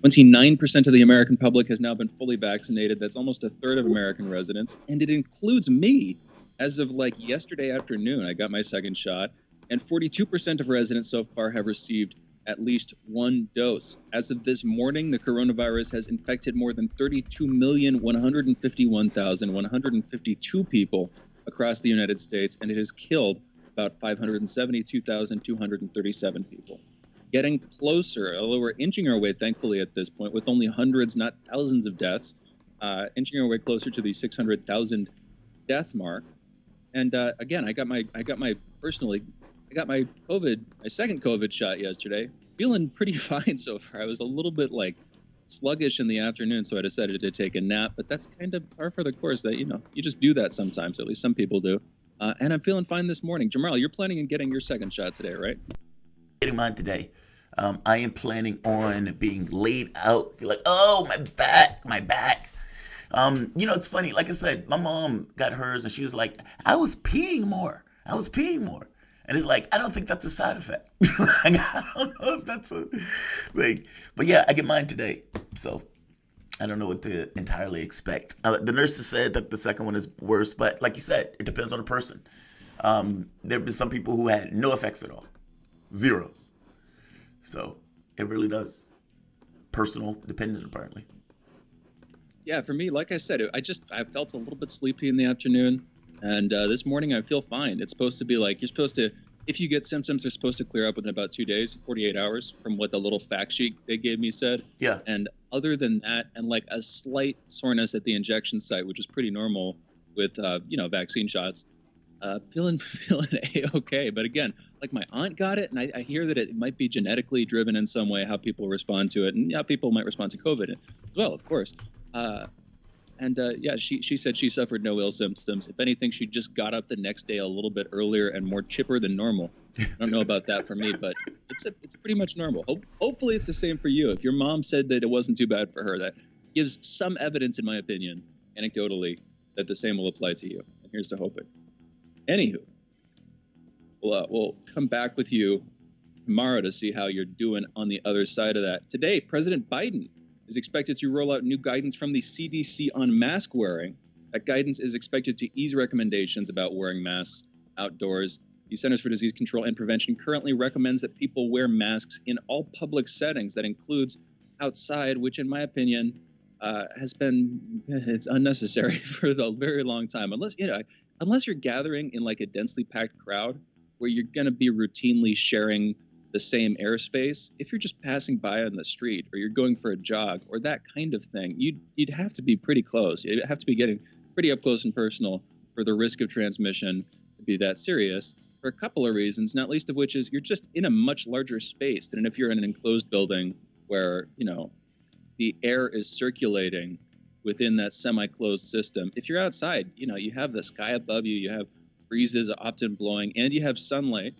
29% of the American public has now been fully vaccinated. That's almost a third of American residents. And it includes me. As of like yesterday afternoon, I got my second shot. And 42% of residents so far have received at least one dose. As of this morning, the coronavirus has infected more than 32,151,152 people across the United States, and it has killed about 572,237 people. Getting closer, although we're inching our way, thankfully, at this point, with only hundreds, not thousands of deaths, inching our way closer to the 600,000 death mark. And again, I got my second COVID shot yesterday. Feeling pretty fine so far. I was a little bit like sluggish in the afternoon, so I decided to take a nap. But that's kind of par for the course. That you just do that sometimes. At least some people do. And I'm feeling fine this morning. Jamarl, you're planning on getting your second shot today, right? Getting mine today. I am planning on being laid out. You're like, oh, my back. It's funny. Like I said, my mom got hers, and she was like, I was peeing more. And it's like, I don't think that's a side effect. Like, I don't know if that's a thing. But yeah, I get mine today. So I don't know what to entirely expect. The nurses said that the second one is worse. But like you said, it depends on the person. There have been some people who had no effects at all. Zero. So it really does. Personal dependent, apparently. Yeah, for me, like I said, I felt a little bit sleepy in the afternoon. And this morning, I feel fine. It's supposed to be like, if you get symptoms, they're supposed to clear up within about 2 days, 48 hours from what the little fact sheet they gave me said. Yeah. And other than that, and like a slight soreness at the injection site, which is pretty normal with, vaccine shots, feeling A-okay. But again, like my aunt got it, and I hear that it might be genetically driven in some way, how people respond to it, and how people might respond to COVID as well, of course. She said she suffered no ill symptoms. If anything, she just got up the next day a little bit earlier and more chipper than normal. I don't know about that for me, but it's pretty much normal. Hopefully it's the same for you. If your mom said that it wasn't too bad for her, that gives some evidence, in my opinion, anecdotally, that the same will apply to you. And here's to hoping. Anywho, we'll come back with you tomorrow to see how you're doing on the other side of that. Today, President Biden is expected to roll out new guidance from the CDC on mask wearing. That guidance is expected to ease recommendations about wearing masks outdoors. The Centers for Disease Control and Prevention currently recommends that people wear masks in all public settings. That includes outside, which in my opinion it's unnecessary for a very long time. Unless you're gathering in like a densely packed crowd where you're going to be routinely sharing the same airspace. If you're just passing by on the street or you're going for a jog or that kind of thing, you'd have to be pretty close. You'd have to be getting pretty up close and personal for the risk of transmission to be that serious, for a couple of reasons, not least of which is you're just in a much larger space than if you're in an enclosed building where, the air is circulating within that semi-closed system. If you're outside, you have the sky above you, you have breezes often blowing, and you have sunlight,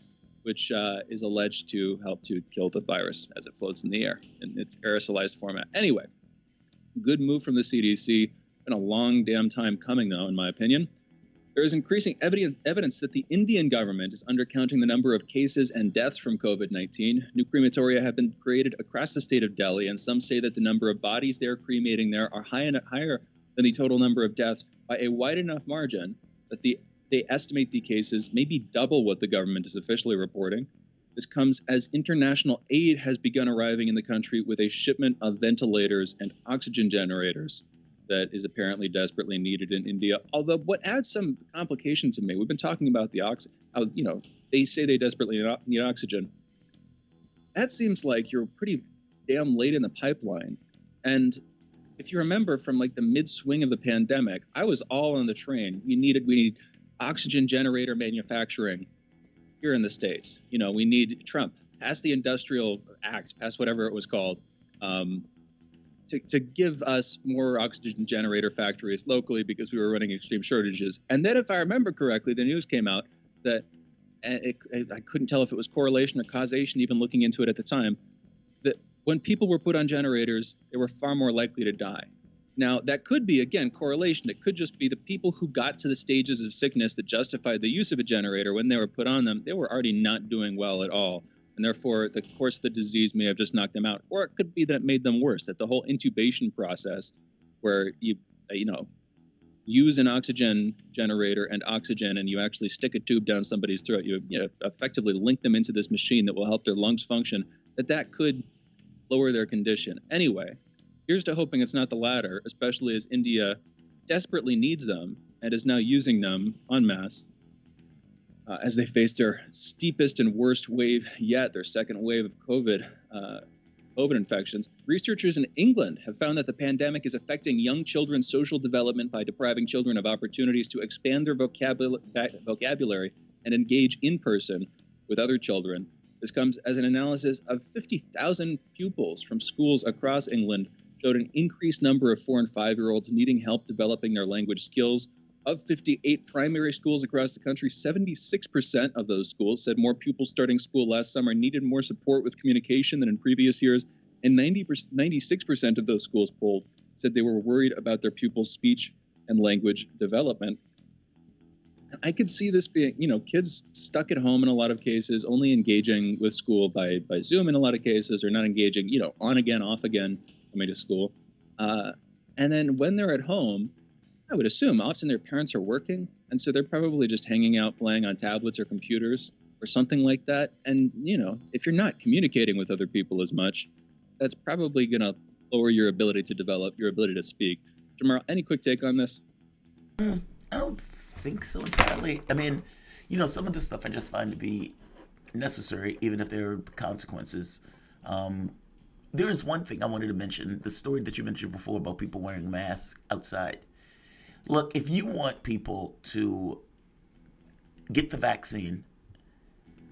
which is alleged to help to kill the virus as it floats in the air in its aerosolized format. Anyway, good move from the CDC. Been a long damn time coming, though, in my opinion. There is increasing evidence that the Indian government is undercounting the number of cases and deaths from COVID-19. New crematoria have been created across the state of Delhi, and some say that the number of bodies they're cremating there are higher than the total number of deaths by a wide enough margin that they estimate the cases may be double what the government is officially reporting. This comes as international aid has begun arriving in the country with a shipment of ventilators and oxygen generators that is apparently desperately needed in India. Although what adds some complication to me, we've been talking about the they say they desperately need oxygen. That seems like you're pretty damn late in the pipeline. And if you remember from like the mid-swing of the pandemic, I was all on the train. We need oxygen generator manufacturing here in the States. We need Trump, pass the Industrial Act, pass whatever it was called, to give us more oxygen generator factories locally because we were running extreme shortages. And then if I remember correctly, the news came out that, and I couldn't tell if it was correlation or causation, even looking into it at the time, that when people were put on generators, they were far more likely to die. Now, that could be, again, correlation. It could just be the people who got to the stages of sickness that justified the use of a generator when they were put on them, they were already not doing well at all. and therefore the course of the disease may have just knocked them out, or it could be that it made them worse. That the whole intubation process, where you use an oxygen generator and oxygen, and you actually stick a tube down somebody's throat, you effectively link them into this machine that will help their lungs function, that could lower their condition. Anyway, here's to hoping it's not the latter, especially as India desperately needs them and is now using them en masse as they face their steepest and worst wave yet, their second wave of COVID infections. Researchers in England have found that the pandemic is affecting young children's social development by depriving children of opportunities to expand their vocabulary and engage in person with other children. This comes as an analysis of 50,000 pupils from schools across England showed an increased number of 4 and 5-year-olds needing help developing their language skills. Of 58 primary schools across the country, 76% of those schools said more pupils starting school last summer needed more support with communication than in previous years, and 96% of those schools polled said they were worried about their pupils' speech and language development. And I could see this being, kids stuck at home in a lot of cases, only engaging with school by Zoom in a lot of cases, or not engaging, on again, off again, coming to school. And then when they're at home, I would assume often their parents are working, and so they're probably just hanging out playing on tablets or computers or something like that. And, if you're not communicating with other people as much, that's probably going to lower your ability to develop, your ability to speak. Jamarl, any quick take on this? I don't think so entirely. I mean, some of this stuff I just find to be necessary, even if there are consequences. There is one thing I wanted to mention, the story that you mentioned before about people wearing masks outside. Look, if you want people to get the vaccine,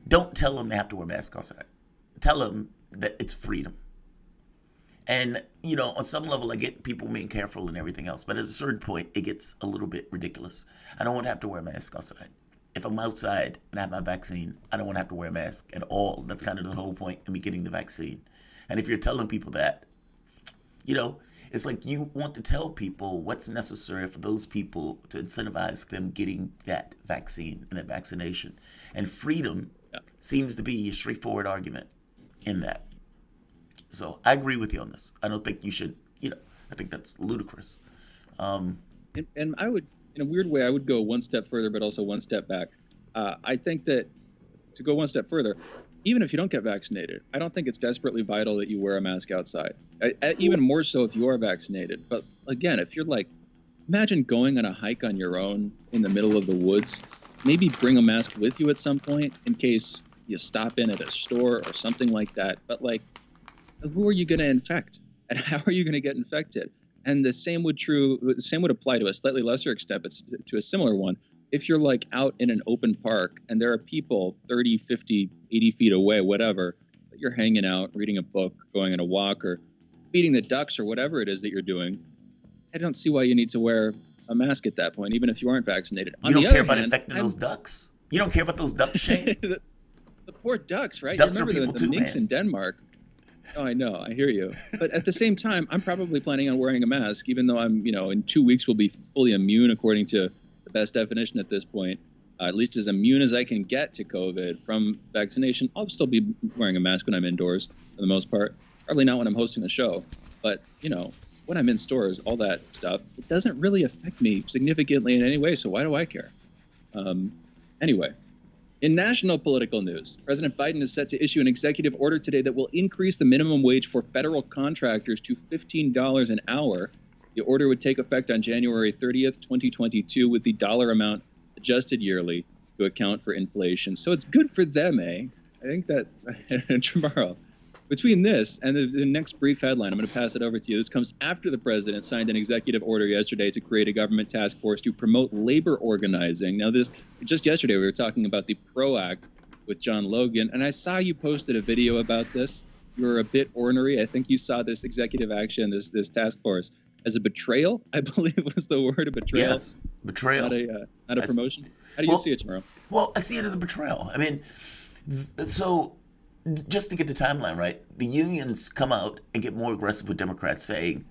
don't tell them they have to wear masks outside. Tell them that it's freedom. And, on some level, I get people being careful and everything else, but at a certain point, it gets a little bit ridiculous. I don't want to have to wear a mask outside. If I'm outside and I have my vaccine, I don't want to have to wear a mask at all. That's kind of the whole point of me getting the vaccine. And if you're telling people that, it's like you want to tell people what's necessary for those people to incentivize them getting that vaccine and that vaccination. And freedom seems to be a straightforward argument in that. So I agree with you on this. I don't think you should, I think that's ludicrous. And I would, in a weird way, I would go one step further, but also one step back. I think that to go one step further, even if you don't get vaccinated, I don't think it's desperately vital that you wear a mask outside. Even more so if you are vaccinated. But again, if you're imagine going on a hike on your own in the middle of the woods, maybe bring a mask with you at some point in case you stop in at a store or something like that. But who are you going to infect? And how are you going to get infected? And the same would apply to a slightly lesser extent, but to a similar one. If you're out in an open park and there are people 30, 50, 80 feet away, whatever, but you're hanging out, reading a book, going on a walk, or feeding the ducks or whatever it is that you're doing, I don't see why you need to wear a mask at that point, even if you aren't vaccinated. You don't care about infecting those ducks? You don't care about those ducks, Shane? the poor ducks, right? Ducks you remember are people the too, minks man. in Denmark. Oh, I know. I hear you. But at the same time, I'm probably planning on wearing a mask, even though I'm, in 2 weeks will be fully immune according to the best definition at this point. At least as immune as I can get to COVID from vaccination. I'll still be wearing a mask when I'm indoors for the most part. Probably not when I'm hosting the show. But, when I'm in stores, all that stuff, it doesn't really affect me significantly in any way. So why do I care? Anyway. In national political news, President Biden is set to issue an executive order today that will increase the minimum wage for federal contractors to $15 an hour. The order would take effect on January 30th, 2022, with the dollar amount adjusted yearly to account for inflation. So it's good for them, eh? I think that, tomorrow, between this and the next brief headline, I'm going to pass it over to you. This comes after the president signed an executive order yesterday to create a government task force to promote labor organizing. Now, just yesterday, we were talking about the PRO Act with John Logan, and I saw you posted a video about this. You were a bit ornery. I think you saw this executive action, this task force, as a betrayal, I believe was the word, a betrayal. Yes, betrayal. Not a promotion. How do you see it, Jamarl? Well, I see it as a betrayal. I mean, so just to get the timeline right, the unions come out and get more aggressive with Democrats saying,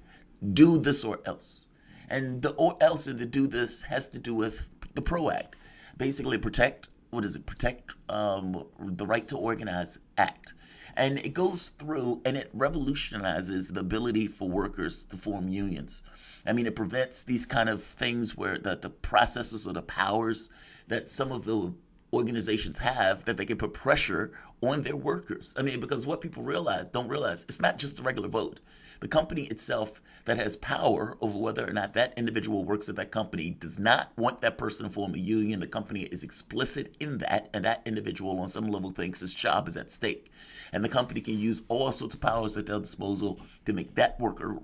do this or else. And the or else and the do this has to do with the PRO Act. Basically protect what is it, Protect the Right to Organize Act. And it goes through and it revolutionizes the ability for workers to form unions. I mean, it prevents these kind of things where the processes or the powers that some of the organizations have, that they can put pressure on their workers. I mean, because what people don't realize, it's not just a regular vote. The company itself that has power over whether or not that individual works at that company does not want that person to form a union. The company is explicit in that, and that individual on some level thinks his job is at stake. And the company can use all sorts of powers at their disposal to make that worker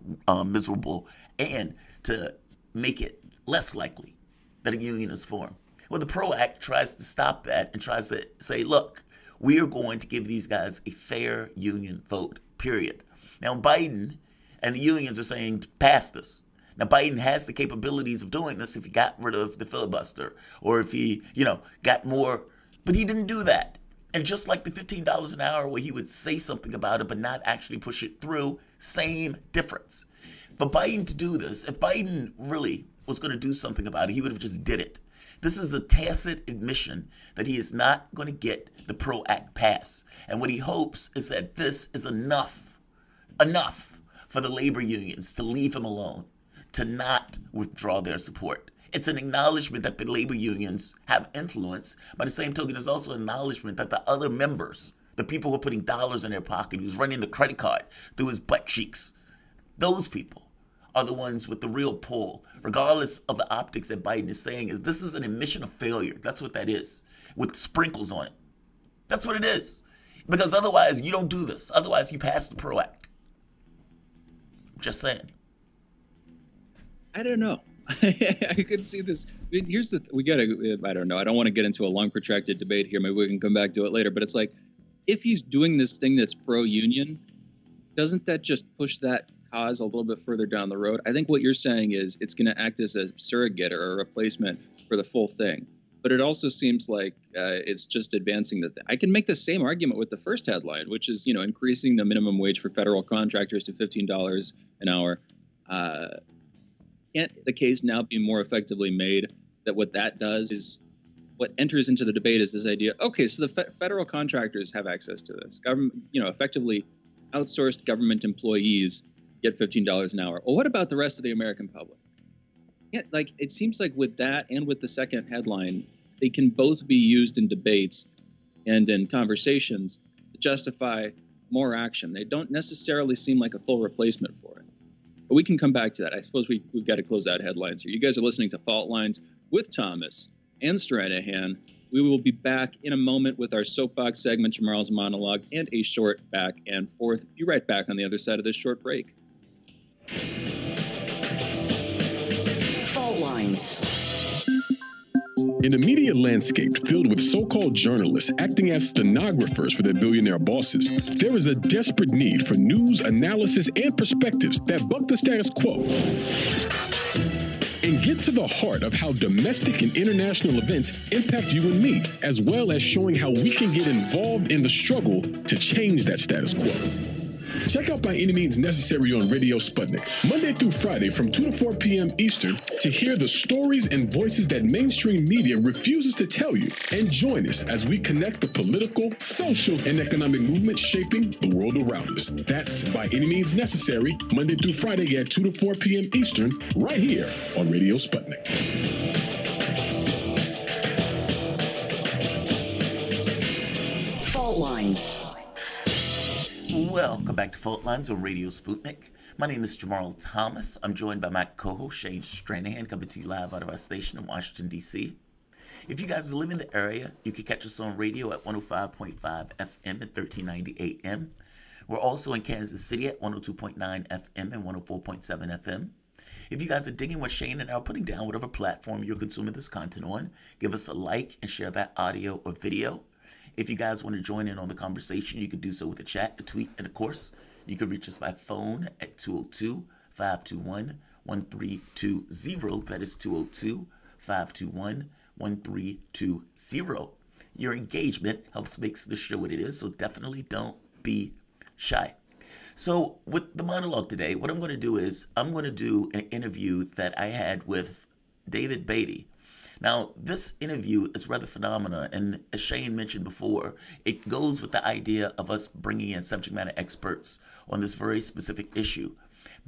miserable and to make it less likely that a union is formed. Well, the PRO Act tries to stop that and tries to say, look, we are going to give these guys a fair union vote, period. Now, Biden and the unions are saying, pass this. Now, Biden has the capabilities of doing this if he got rid of the filibuster or if he, got more, but he didn't do that. And just like the $15 an hour where he would say something about it but not actually push it through, same difference. For Biden to do this, if Biden really was going to do something about it, he would have just did it. This is a tacit admission that he is not going to get the PRO Act passed. And what he hopes is that this is enough for the labor unions to leave him alone, to not withdraw their support. It's an acknowledgement that the labor unions have influence. By the same token, it's also an acknowledgement that the other members, the people who are putting dollars in their pocket, who's running the credit card through his butt cheeks, those people are the ones with the real pull, regardless of the optics that Biden is saying. This is an admission of failure. That's what that is, with sprinkles on it. That's what it is. Because otherwise, you don't do this. Otherwise, you pass the PRO Act. Just saying. I don't know. I could see this. Here's the we gotta. I don't know. I don't want to get into a long protracted debate here. Maybe we can come back to it later. But it's like, if he's doing this thing that's pro-union, doesn't that just push that cause a little bit further down the road? I think what you're saying is it's going to act as a surrogate or a replacement for the full thing. But it also seems like it's just advancing the thing. I can make the same argument with the first headline, which is, increasing the minimum wage for federal contractors to $15 an hour. Can't the case now be more effectively made that what that does is what enters into the debate is this idea, okay, so the federal contractors have access to this. Government, effectively outsourced government employees get $15 an hour. Well, what about the rest of the American public? Yeah, it seems like with that and with the second headline, they can both be used in debates and in conversations to justify more action. They don't necessarily seem like a full replacement for it. But we can come back to that. I suppose we've got to close out headlines here. You guys are listening to Fault Lines with Thomas and Stranahan. We will be back in a moment with our soapbox segment, Jamarl's monologue, and a short back and forth. Be right back on the other side of this short break. Fault Lines. In a media landscape filled with so-called journalists acting as stenographers for their billionaire bosses, there is a desperate need for news, analysis, and perspectives that buck the status quo and get to the heart of how domestic and international events impact you and me, as well as showing how we can get involved in the struggle to change that status quo. Check out By Any Means Necessary on Radio Sputnik, Monday through Friday from 2 to 4 p.m. Eastern, to hear the stories and voices that mainstream media refuses to tell you. And join us as we connect the political, social, and economic movements shaping the world around us. That's By Any Means Necessary, Monday through Friday at 2 to 4 p.m. Eastern, right here on Radio Sputnik. Fault Lines. Welcome back to Fault Lines on Radio Sputnik. My name is Jamarl Thomas. I'm joined by my co-host Shane Stranahan, coming to you live out of our station in Washington, D.C. If you guys live in the area, you can catch us on radio at 105.5 FM and 1390 AM. We're also in Kansas City at 102.9 FM and 104.7 FM. If you guys are digging what Shane and I are putting down, whatever platform you're consuming this content on, give us a like and share that audio or video. If you guys want to join in on the conversation, you can do so with a chat, a tweet, and of course, you can reach us by phone at 202-521-1320. That is 202-521-1320. Your engagement helps makes the show what it is, so definitely don't be shy. So with the monologue today, what I'm going to do is I'm going to do an interview that I had with David Beaty. Now, this interview is rather phenomenal, and as Shane mentioned before, it goes with the idea of us bringing in subject matter experts on this very specific issue.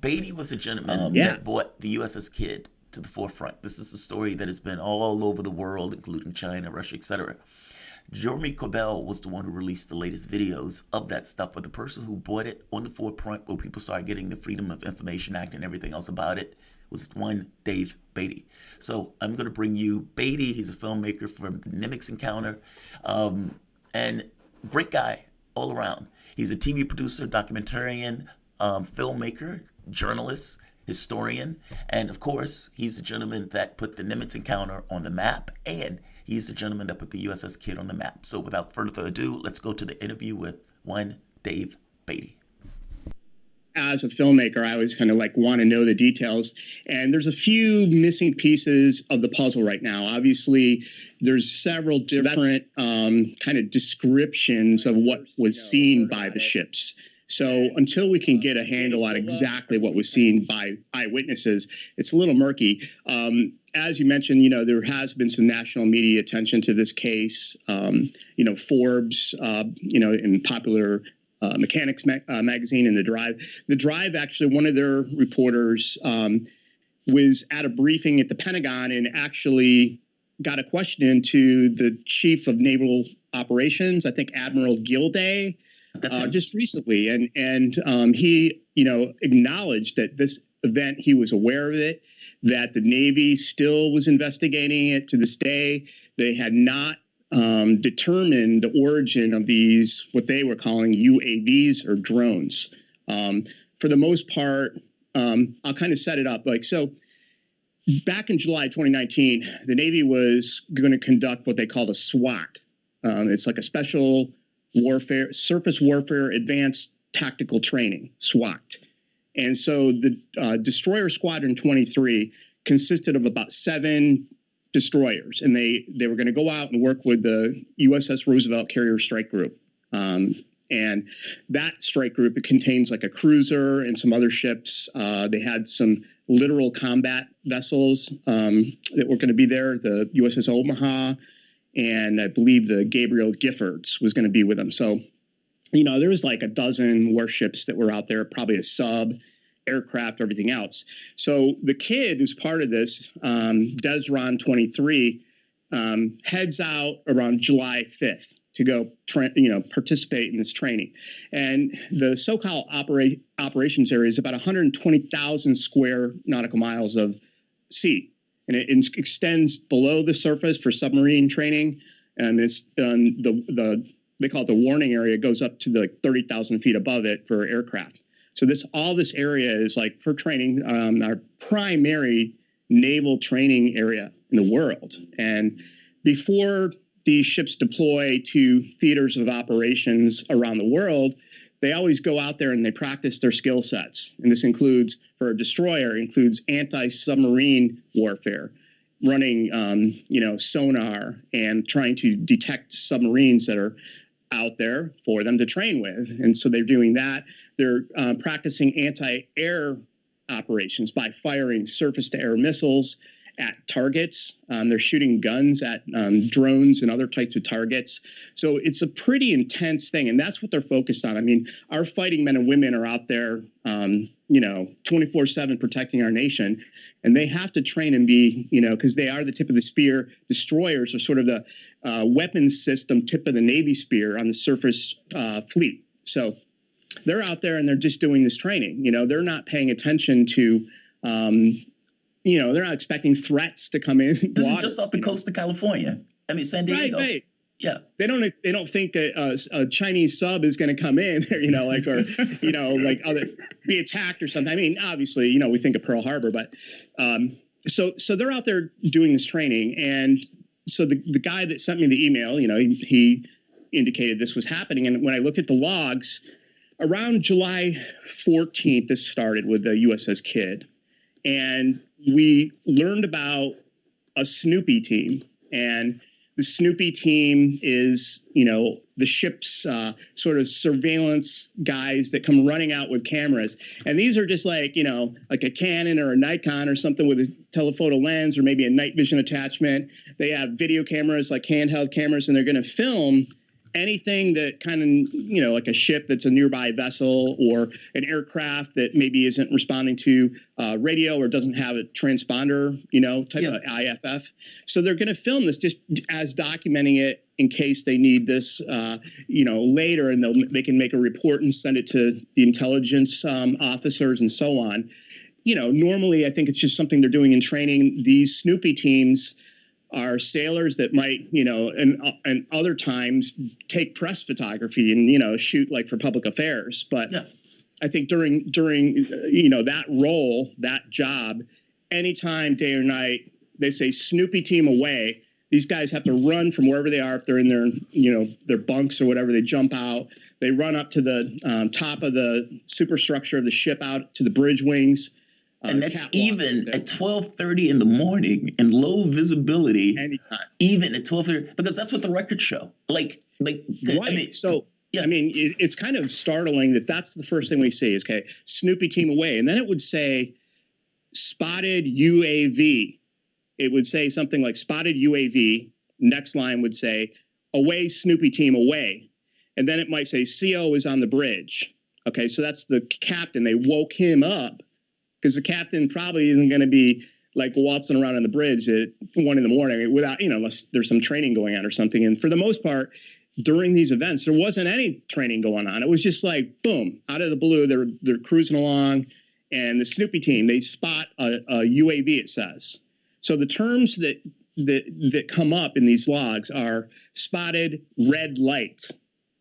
Beaty was a gentleman that brought the USS Kidd to the forefront. This is a story that has been all over the world, including China, Russia, etc. Jeremy Corbell was the one who released the latest videos of that stuff, but the person who brought it on the forefront where people started getting the Freedom of Information Act and everything else about it was one Dave Beaty. So I'm going to bring you Beaty. He's a filmmaker from the Nimitz encounter, and great guy all around. He's a TV producer, documentarian, filmmaker, journalist, historian, and of course, he's the gentleman that put the Nimitz encounter on the map, and he's the gentleman that put the USS Kidd on the map. So without further ado, let's go to the interview with one Dave Beaty. As a filmmaker, I always kind of like want to know the details. And there's a few missing pieces of the puzzle right now. Obviously, there's several different kind of descriptions of what was seen by the ships. So until we can get a handle on exactly what was seen by eyewitnesses, it's a little murky. As you mentioned, there has been some national media attention to this case. Forbes, in popular Mechanics magazine and The Drive, actually, one of their reporters was at a briefing at the Pentagon and actually got a question into the chief of naval operations, I think Admiral Gilday, just recently. And he, acknowledged that this event, he was aware of it, that the Navy still was investigating it to this day. They had not determined the origin of these, what they were calling UAVs or drones. For the most part, I'll kind of set it up. Back in July 2019, the Navy was going to conduct what they called a SWAT. It's like a special warfare, surface warfare advanced tactical training, SWAT. And so the destroyer Squadron 23 consisted of about 7 destroyers, and they were going to go out and work with the USS Roosevelt Carrier Strike Group. And that strike group, it contains like a cruiser and some other ships. They had some literal combat vessels that were going to be there, the USS Omaha, and I believe the Gabriel Giffords was going to be with them. So, there was like a dozen warships that were out there, probably a sub, aircraft, everything else. So the kid who's part of this, Desron 23, heads out around July 5th to go, participate in this training. And the SoCal operations area is about 120,000 square nautical miles of sea. And it extends below the surface for submarine training. And it's they call it the warning area. It goes up to the 30,000 feet above it for aircraft. So all this area is like for training, our primary naval training area in the world. And before these ships deploy to theaters of operations around the world, they always go out there and they practice their skill sets. And this includes, for a destroyer, includes anti-submarine warfare, running, sonar and trying to detect submarines that are out there for them to train with. And so they're doing that. They're practicing anti-air operations by firing surface-to-air missiles at targets. They're shooting guns at drones and other types of targets. So it's a pretty intense thing, and that's what they're focused on. I mean, our fighting men and women are out there, 24/7 protecting our nation, and they have to train and be, because they are the tip of the spear. Destroyers are sort of the weapons system tip of the Navy spear on the surface fleet. So they're out there and they're just doing this training. They're not paying attention to they're not expecting threats to come in. This is just off the coast of California. I mean, San Diego. Right. Yeah. They don't think a Chinese sub is going to come in, be attacked or something. I mean, obviously, we think of Pearl Harbor, but so they're out there doing this training. And so the guy that sent me the email, he indicated this was happening. And when I looked at the logs, around July 14th, this started with the USS Kidd. And we learned about a Snoopy team. And the Snoopy team is, the ship's sort of surveillance guys that come running out with cameras. And these are just like a Canon or a Nikon or something with a telephoto lens or maybe a night vision attachment. They have video cameras, like handheld cameras, and they're going to film anything that kind of, like a ship that's a nearby vessel or an aircraft that maybe isn't responding to radio or doesn't have a transponder, type of IFF. So they're going to film this just as documenting it in case they need this, later, and they can make a report and send it to the intelligence officers and so on. Normally I think it's just something they're doing in training. These Snoopy teams are sailors that might, and other times take press photography and, shoot like for public affairs. But I think during that role, that job, anytime, day or night, they say Snoopy team away, these guys have to run from wherever they are. If they're in their bunks or whatever, they jump out, they run up to the top of the superstructure of the ship, out to the bridge wings. And that's even at 12:30 in the morning in low visibility. Anytime. Even at 12:30, because that's what the records show. Right. It's kind of startling that that's the first thing we see is, okay, Snoopy team away. And then it would say spotted UAV. It would say something like spotted UAV. Next line would say away, Snoopy team away. And then it might say CO is on the bridge. Okay, so that's the captain. They woke him up, because the captain probably isn't going to be like waltzing around on the bridge at 1 a.m. without, unless there's some training going on or something. And for the most part, during these events, there wasn't any training going on. It was just like, boom, out of the blue, they're cruising along, and the Snoopy team, they spot a UAV, it says. So the terms that come up in these logs are spotted red light,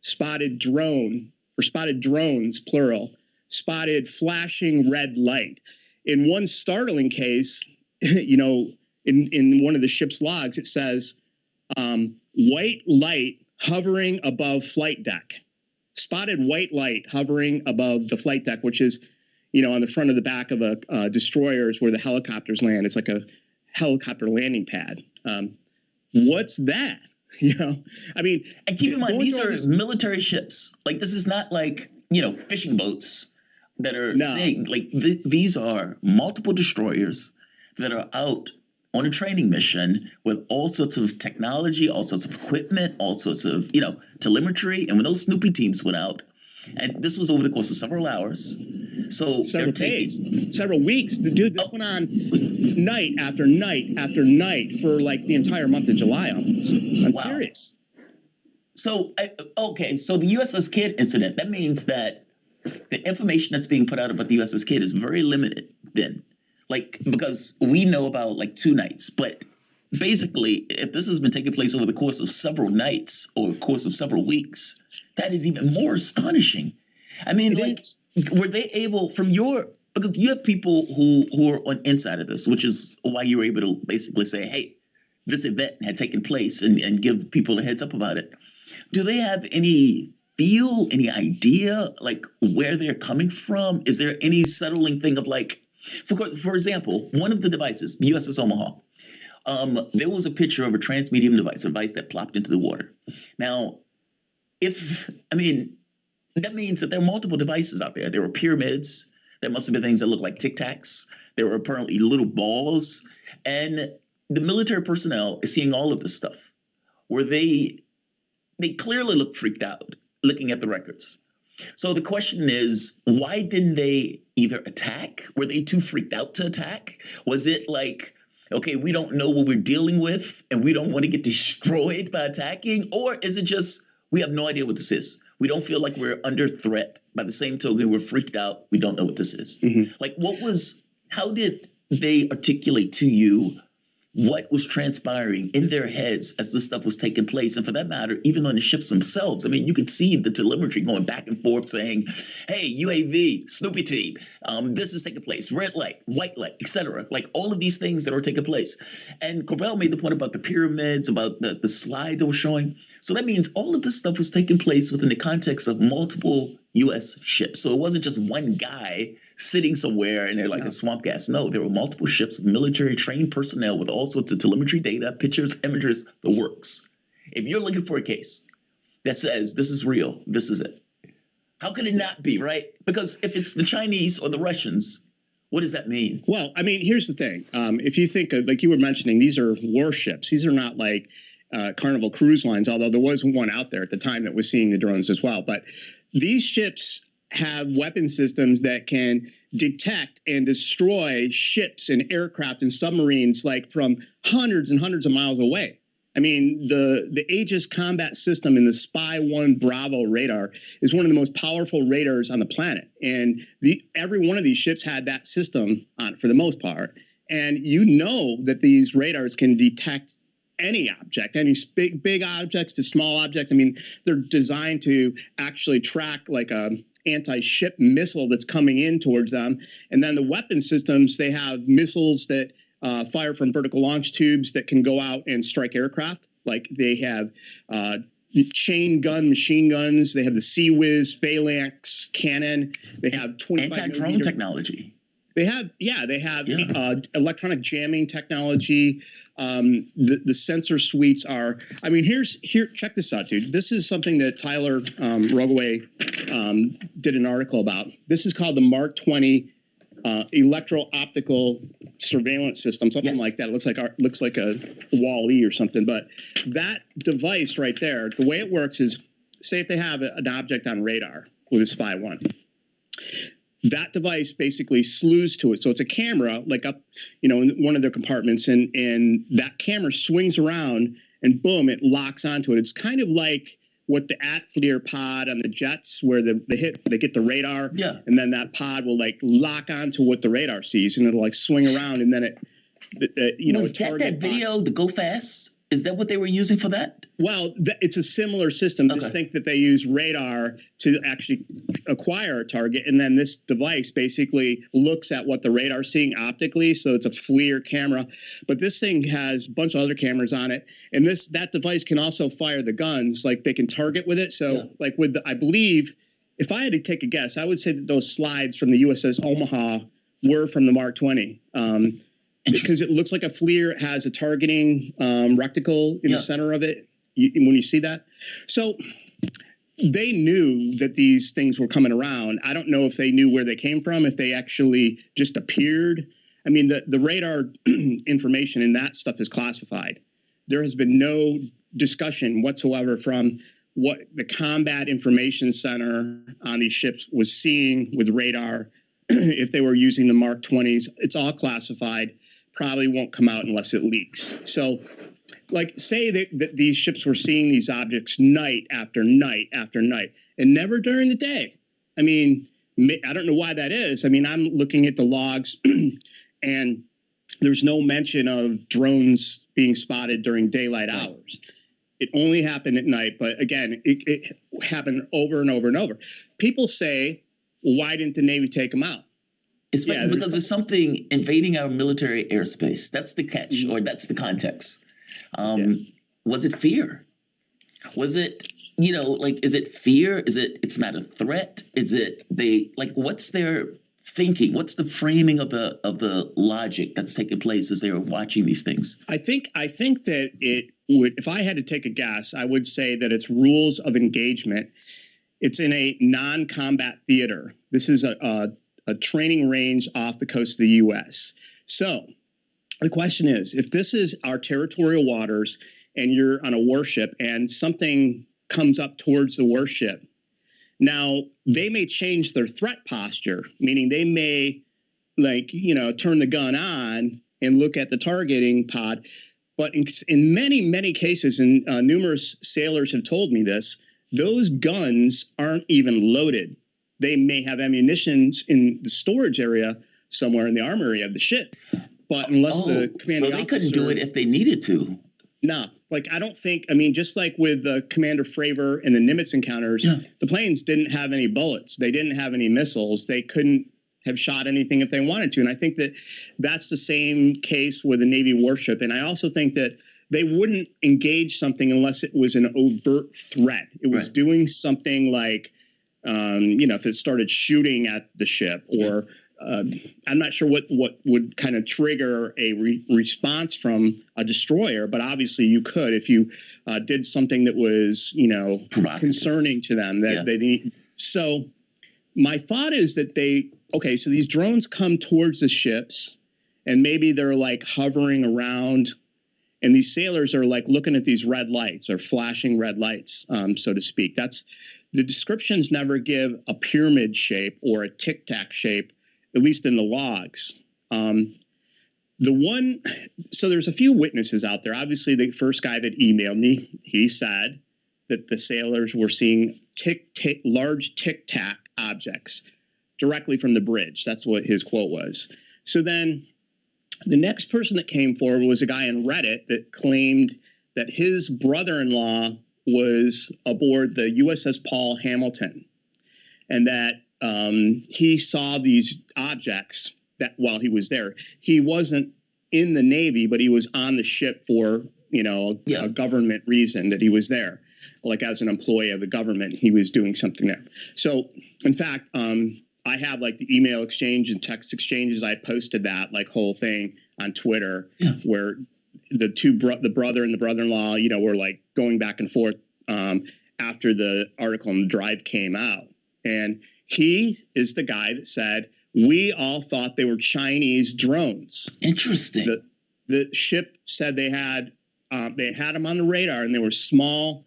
spotted drone, or spotted drones, plural, spotted flashing red light. In one startling case, in one of the ship's logs, it says white light hovering above flight deck. Spotted white light hovering above the flight deck, which is, on the front of the back of a destroyer is where the helicopters land. It's like a helicopter landing pad. What's that? And keep in mind, these are military ships. Like, this is not like, fishing boats that are saying, like, these are multiple destroyers that are out on a training mission with all sorts of technology, all sorts of equipment, all sorts of, telemetry. And when those Snoopy teams went out, and this was over the course of several hours, so several days, several weeks. The dude, this went on night after night after night for like the entire month of July almost. I'm serious. So, so the USS Kidd incident, that means that the information that's being put out about the USS Kidd is very limited then. Like, because we know about like 2 nights, but basically, if this has been taking place over the course of several nights or course of several weeks, that is even more astonishing. I mean, were they able, because you have people who are on inside of this, which is why you were able to basically say, hey, this event had taken place and give people a heads up about it. Do they have any any idea, like, where they're coming from? Is there any settling thing of, like, for example, one of the devices, the USS Omaha, there was a picture of a transmedium device, a device that plopped into the water. Now, that means that there are multiple devices out there. There were pyramids. There must have been things that looked like Tic Tacs. There were apparently little balls. And the military personnel is seeing all of this stuff, where they clearly look freaked out looking at the records. So the question is, why didn't they either attack? Were they too freaked out to attack? Was it like, okay, we don't know what we're dealing with and we don't want to get destroyed by attacking? Or is it just, we have no idea what this is? We don't feel like we're under threat. By the same token, we're freaked out. We don't know what this is. Mm-hmm. Like, how did they articulate to you what was transpiring in their heads as this stuff was taking place? And for that matter, even on the ships themselves, I mean, you could see the telemetry going back and forth saying, hey, UAV, Snoopy team, this is taking place, red light, white light, etc. Like all of these things that are taking place. And Corell made the point about the pyramids, about the slide that was showing. So that means all of this stuff was taking place within the context of multiple U.S. ships. So it wasn't just one guy sitting somewhere and they're like a swamp gas. No, there were multiple ships of military trained personnel with all sorts of telemetry data, pictures, images, the works. If you're looking for a case that says this is real, this is it. How could it not be, right? Because if it's the Chinese or the Russians, what does that mean? Well, I mean, here's the thing. If you think of, like you were mentioning, these are warships. These are not like Carnival Cruise Lines, although there was one out there at the time that was seeing the drones as well. But these ships have weapon systems that can detect and destroy ships and aircraft and submarines like from hundreds and hundreds of miles away. I mean, the Aegis combat system in the Spy-1 Bravo radar is one of the most powerful radars on the planet. And every one of these ships had that system on it for the most part. And you know that these radars can detect any object, any big objects to small objects. I mean, they're designed to actually track like a anti-ship missile that's coming in towards them. And then the weapon systems, they have missiles that fire from vertical launch tubes that can go out and strike aircraft. Like they have chain gun machine guns. They have the Sea-Whiz Phalanx cannon. They have 25 anti-drone technology. They have electronic jamming technology. The sensor suites are. I mean, check this out, dude. This is something that Tyler Rogoway did an article about. This is called the Mark 20 electro-optical surveillance system, something like that. It looks like a Wall-E or something. But that device right there, the way it works is, say if they have an object on radar with a Spy-1. That device basically slews to it. So it's a camera, like up, in one of their compartments, and that camera swings around, and boom, it locks onto it. It's kind of like what the Atfleer pod on the jets, where they get the radar, and then that pod will like lock onto what the radar sees, and it'll like swing around, and then Was that video, the Go Fast? Is that what they were using for that? Well, it's a similar system. Just think that they use radar to actually acquire a target, and then this device basically looks at what the radar's seeing optically. So it's a FLIR camera, but this thing has a bunch of other cameras on it, and that device can also fire the guns. Like they can target with it. So like I believe, if I had to take a guess, I would say that those slides from the USS Omaha were from the Mark 20. Because it looks like a FLIR. It has a targeting reticle in the center of it when you see that. So they knew that these things were coming around. I don't know if they knew where they came from, if they actually just appeared. I mean, the radar information in that stuff is classified. There has been no discussion whatsoever from what the Combat Information Center on these ships was seeing with radar. If they were using the Mark 20s, it's all classified. Probably won't come out unless it leaks. So, like, say that these ships were seeing these objects night after night after night, and never during the day. I mean, I don't know why that is. I mean, I'm looking at the logs, and there's no mention of drones being spotted during daylight hours. It only happened at night, but again, it happened over and over and over. People say, why didn't the Navy take them out? It's because there's something invading our military airspace. That's the catch, or that's the context. Was it fear? Was it, is it fear? Is it's not a threat? Is it what's their thinking? What's the framing of the logic that's taking place as they're watching these things? I think that it would, if I had to take a guess, I would say that it's rules of engagement. It's in a non-combat theater. This is a training range off the coast of the U.S. So the question is, if this is our territorial waters and you're on a warship and something comes up towards the warship, now they may change their threat posture, meaning they may turn the gun on and look at the targeting pod. But in many, many cases, and numerous sailors have told me this, those guns aren't even loaded. They may have ammunition in the storage area somewhere in the armory of the ship, but unless the commanding officer... So they couldn't do it if they needed to. No, I don't think... I mean, just like with Commander Fravor and the Nimitz encounters, the planes didn't have any bullets. They didn't have any missiles. They couldn't have shot anything if they wanted to. And I think that that's the same case with a Navy warship. And I also think that they wouldn't engage something unless it was an overt threat. It was doing something like... if it started shooting at the ship or I'm not sure what would kind of trigger a response from a destroyer, but obviously you could if you did something that was, concerning to them that they need. So my thought is that so these drones come towards the ships and maybe they're like hovering around, and these sailors are like looking at these red lights or flashing red lights, so to speak. The descriptions never give a pyramid shape or a tic-tac shape, at least in the logs. So there's a few witnesses out there. Obviously, the first guy that emailed me, he said that the sailors were seeing large tic-tac objects directly from the bridge. That's what his quote was. So then the next person that came forward was a guy on Reddit that claimed that his brother-in-law was aboard the USS Paul Hamilton, and that he saw these objects that while he was there. He wasn't in the Navy, but he was on the ship for, a government reason that he was there. Like as an employee of the government, he was doing something there. So, in fact, I have like the email exchange and text exchanges. I posted that like whole thing on Twitter where the brother and the brother-in-law, were like going back and forth after the article on the Drive came out. And he is the guy that said, we all thought they were Chinese drones. Interesting. The ship said they had them on the radar, and they were small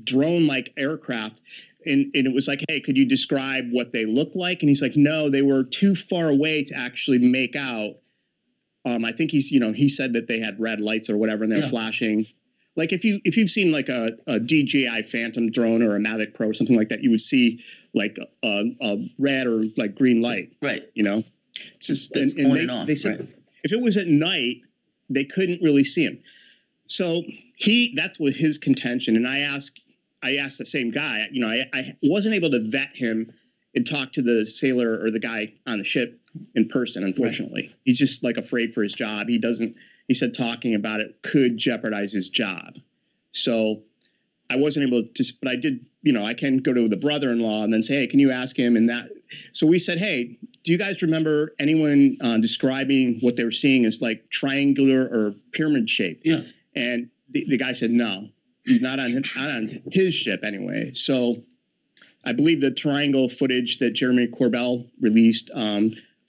drone-like aircraft. And it was like, hey, could you describe what they looked like? And he's like, no, they were too far away to actually make out. I think he said that they had red lights or whatever, and they're flashing. Like if you've seen like a DJI Phantom drone or a Mavic Pro or something like that, you would see like a red or like green light. Right. It's just It's and on and off, they said right. If it was at night, they couldn't really see him. So that's what his contention. And I asked the same guy. I wasn't able to vet him and talk to the sailor or the guy on the ship in person, unfortunately. Right. He's just like afraid for his job. He said talking about it could jeopardize his job. So I wasn't able to, but I did, I can go to the brother-in-law and then say, hey, can you ask him? And so we said, hey, do you guys remember anyone describing what they were seeing as like triangular or pyramid shape? Yeah. And the guy said, no, he's not on his ship anyway. So I believe the triangle footage that Jeremy Corbell released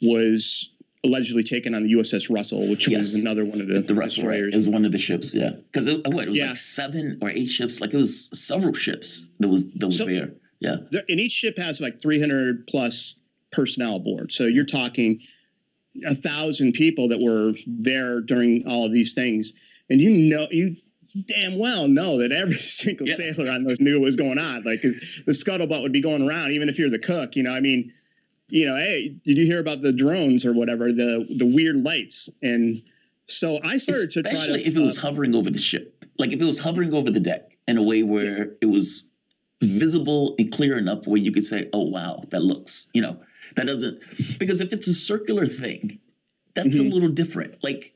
was allegedly taken on the USS Russell, which was another one of the Russell, right? It was one of the ships, yeah. Because it was like 7 or 8 ships. Like it was several ships that was there. Yeah. And each ship has like 300 plus personnel aboard. So you're talking 1,000 people that were there during all of these things. And you damn well know that every single sailor on those knew what was going on. Like the scuttlebutt would be going around, even if you're the cook. Hey, did you hear about the drones or whatever, the weird lights? And so I started to try to... Especially if it was hovering over the ship. Like if it was hovering over the deck in a way where it was visible and clear enough where you could say, oh, wow, that looks, that doesn't... Because if it's a circular thing, that's a little different. Like,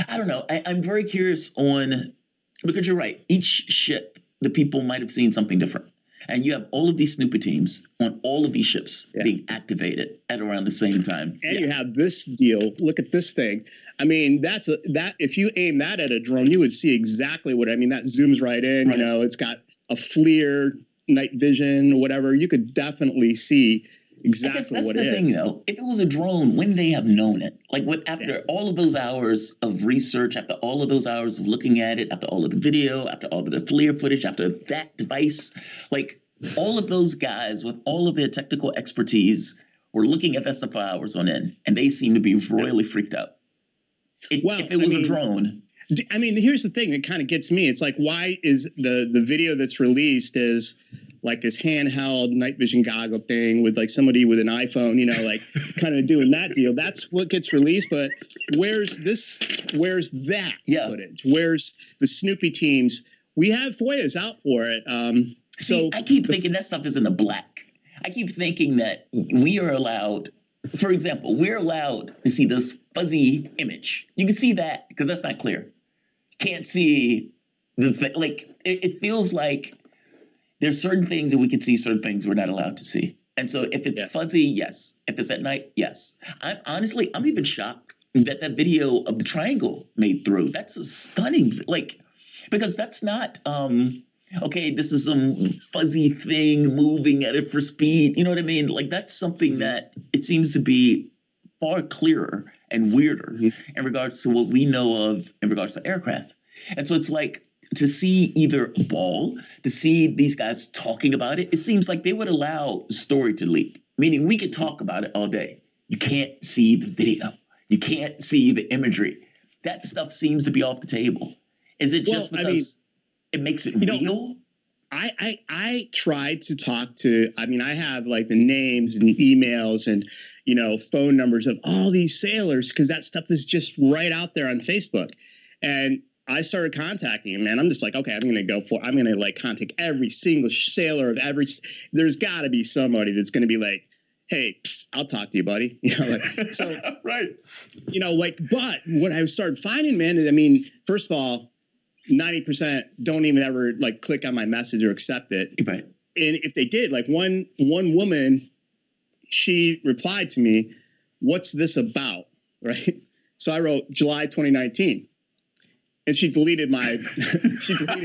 I don't know. I'm very curious because you're right. Each ship, the people might have seen something different. And you have all of these snooper teams on all of these ships being activated at around the same time. And you have this deal. Look at this thing. I mean, if you aim that at a drone, you would see exactly what I mean. That zooms right in. Right. It's got a FLIR, night vision, or whatever. You could definitely see exactly what it is. That's the thing, though. If it was a drone, wouldn't they have known it? Like after all of those hours of research, after all of those hours of looking at it, after all of the video, after all of the FLIR footage, after that device, like all of those guys with all of their technical expertise were looking at that stuff for hours on end, and they seem to be royally freaked out. If it was a drone. I mean, here's the thing that kind of gets me. It's like, why is the video that's released is like this handheld night vision goggle thing with like somebody with an iPhone, like kind of doing that deal. That's what gets released. But where's that footage? Where's the Snoopy teams? We have FOIAs out for it. So I keep thinking that stuff is in the black. I keep thinking that we are allowed, for example, we're allowed to see this fuzzy image. You can see that because that's not clear. Can't see it feels like there's certain things that we can see, certain things we're not allowed to see. And so if it's Yeah. fuzzy, yes. If it's at night, yes. I'm even shocked that video of the triangle made through. That's a stunning, like, because that's not, okay, this is some fuzzy thing moving at it for speed. You know what I mean? Like, that's something that it seems to be far clearer and weirder in regards to what we know of in regards to aircraft. And so it's like, to see either a ball, to see these guys talking about it, it seems like they would allow the story to leak. Meaning we could talk about it all day. You can't see the video. You can't see the imagery. That stuff seems to be off the table. Is it just because it makes it real? I tried to talk to, I have like the names and emails and, phone numbers of all these sailors, because that stuff is just right out there on Facebook. And I started contacting him, man. I'm just like, okay, I'm going to contact every single sailor of there's got to be somebody that's going to be like, hey, I'll talk to you, buddy. So, right. But what I started finding, man, is, first of all, 90% don't even ever click on my message or accept it. Right. And if they did, one woman, she replied to me, "What's this about?" Right. So I wrote July 2019. And she deleted my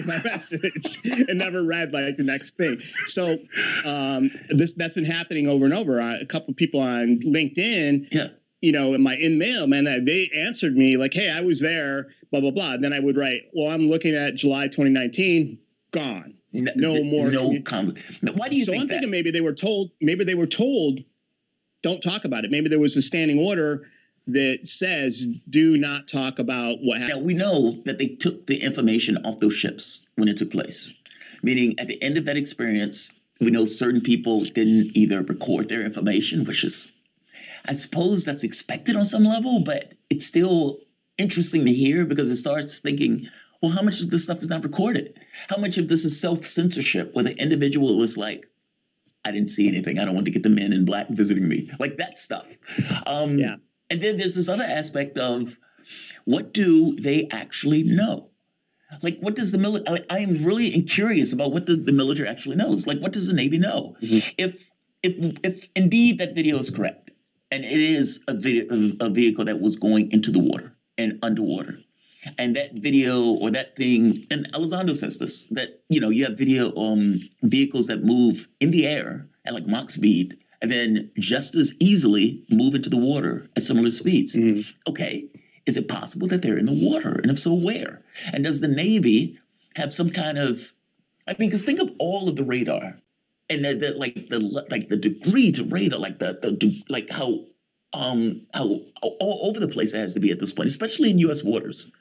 message and never read the next thing. So that's been happening over and over. A couple of people on LinkedIn, in mail, man, they answered me like, "Hey, I was there, blah blah blah." And then I would write, "Well, I'm looking at July 2019, gone, no more." No comment. Why do you think that? So I'm thinking maybe they were told, don't talk about it. Maybe there was a standing order that says do not talk about what happened. Now, we know that they took the information off those ships when it took place. Meaning at the end of that experience, we know certain people didn't either record their information, which is, I suppose that's expected on some level, but it's still interesting to hear because it starts thinking, well, how much of this stuff is not recorded? How much of this is self-censorship where the individual was like, I didn't see anything. I don't want to get the men in black visiting me. Like that stuff. Yeah. And then there's this other aspect of what do they actually know? Like, what does the military? I am really curious about what the military actually knows. Like, what does the Navy know? Mm-hmm. If indeed that video is correct, and it is a vehicle that was going into the water and underwater, and that video or that thing, and Elizondo says this, that you have video vehicles that move in the air at Mach speed. And then just as easily move into the water at similar speeds. Mm-hmm. Okay, is it possible that they're in the water? And if so, where? And does the Navy have some kind of, because think of all of the radar and the degree to radar, how all over the place it has to be at this point, especially in U.S. waters.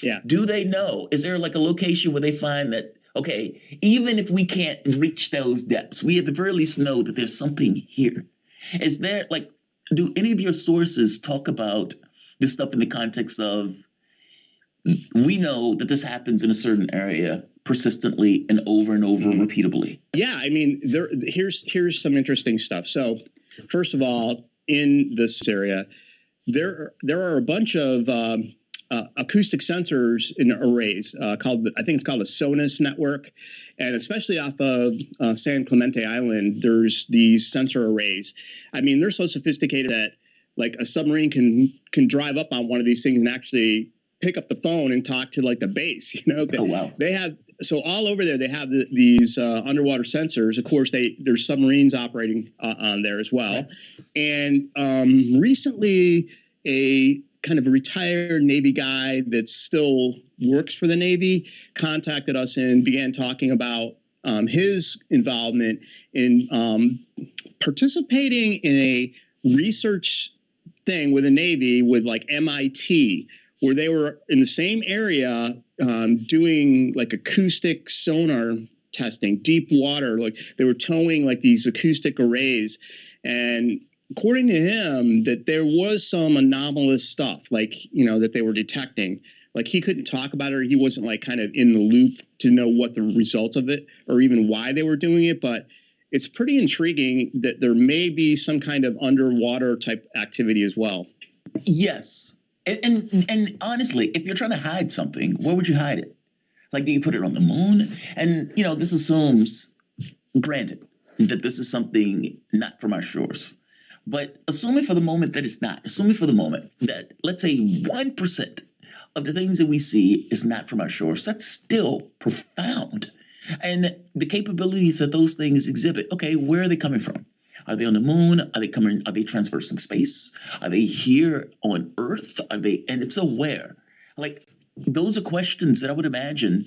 Yeah. Do they know? Is there a location where they find that, okay, even if we can't reach those depths, we at the very least know that there's something here. Is there, do any of your sources talk about this stuff in the context of, we know that this happens in a certain area persistently and over repeatably? Yeah, here's some interesting stuff. So, first of all, in this area, there are a bunch of acoustic sensors in arrays I think it's called a SONUS network. And especially off of San Clemente Island, there's these sensor arrays. They're so sophisticated that a submarine can drive up on one of these things and actually pick up the phone and talk to the base. Oh, wow. They have, so all over there, they have these underwater sensors. Of course, there's submarines operating on there as well. Right. And recently a kind of a retired Navy guy that still works for the Navy contacted us and began talking about his involvement in participating in a research thing with the Navy with MIT, where they were in the same area doing acoustic sonar testing, deep water. They were towing these acoustic arrays. And according to him, that there was some anomalous stuff, that they were detecting. He couldn't talk about it, or he wasn't kind of in the loop to know what the results of it or even why they were doing it. But it's pretty intriguing that there may be some kind of underwater type activity as well. Yes. And honestly, if you're trying to hide something, where would you hide it? Do you put it on the moon? And, this assumes, granted, that this is something not from our shores. But assuming for the moment that it's not, assuming for the moment that, let's say, 1% of the things that we see is not from our shores, that's still profound. And the capabilities that those things exhibit, okay, where are they coming from? Are they on the moon? Are they traversing space? Are they here on Earth? And if so, where? Like, those are questions that I would imagine,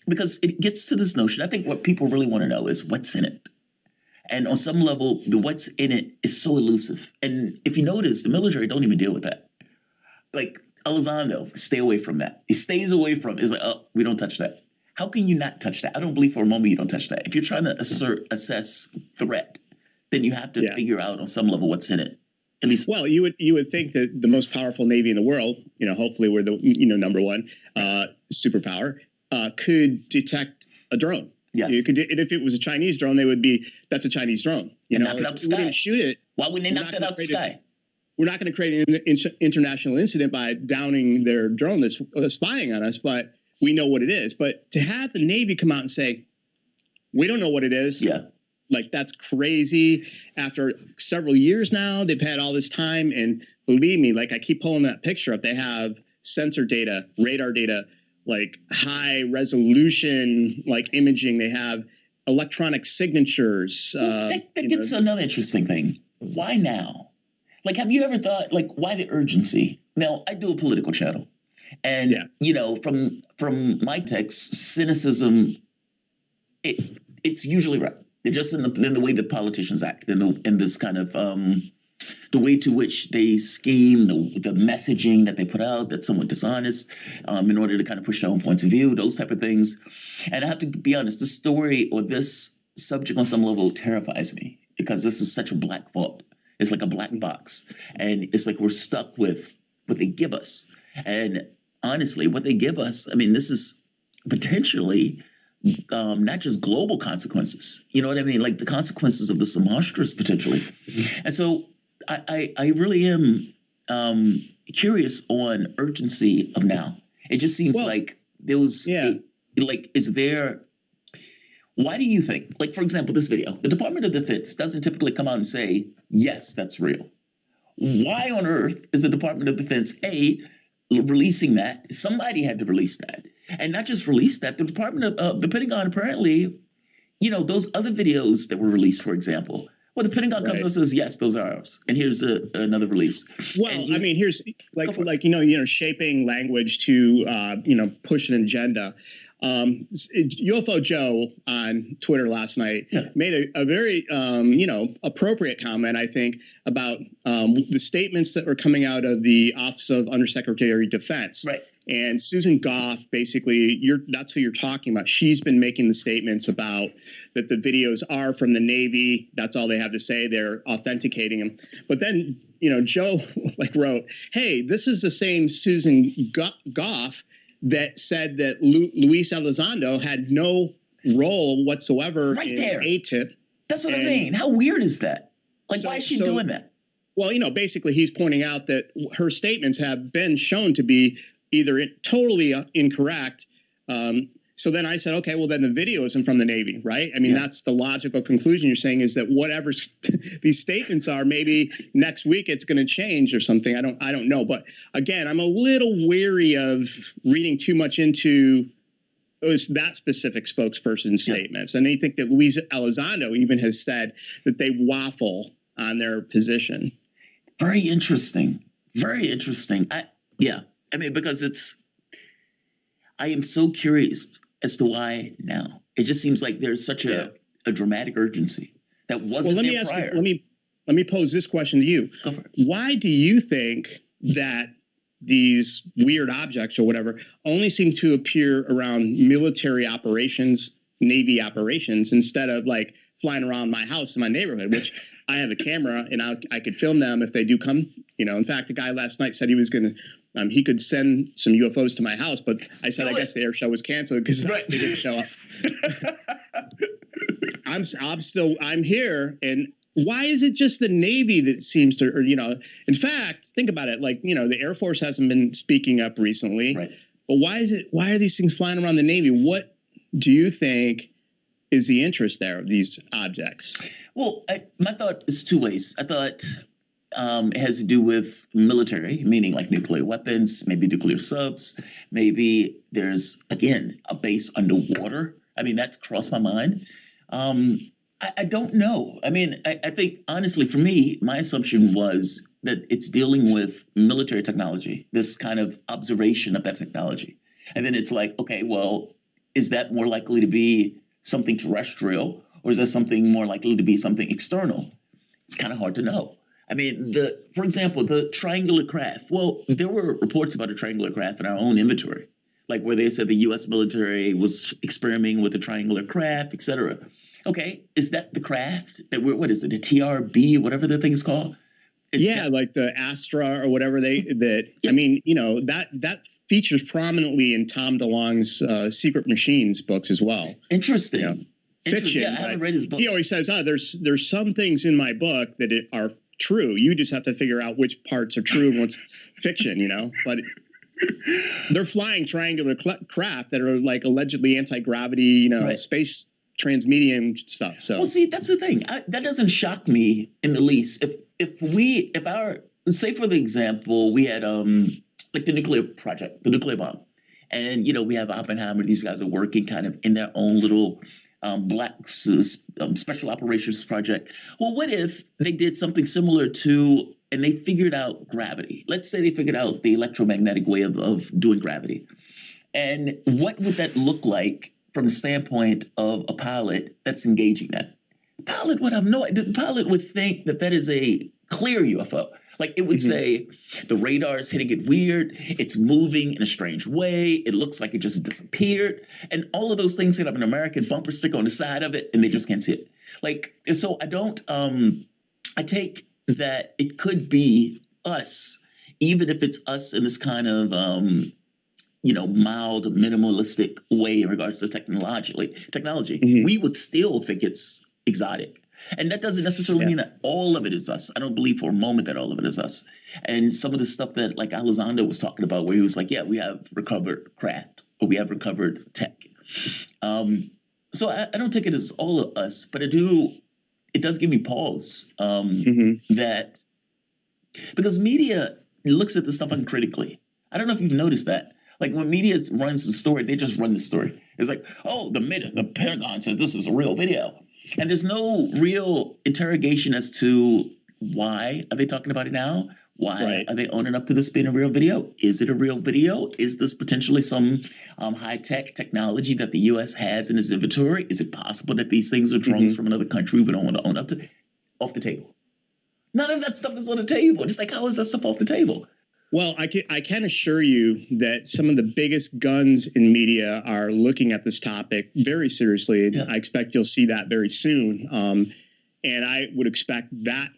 because it gets to this notion. I think what people really want to know is what's in it. And on some level, the what's in it is so elusive. And if you notice, the military don't even deal with that. Like, Elizondo, stay away from that. He stays away from it. It's like, oh, we don't touch that. How can you not touch that? I don't believe for a moment you don't touch that. If you're trying to assess threat, then you have to figure out on some level what's in it. At least, well, you would think that the most powerful Navy in the world, hopefully we're the number one superpower, could detect a drone. Yes. You could, and if it was a Chinese drone, that's a Chinese drone. Knock it out the sky. We're going to shoot it. Why wouldn't they knock that out the sky? We're not going to create an international incident by downing their drone that's spying on us, but we know what it is. But to have the Navy come out and say, we don't know what it is. Yeah. Like, that's crazy. After several years now, they've had all this time. And believe me, like, I keep pulling that picture up. They have sensor data, radar data, like high resolution, like imaging. They have electronic signatures. That gets to another interesting thing. Why now? Like, have you ever thought, like, why the urgency? Now, I do a political channel. And, from my text, cynicism, it's usually right. They're just in the way that politicians act, in this kind of the way to which they scheme, the messaging that they put out that's somewhat dishonest, in order to kind of push their own points of view, those type of things. And I have to be honest, this story or this subject on some level terrifies me, because this is such a black vault. It's like a black box, and it's like we're stuck with what they give us. And honestly, what they give us, I mean, this is potentially not just global consequences. You know what I mean? Like, the consequences of this are monstrous potentially. And so I really am curious on urgency of now. It just seems like there was why do you think, like, for example, this video, the Department of Defense doesn't typically come out and say, yes, that's real. Why on earth is the Department of Defense, releasing that? Somebody had to release that. And not just release that, the Department of the Pentagon apparently, those other videos that were released, for example, well, the Pentagon comes and says, yes, those are ours. And here's another release. Well, I mean, here's shaping language to, push an agenda. UFO Joe on Twitter last night made a very, appropriate comment, I think, about the statements that were coming out of the Office of Undersecretary of Defense. Right. And Susan Goff, basically, that's who you're talking about. She's been making the statements about that the videos are from the Navy. That's all they have to say. They're authenticating them. But then, Joe wrote, hey, this is the same Susan Goff that said that Luis Elizondo had no role whatsoever in ATIP. That's what I mean. How weird is that? Like, why is she doing that? Well, basically he's pointing out that her statements have been shown to be either totally incorrect. So then I said, okay, well, then the video isn't from the Navy, right? I mean, that's the logical conclusion you're saying, is that whatever these statements are, maybe next week it's going to change or something. I don't know. But again, I'm a little weary of reading too much into that specific spokesperson's statements. And I think that Luis Elizondo even has said that they waffle on their position. Very interesting. Very interesting. I mean, because I am so curious as to why now. It just seems like there's such a dramatic urgency that wasn't there prior. Let me pose this question to you. Go for it. Why do you think that these weird objects or whatever only seem to appear around military operations, Navy operations, instead of like flying around my house in my neighborhood, which I have a camera and I could film them if they do come. In fact, the guy last night said he was going to he could send some UFOs to my house, but I said, I guess the air show was canceled because they didn't show up. I'm here. And why is it just the Navy that seems to, in fact, think about it. Like, the Air Force hasn't been speaking up recently, but why are these things flying around the Navy? What do you think is the interest there of these objects? Well, my thought is two ways. I thought it has to do with military, meaning like nuclear weapons, maybe nuclear subs, maybe there's, again, a base underwater. I mean, that's crossed my mind. I don't know. I mean, I think, honestly, for me, my assumption was that it's dealing with military technology, this kind of observation of that technology. And then it's like, okay, well, is that more likely to be something terrestrial, or is that something more likely to be something external? It's kind of hard to know. I mean, for example, the triangular craft. Well, there were reports about a triangular craft in our own inventory, like where they said the U.S. military was experimenting with a triangular craft, et cetera. Okay, is that the craft that what is it, the TRB, whatever the thing is called? Like the Astra or whatever Yeah. I mean, that features prominently in Tom DeLonge's Secret Machines books as well. Interesting. You know, fiction. Yeah, I haven't read his book. He always says, there's some things in my book that are true. You just have to figure out which parts are true and what's fiction, But they're flying triangular craft that are like allegedly anti-gravity, Right. space transmedium stuff. So, well, see, that's the thing. That doesn't shock me in the least. If our, say for the example, we had like the nuclear project, the nuclear bomb, and we have Oppenheimer. These guys are working kind of in their own little black special operations project. Well, what if they did something similar to, and they figured out gravity? Let's say they figured out the electromagnetic way of doing gravity, and what would that look like from the standpoint of a pilot that's engaging that? The pilot would have no idea. The pilot would think that is a clear UFO. Like it would say the radar is hitting it weird. It's moving in a strange way. It looks like it just disappeared. And all of those things hit up an American bumper sticker on the side of it, and they just can't see it. Like, so I don't, I take that it could be us, even if it's us in this kind of, mild, minimalistic way in regards to technology, we would still think it's exotic. And that doesn't necessarily mean that all of it is us. I don't believe for a moment that all of it is us. And some of the stuff that like Elizondo was talking about, where he was like, yeah, we have recovered craft, or we have recovered tech. So I don't take it as all of us, but it does give me pause that, because media looks at this stuff uncritically. I don't know if you've noticed that. Like when media runs the story, they just run the story. It's like, oh, the Pentagon says this is a real video. And there's no real interrogation as to why are they talking about it now? Why are they owning up to this being a real video? Is it a real video? Is this potentially some high-tech technology that the U.S. has in its inventory? Is it possible that these things are drones from another country we don't want to own up to? Off the table. None of that stuff is on the table. Just like, how is that stuff off the table? Well, I can assure you that some of the biggest guns in media are looking at this topic very seriously. Yeah. I expect you'll see that very soon. And I would expect that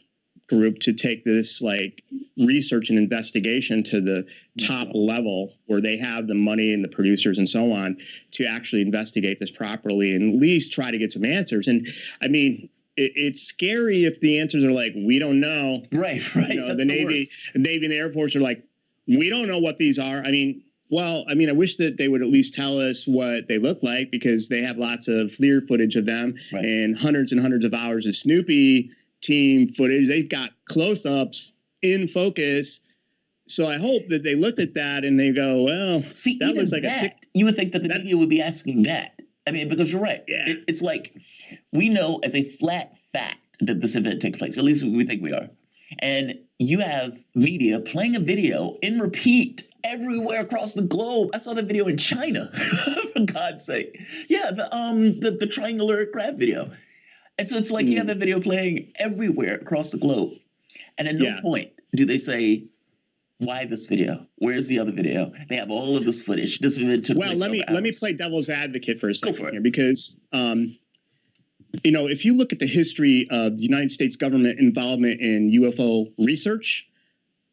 group to take this like research and investigation to the top level, where they have the money and the producers and so on to actually investigate this properly and at least try to get some answers. And I mean, it's scary if the answers are like, we don't know. Right. The Navy and the Air Force are like, we don't know what these are. I wish that they would at least tell us what they look like, because they have lots of FLIR footage of them and hundreds of hours of Snoopy team footage. They've got close-ups in focus. So I hope that they looked at that and they go, well, see, that looks like a tick. You would think that the media would be asking that. I mean, because you're right. Yeah. It's like we know as a flat fact that this event takes place. At least we think we are. And you have media playing a video in repeat everywhere across the globe. I saw the video in China, for God's sake. Yeah, the triangular craft video. And so it's like you have that video playing everywhere across the globe. And at no point do they say, why this video? Where's the other video? They have all of this footage. This event took place over hours. Let me play devil's advocate for a second here, because if you look at the history of the United States government involvement in UFO research,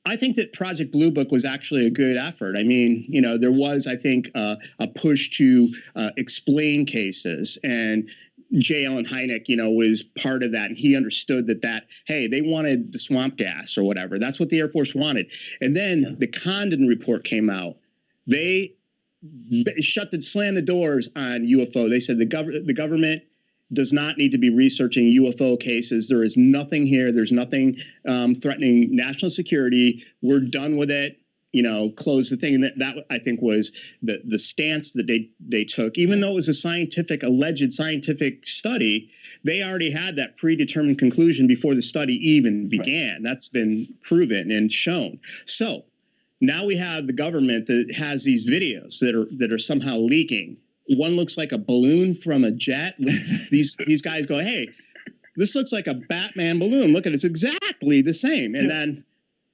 I think that Project Blue Book was actually a good effort. I mean, there was, I think, a push to explain cases, and J. Allen Hynek, was part of that. And he understood that, hey, they wanted the swamp gas or whatever. That's what the Air Force wanted. And then the Condon report came out. They slammed the doors on UFO. They said the government does not need to be researching UFO cases. There is nothing here. There's nothing threatening national security. We're done with it. Close the thing. And that I think was the stance that they took, even though it was a alleged scientific study. They already had that predetermined conclusion before the study even began. Right. That's been proven and shown. So now we have the government that has these videos that are somehow leaking. One looks like a balloon from a jet. These guys go, hey, this looks like a Batman balloon. Look at it. It's exactly the same. And then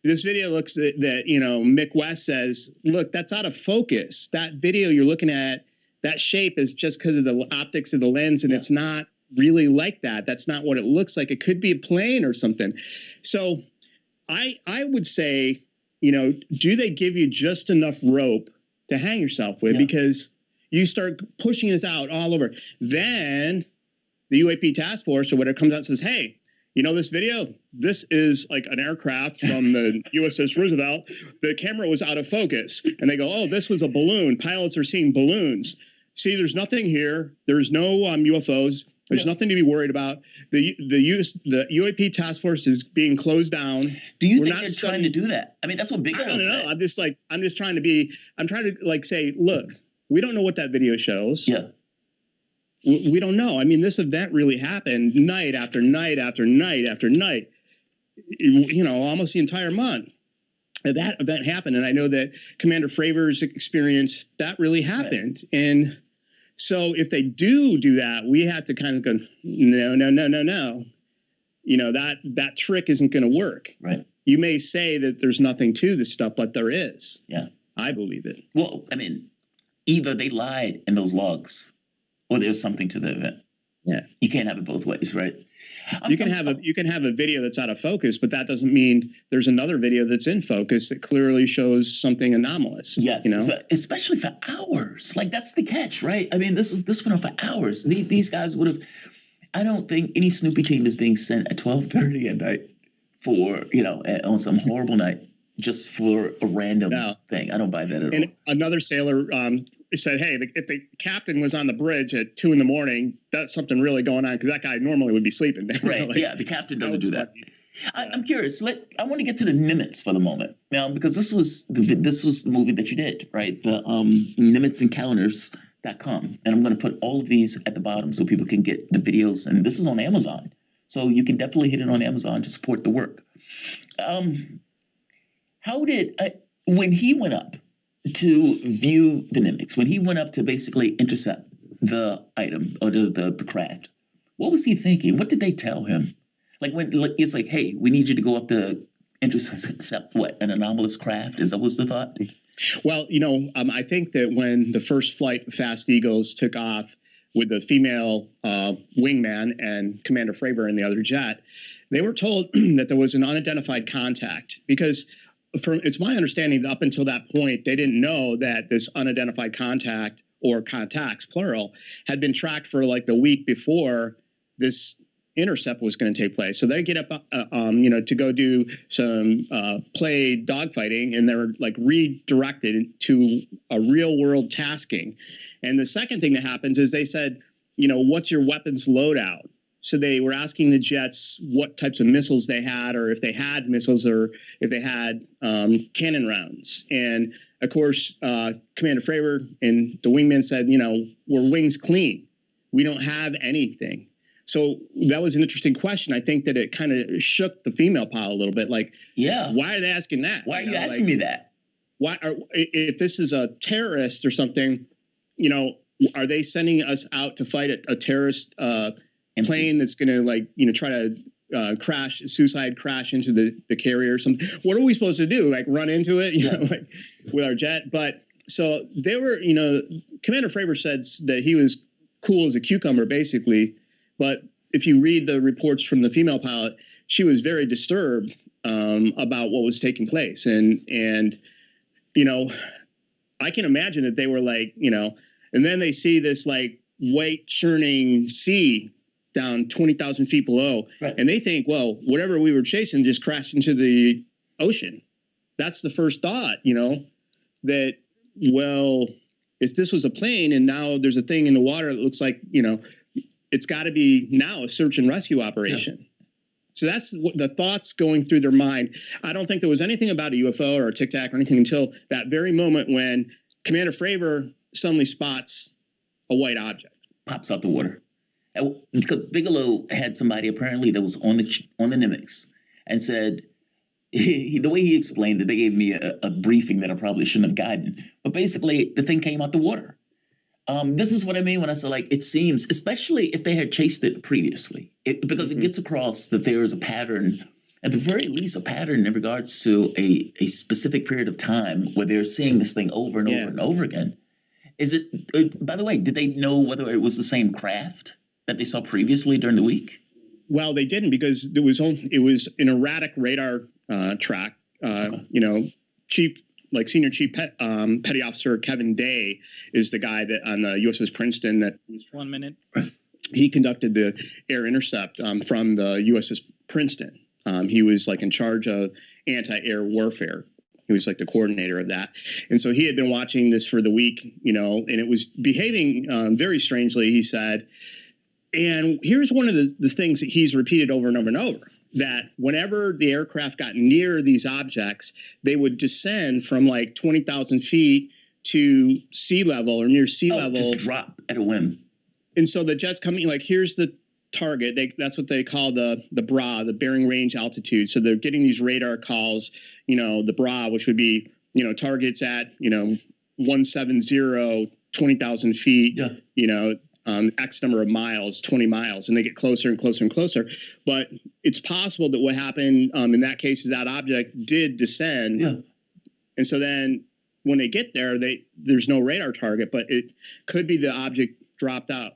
this video looks that Mick West says, look, that's out of focus. That video you're looking at, that shape is just because of the optics of the lens, and it's not really like that. That's not what it looks like. It could be a plane or something. So I would say, do they give you just enough rope to hang yourself with? Because you start pushing this out all over. Then the UAP task force or whatever comes out and says, hey, this video, this is like an aircraft from the USS Roosevelt. The camera was out of focus. And they go, oh, this was a balloon. Pilots are seeing balloons. See, there's nothing here. There's no UFOs. There's nothing to be worried about. The UAP task force is being closed down. Do you think they're trying to do that? I mean, that's what Big O said. I don't know. I'm just trying to say, look, we don't know what that video shows. Yeah. We don't know. I mean, this event really happened night after night after night after night, almost the entire month. That event happened. And I know that Commander Fravors experienced that really happened. Right. And so if they do that, we have to kind of go, no. That trick isn't going to work. Right. You may say that there's nothing to this stuff, but there is. Yeah. I believe it. Well, I mean, either they lied in those logs or there's something to the event. Yeah. You can't have it both ways, right? You can have a video that's out of focus, but that doesn't mean there's another video that's in focus that clearly shows something anomalous. Yes, especially for hours. Like, that's the catch, right? I mean, this went on for hours. These guys would have. I don't think any Snoopy team is being sent at 12:30 at night for on some horrible night just for a random thing. I don't buy that at all. And another sailor said, hey, if the captain was on the bridge at 2 a.m, that's something really going on, because that guy normally would be sleeping. Right. The captain doesn't do that. I'm curious. I want to get to the Nimitz for the moment now, because this was the movie that you did, right? The NimitzEncounters.com, and I'm going to put all of these at the bottom so people can get the videos. And this is on Amazon, so you can definitely hit it on Amazon to support the work. How did when he went up to view the Nimitz, when he went up to basically intercept the item or the craft, what was he thinking? What did they tell him? Like, it's like, hey, we need you to go up to intercept an anomalous craft? Is that what's the thought? Well, I think that when the first flight of Fast Eagles took off with the female wingman and Commander Fravor in the other jet, they were told that there was an unidentified contact, because it's my understanding that up until that point, they didn't know that this unidentified contact, or contacts, plural, had been tracked for like the week before this intercept was going to take place. So they get up, to go do some play dogfighting, and they're like redirected to a real world tasking. And the second thing that happens is they said, what's your weapons loadout? So they were asking the jets what types of missiles they had, or if they had missiles, or if they had cannon rounds. And of course, Commander Fravor and the wingman said, we're wings clean. We don't have anything. So that was an interesting question. I think that it kind of shook the female pile a little bit. Like, why are they asking that? Why are you asking me that? If this is a terrorist or something, are they sending us out to fight a terrorist plane that's going to try to suicide crash into the carrier or something? What are we supposed to do? Like, run into it, with our jet? But so they were, Commander Fravor said that he was cool as a cucumber, basically. But if you read the reports from the female pilot, she was very disturbed about what was taking place. And I can imagine that they were like, and then they see this like white churning sea down 20,000 feet below. Right. And they think, well, whatever we were chasing just crashed into the ocean. That's the first thought, that, well, if this was a plane and now there's a thing in the water that looks like, it's got to be now a search and rescue operation. Yeah. So that's the thoughts going through their mind. I don't think there was anything about a UFO or a Tic Tac or anything until that very moment when Commander Fravor suddenly spots a white object. Pops out the water. Because Bigelow had somebody apparently that was on the Nimitz and said, the way he explained it, they gave me a briefing that I probably shouldn't have gotten. But basically, the thing came out the water. This is what I mean when I say, like, it seems, especially if they had chased it previously, because it gets across that there is a pattern, at the very least, a pattern in regards to a specific period of time where they're seeing this thing over and over and over again. Is it, by the way, did they know whether it was the same craft that they saw previously during the week? Well, they didn't, because it was an erratic radar track. Senior Chief Petty Officer Kevin Day is the guy that on the USS Princeton that was 1 minute. He conducted the air intercept from the USS Princeton. He was like in charge of anti-air warfare. He was like the coordinator of that. And so he had been watching this for the week, and it was behaving very strangely, he said. And here's one of the things that he's repeated over and over and over, that whenever the aircraft got near these objects, they would descend from like 20,000 feet to sea level or near sea level. Just drop at a whim. And so the jets coming, like, here's the target. That's what they call the BRA, the bearing range altitude. So they're getting these radar calls, the BRA, which would be, targets at, 170, 20,000 feet, X number of miles, 20 miles, and they get closer and closer and closer. But it's possible that what happened in that case is that object did descend. Yeah. And so then when they get there, there's no radar target, but it could be the object dropped out.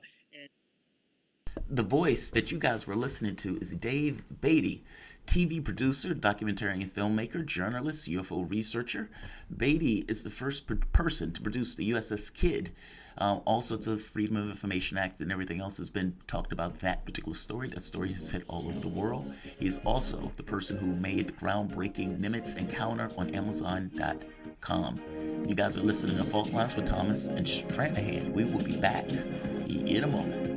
The voice that you guys were listening to is Dave Beaty, TV producer, documentary and filmmaker, journalist, UFO researcher. Beaty is the first person to produce the USS Kidd. All sorts of Freedom of Information Act and everything else has been talked about that particular story. That story has hit all over the world. He is also the person who made the groundbreaking Nimitz encounter on Amazon.com. You guys are listening to Fault Lines with Thomas and Stranahan. We will be back in a moment.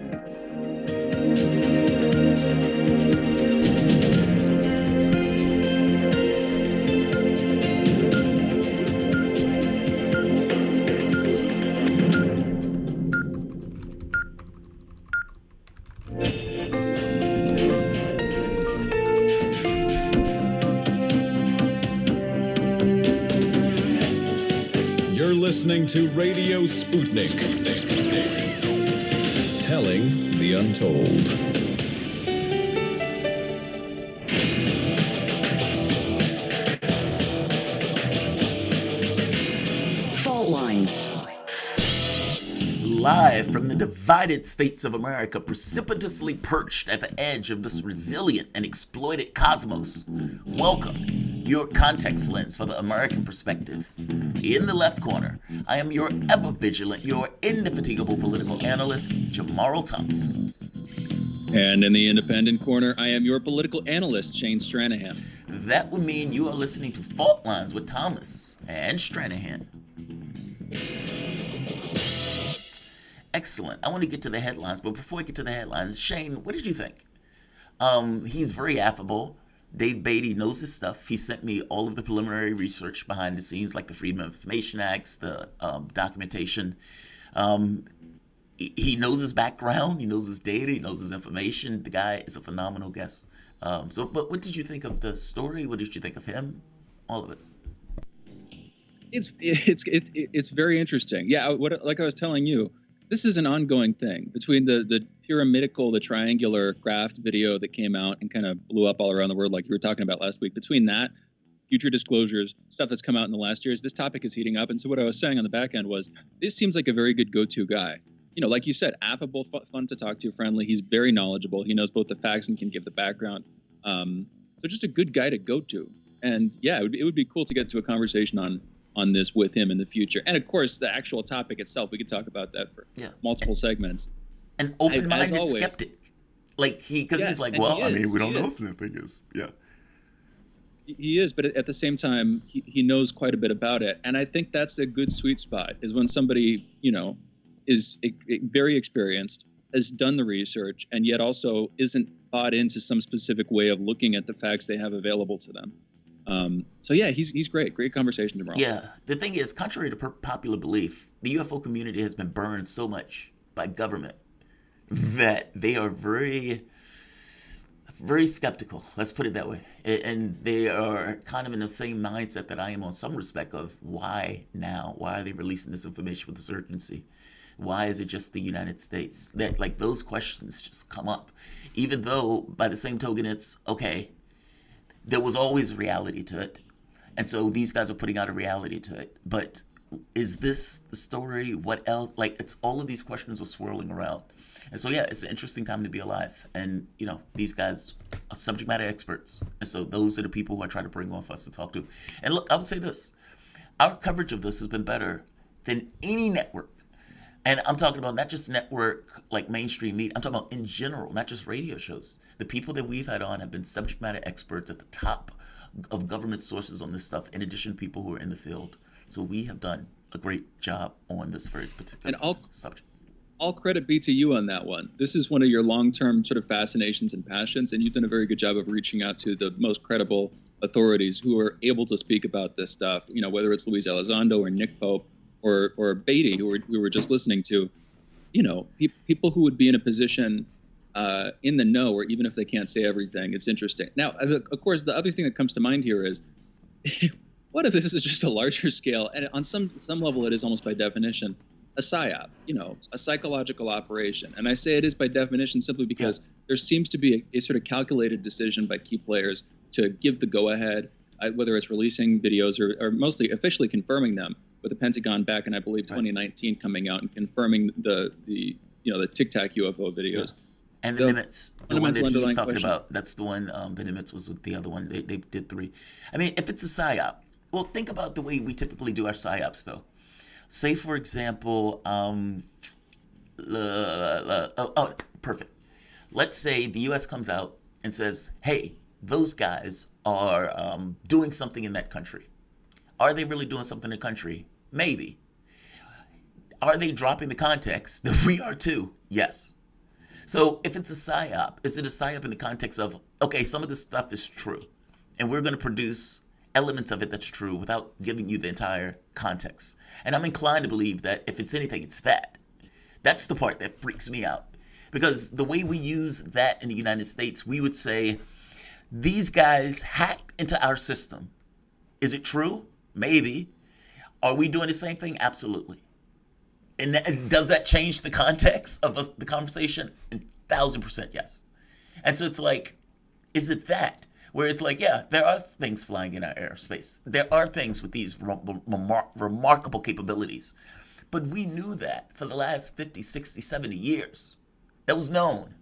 Listening to Radio Sputnik, telling the untold. Fault Lines. Live from the divided states of America, precipitously perched at the edge of this resilient and exploited cosmos. Welcome. Your context lens for the American perspective. In the left corner, I am your ever vigilant, your indefatigable political analyst, Jamarl Thomas. And in the independent corner, I am your political analyst, Shane Stranahan. That would mean you are listening to Fault Lines with Thomas and Stranahan. Excellent. I want to get to the headlines, but before I get to the headlines, Shane, what did you think? He's very affable. Dave Beaty knows his stuff. He sent me all of the preliminary research behind the scenes, like the Freedom of Information Acts, the documentation. He knows his background. He knows his data. He knows his information. The guy is a phenomenal guest. But what did you think of the story? What did you think of him? All of it. It's very interesting. Yeah, like I was telling you, this is an ongoing thing between the pyramidical, the triangular craft video that came out and kind of blew up all around the world, like you were talking about last week. Between that, future disclosures, stuff that's come out in the last years, this topic is heating up. And so what I was saying on the back end was, this seems like a very good go-to guy. Like you said, affable, fun to talk to, friendly. He's very knowledgeable. He knows both the facts and can give the background. So just a good guy to go to. And yeah, it would be cool to get to a conversation on this with him in the future. And of course, the actual topic itself, we could talk about that for multiple segments. An open-minded skeptic. Because he's like, well, I mean, we don't know what the thing is. Yeah. He is, but at the same time, he knows quite a bit about it. And I think that's a good sweet spot, is when somebody, is very experienced, has done the research and yet also isn't bought into some specific way of looking at the facts they have available to them. So yeah, he's great. Great conversation, Jamarl. Yeah, the thing is, contrary to popular belief, the UFO community has been burned so much by government that they are very, very skeptical. Let's put it that way. And they are kind of in the same mindset that I am on some respect of why now? Why are they releasing this information with this urgency? Why is it just the United States? That, like, those questions just come up. Even though, by the same token, it's, okay, there was always reality to it. And so these guys are putting out a reality to it. But is this the story? What else? Like, it's all of these questions are swirling around. And so, yeah, it's an interesting time to be alive. And, you know, these guys are subject matter experts. And so those are the people who I try to bring on for us to talk to. And look, I would say this. Our coverage of this has been better than any network. And I'm talking about not just network, like mainstream media. I'm talking about in general, not just radio shows. The people that we've had on have been subject matter experts at the top of government sources on this stuff, in addition to people who are in the field. So we have done a great job on this very particular subject. All credit be to you on that one. This is one of your long-term sort of fascinations and passions, and you've done a very good job of reaching out to the most credible authorities who are able to speak about this stuff. You know, whether it's Luis Elizondo or Nick Pope or Beaty, who we were just listening to. You know, people who would be in a position in the know, or even if they can't say everything. It's interesting. Now, of course, the other thing that comes to mind here is, what if this is just a larger scale, and on some level, it is almost by definition a psyop, you know, a psychological operation. And I say it is by definition simply because there seems to be a sort of calculated decision by key players to give the go-ahead, whether it's releasing videos or mostly officially confirming them, with the Pentagon back in, I believe, 2019 coming out and confirming the Tic Tac UFO videos. And the Nimitz, the one that he's talking about, that's the one, the Nimitz was with the other one. They did 3. I mean, if it's a psyop, well, think about the way we typically do our psyops, though. Say, for example, perfect. Let's say the U.S. comes out and says, hey, those guys are doing something in that country. Are they really doing something in the country? Maybe. Are they dropping the context that we are too? Yes. So if it's a psyop, is it a psyop in the context of, okay, some of this stuff is true, and we're going to produce elements of it that's true without giving you the entire context? And I'm inclined to believe that if it's anything, it's that. That's the part that freaks me out. Because the way we use that in the United States, we would say, these guys hacked into our system. Is it true? Maybe. Are we doing the same thing? Absolutely. And does that change the context of the conversation? 1,000% yes. And so it's like, is it that? Where it's like, yeah, there are things flying in our airspace. There are things with these remarkable capabilities. But we knew that for the last 50, 60, 70 years. That was known.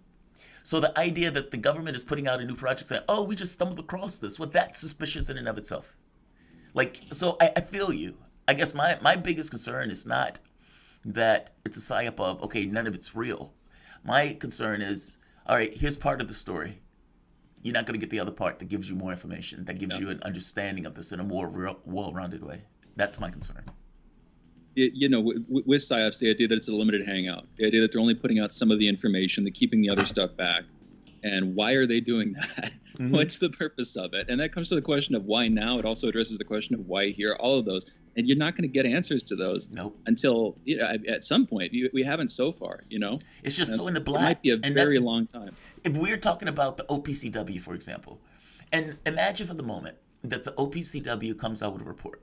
So the idea that the government is putting out a new project saying, oh, we just stumbled across this, well, that's suspicious in and of itself. Like, so I feel you. I guess my biggest concern is not that it's a psyop of, okay, none of it's real. My concern is, all right, here's part of the story. You're not going to get the other part that gives you more information, that gives you an understanding of this in a more well-rounded way. That's my concern. You know, with psyops, the idea that it's a limited hangout, the idea that they're only putting out some of the information, they're keeping the other stuff back. And why are they doing that? Mm-hmm. What's the purpose of it? And that comes to the question of why now. It also addresses the question of why here, all of those. And you're not going to get answers to those until, you know, at some point. We haven't so far, you know. It's just so in the black. It might be a very long time. If we're talking about the OPCW, for example, and imagine for the moment that the OPCW comes out with a report.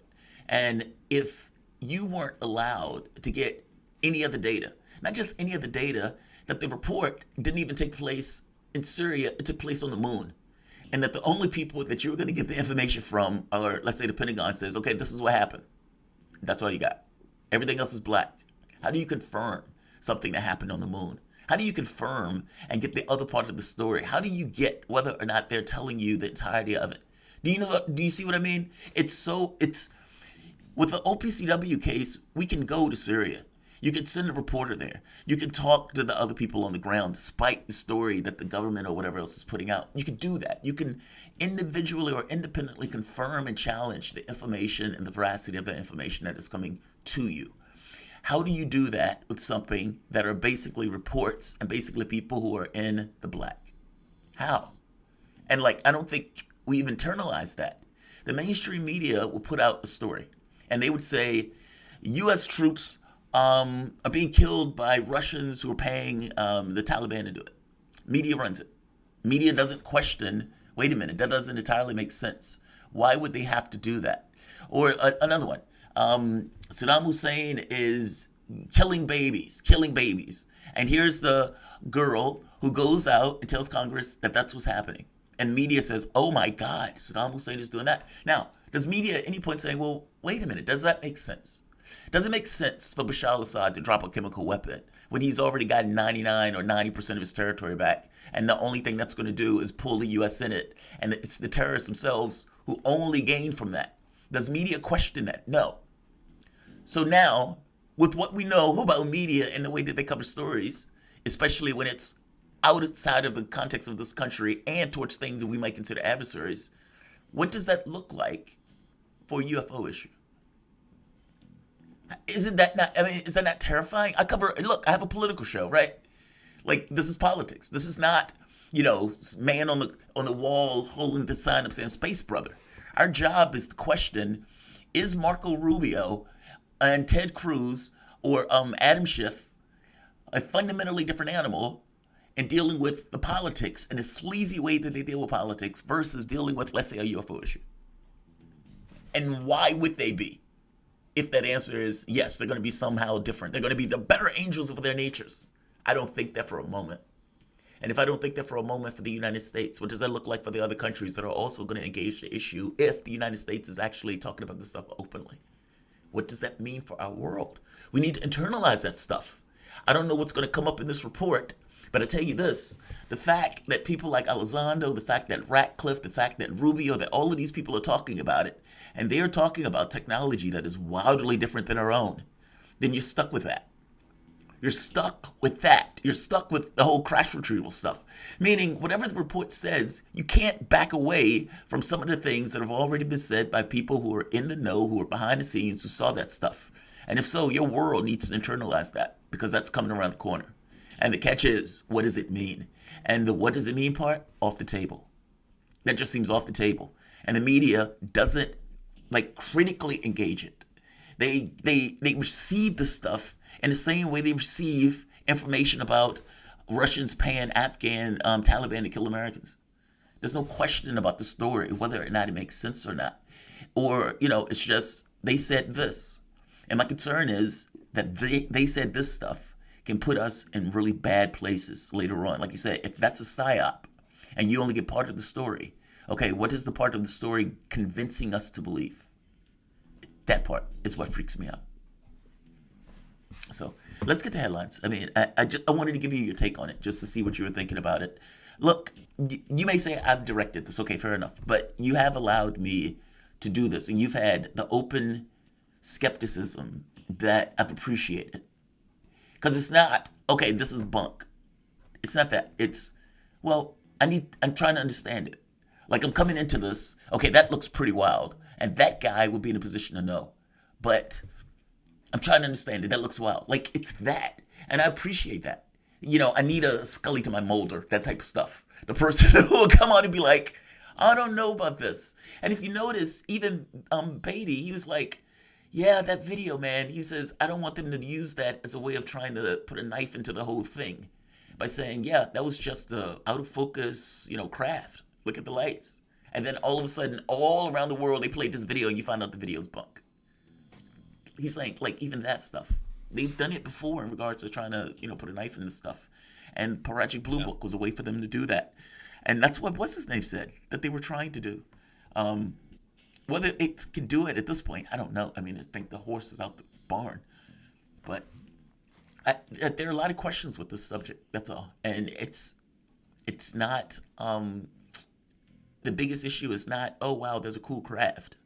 And if you weren't allowed to get any other data, not just any other data, that the report didn't even take place in Syria, it took place on the moon. And that the only people that you were going to get the information from are, let's say the Pentagon says, okay, this is what happened. That's all you got. Everything else is black. How do you confirm something that happened on the moon? How do you confirm and get the other part of the story? How do you get whether or not they're telling you the entirety of it? Do you see what I mean? With the OPCW case, we can go to Syria. You can send a reporter there. You can talk to the other people on the ground, despite the story that the government or whatever else is putting out. You can do that. You can individually or independently confirm and challenge the information and the veracity of the information that is coming to you. How do you do that with something that are basically reports and basically people who are in the black? How? And like, I don't think we've internalized that. The mainstream media will put out a story and they would say, U.S. troops are being killed by Russians who are paying the Taliban to do it. Media runs it. Media doesn't question, wait a minute, that doesn't entirely make sense. Why would they have to do that? Or another one, Saddam Hussein is killing babies. And here's the girl who goes out and tells Congress that that's what's happening. And media says, oh my God, Saddam Hussein is doing that. Now, does media at any point say, well, wait a minute, does that make sense? Does it make sense for Bashar al-Assad to drop a chemical weapon when he's already got 99 or 90% of his territory back? And the only thing that's going to do is pull the U.S. in it. And it's the terrorists themselves who only gain from that. Does media question that? No. So now, with what we know about media and the way that they cover stories, especially when it's outside of the context of this country and towards things that we might consider adversaries, what does that look like for a UFO issue? Isn't that not, I mean, is that not terrifying? Look, I have a political show, right? Like, this is politics. This is not, man on the wall holding the sign up saying Space Brother. Our job is to question, is Marco Rubio and Ted Cruz or Adam Schiff a fundamentally different animal in dealing with the politics and the sleazy way that they deal with politics versus dealing with, let's say, a UFO issue? And why would they be? If that answer is yes, they're going to be somehow different. They're going to be the better angels of their natures. I don't think that for a moment. And if I don't think that for a moment for the United States, what does that look like for the other countries that are also going to engage the issue if the United States is actually talking about this stuff openly? What does that mean for our world? We need to internalize that stuff. I don't know what's going to come up in this report, but I tell you this, the fact that people like Elizondo, the fact that Ratcliffe, the fact that Rubio, that all of these people are talking about it, and they are talking about technology that is wildly different than our own, then you're stuck with that. You're stuck with that. You're stuck with the whole crash retrieval stuff. Meaning, whatever the report says, you can't back away from some of the things that have already been said by people who are in the know, who are behind the scenes, who saw that stuff. And if so, your world needs to internalize that because that's coming around the corner. And the catch is, what does it mean? And the what does it mean part, off the table. That just seems off the table. And the media doesn't critically engage it. They receive the stuff in the same way they receive information about Russians paying Afghan Taliban to kill Americans. There's no question about the story, whether or not it makes sense or not. Or, it's just, they said this. And my concern is that they said this stuff can put us in really bad places later on. Like you said, if that's a psyop and you only get part of the story, okay, what is the part of the story convincing us to believe? That part is what freaks me out. So let's get to headlines. I mean, I wanted to give you your take on it just to see what you were thinking about it. Look, you may say I've directed this. Okay, fair enough. But you have allowed me to do this, and you've had the open skepticism that I've appreciated. Because it's not, okay, this is bunk. It's not that. It's, well, I'm trying to understand it. Like, I'm coming into this, okay, that looks pretty wild. And that guy would be in a position to know. But I'm trying to understand it. That looks wild. Like, it's that. And I appreciate that. I need a Scully to my Mulder, that type of stuff. The person who will come on and be like, I don't know about this. And if you notice, even Beaty, he was like, yeah, that video, man. He says, I don't want them to use that as a way of trying to put a knife into the whole thing. By saying, yeah, that was just a out of focus, craft. Look at the lights. And then all of a sudden, all around the world, they played this video and you find out the video's bunk. He's like even that stuff. They've done it before in regards to trying to, put a knife in this stuff. And Project Blue Book was a way for them to do that. And that's what what's-his-name said, that they were trying to do. Whether it can do it at this point, I don't know. I mean, I think the horse is out the barn. But there are a lot of questions with this subject, that's all. And it's not, the biggest issue is not, oh, wow, there's a cool craft.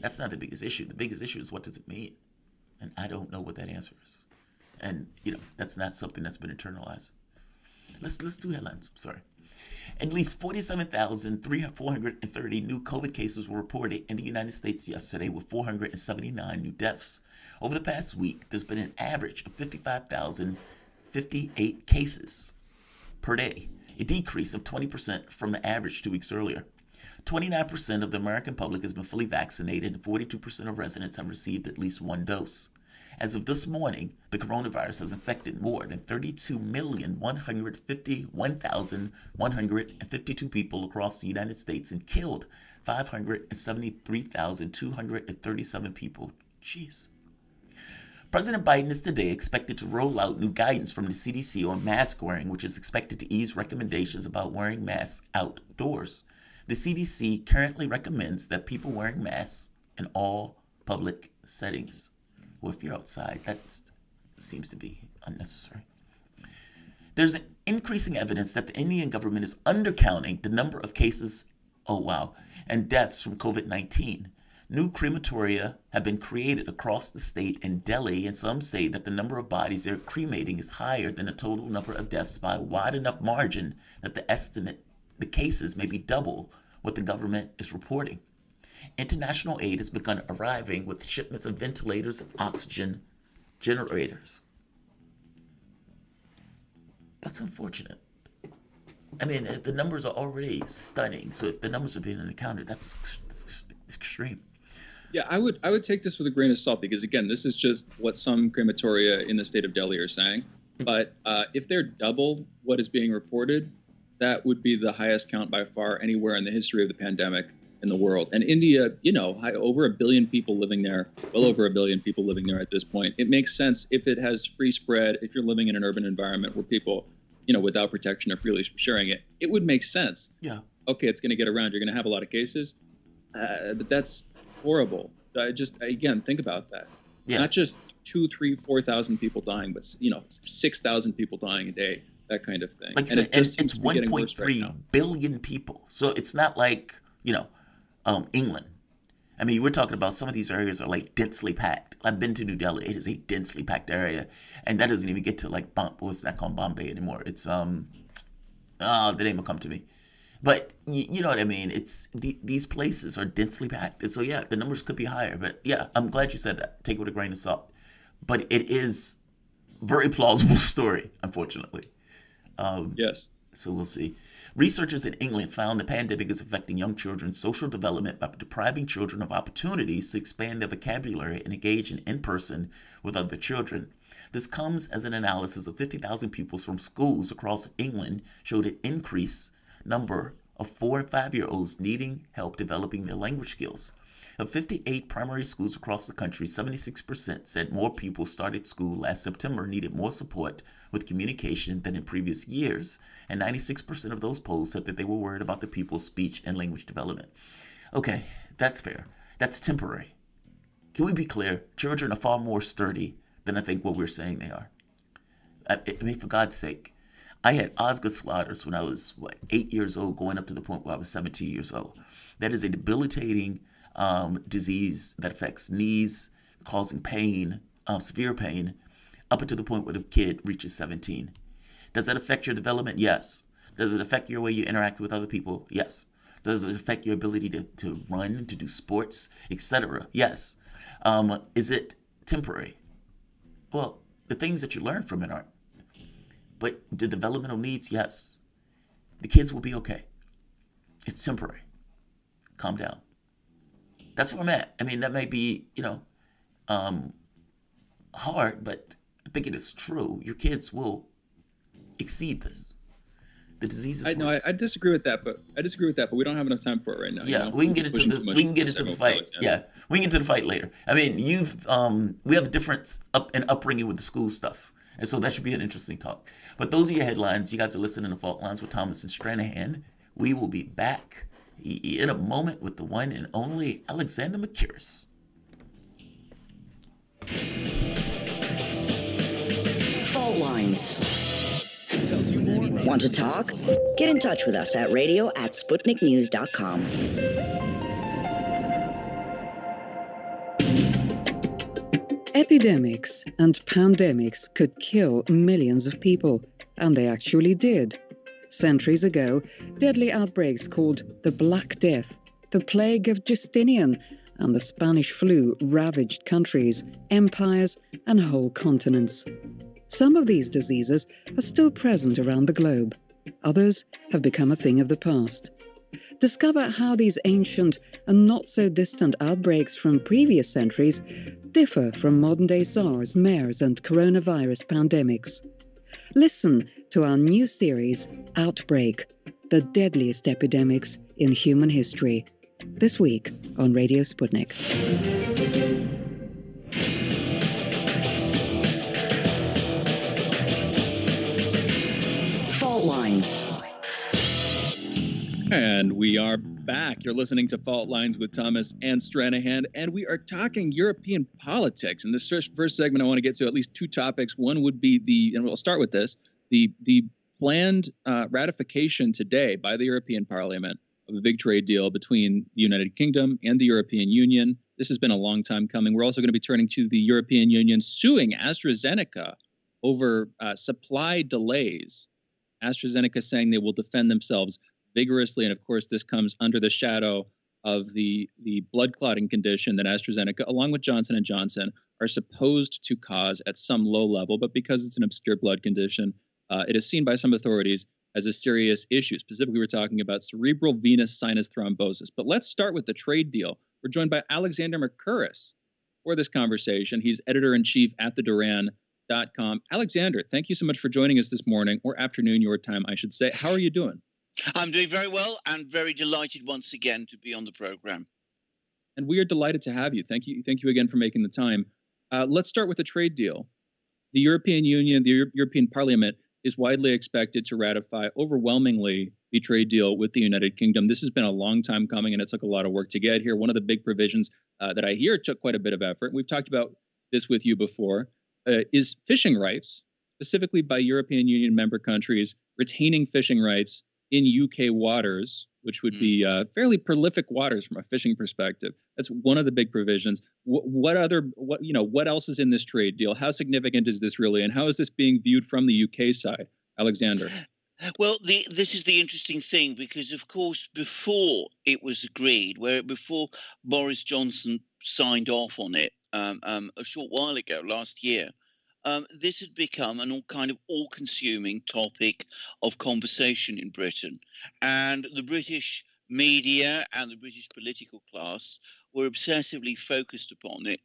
That's not the biggest issue. The biggest issue is what does it mean? And I don't know what that answer is. And, that's not something that's been internalized. Let's do headlines. Sorry. At least 47,430 new COVID cases were reported in the United States yesterday, with 479 new deaths. Over the past week, there's been an average of 55,058 cases per day, a decrease of 20% from the average 2 weeks earlier. 29% of the American public has been fully vaccinated, and 42% of residents have received at least one dose. As of this morning, the coronavirus has infected more than 32,151,152 people across the United States and killed 573,237 people. Jeez. President Biden is today expected to roll out new guidance from the CDC on mask wearing, which is expected to ease recommendations about wearing masks outdoors. The CDC currently recommends that people wearing masks in all public settings. Well, if you're outside, that seems to be unnecessary. There's increasing evidence that the Indian government is undercounting the number of cases, and deaths from COVID-19. New crematoria have been created across the state in Delhi, and some say that the number of bodies they're cremating is higher than the total number of deaths by a wide enough margin that the cases may be double what the government is reporting. International aid has begun arriving with shipments of ventilators and oxygen generators. That's unfortunate. I mean, the numbers are already stunning. So if the numbers are being accounted, that's extreme. Yeah, I would take this with a grain of salt, because again, this is just what some crematoria in the state of Delhi are saying. But if they're double what is being reported, that would be the highest count by far anywhere in the history of the pandemic in the world. And India, over 1 billion people living there, well over 1 billion people living there at this point. It makes sense if it has free spread, if you're living in an urban environment where people, without protection are freely sharing it, it would make sense. Yeah. Okay, it's going to get around. You're going to have a lot of cases. But that's horrible. Again, think about that. Yeah. Not just 2,000, 3,000, 4,000 people dying, but 6,000 people dying a day, that kind of thing. Like and it's 1.3 billion people. So it's not like, England. I mean, we're talking about some of these areas are like densely packed. I've been to New Delhi. It is a densely packed area. And that doesn't even get to like, it's not called Bombay anymore. It's, the name will come to me. But you know what I mean? It's these places are densely packed. And so, yeah, the numbers could be higher. But yeah, I'm glad you said that. Take it with a grain of salt. But it is a very plausible story, unfortunately. Yes. So we'll see. Researchers in England found the pandemic is affecting young children's social development by depriving children of opportunities to expand their vocabulary and engage in person with other children. This comes as an analysis of 50,000 pupils from schools across England showed an increased number of 4 and 5-year-olds needing help developing their language skills. Of 58 primary schools across the country, 76% said more pupils started school last September needed more support with communication than in previous years, and 96% of those polled said that they were worried about the pupils' speech and language development. Okay, that's fair. That's temporary. Can we be clear? Children are far more sturdy than I think what we're saying they are. I mean, for God's sake, I had Osgood-Schlatter's when I was, 8 years old, going up to the point where I was 17 years old. That is a debilitating disease that affects knees, causing pain, severe pain, up until the point where the kid reaches 17. Does that affect your development? Yes. Does it affect your way you interact with other people? Yes. Does it affect your ability to run, to do sports, etc.? Yes. Is it temporary? Well, the things that you learn from it aren't. But the developmental needs, yes. The kids will be okay. It's temporary. Calm down. That's where I'm at. I mean, that may be, hard, but I think it is true. Your kids will exceed this. The disease is worse. I disagree with that, but we don't have enough time for it right now. Yeah, we can get into this. We can get into the fight. Yeah, we can get to the fight later. I mean, we have a difference in upbringing with the school stuff, and so that should be an interesting talk. But those are your headlines. You guys are listening to Fault Lines with Thomas and Stranahan. We will be back in a moment with the one and only Alexander McCuris. Fault Lines. Want to talk? Get in touch with us at radio@sputniknews.com. Epidemics and pandemics could kill millions of people, and they actually did. Centuries ago, deadly outbreaks called the Black Death, the plague of Justinian, and the Spanish flu ravaged countries, empires, and whole continents. Some of these diseases are still present around the globe. Others have become a thing of the past. Discover how these ancient and not-so-distant outbreaks from previous centuries differ from modern-day SARS, MERS, and coronavirus pandemics. Listen to our new series, Outbreak, the deadliest epidemics in human history, this week on Radio Sputnik. Fault lines. And we are back. You're listening to Fault Lines with Thomas and Stranahan, and we are talking European politics. In this first segment, I want to get to at least two topics. One would be and we'll start with this, the planned ratification today by the European Parliament of a big trade deal between the United Kingdom and the European Union. This has been a long time coming. We're also going to be turning to the European Union suing AstraZeneca over supply delays. AstraZeneca saying they will defend themselves vigorously, and of course, this comes under the shadow of the blood clotting condition that AstraZeneca, along with Johnson & Johnson, are supposed to cause at some low level, but because it's an obscure blood condition, it is seen by some authorities as a serious issue. Specifically, we're talking about cerebral venous sinus thrombosis. But let's start with the trade deal. We're joined by Alexander Mercouris for this conversation. He's editor-in-chief at theduran.com. Alexander, thank you so much for joining us this morning, or afternoon your time, I should say. How are you doing? I'm doing very well and very delighted once again to be on the program. And we are delighted to have you. Thank you again for making the time. Let's start with the trade deal. The European Union, the European Parliament, is widely expected to ratify overwhelmingly the trade deal with the United Kingdom. This has been a long time coming, and it took a lot of work to get here. One of the big provisions that I hear took quite a bit of effort, we've talked about this with you before, is fishing rights, specifically by European Union member countries retaining fishing rights in UK waters, which would be fairly prolific waters from a fishing perspective. That's one of the big provisions. What else is in this trade deal? How significant is this really, and how is this being viewed from the UK side, Alexander? Well, this is the interesting thing, because of course, before it was agreed, before Boris Johnson signed off on it a short while ago, last year, this had become an all-consuming topic of conversation in Britain. And the British media and the British political class were obsessively focused upon it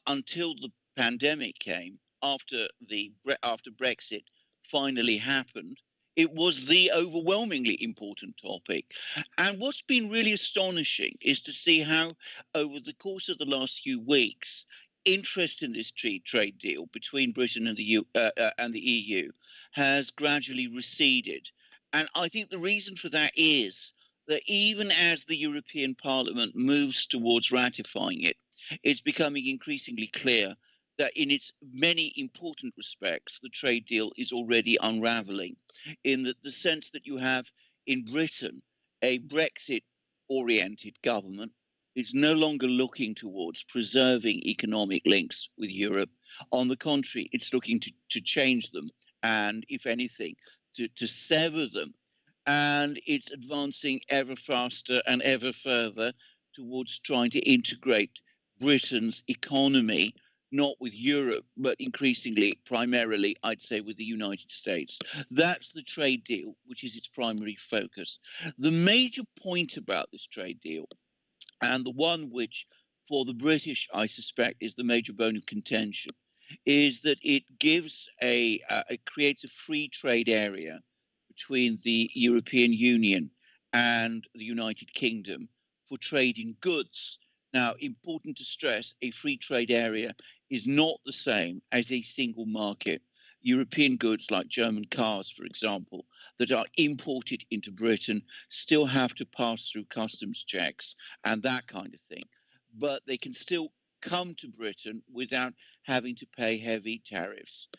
until the pandemic came, after Brexit finally happened. It was the overwhelmingly important topic. And what's been really astonishing is to see how, over the course of the last few weeks, interest in this trade deal between Britain and the EU has gradually receded. And I think the reason for that is that even as the European Parliament moves towards ratifying it, it's becoming increasingly clear that in its many important respects, the trade deal is already unraveling, in the sense that you have in Britain a Brexit-oriented government is no longer looking towards preserving economic links with Europe. On the contrary, it's looking to change them and, if anything, to sever them. And it's advancing ever faster and ever further towards trying to integrate Britain's economy, not with Europe, but increasingly, primarily, I'd say, with the United States. That's the trade deal, which is its primary focus. The major point about this trade deal, and the one which, for the British, I suspect, is the major bone of contention, is that it creates a free trade area between the European Union and the United Kingdom for trade in goods. Now, important to stress, a free trade area is not the same as a single market. European goods like German cars, for example, that are imported into Britain still have to pass through customs checks and that kind of thing. But they can still come to Britain without having to pay heavy tariffs.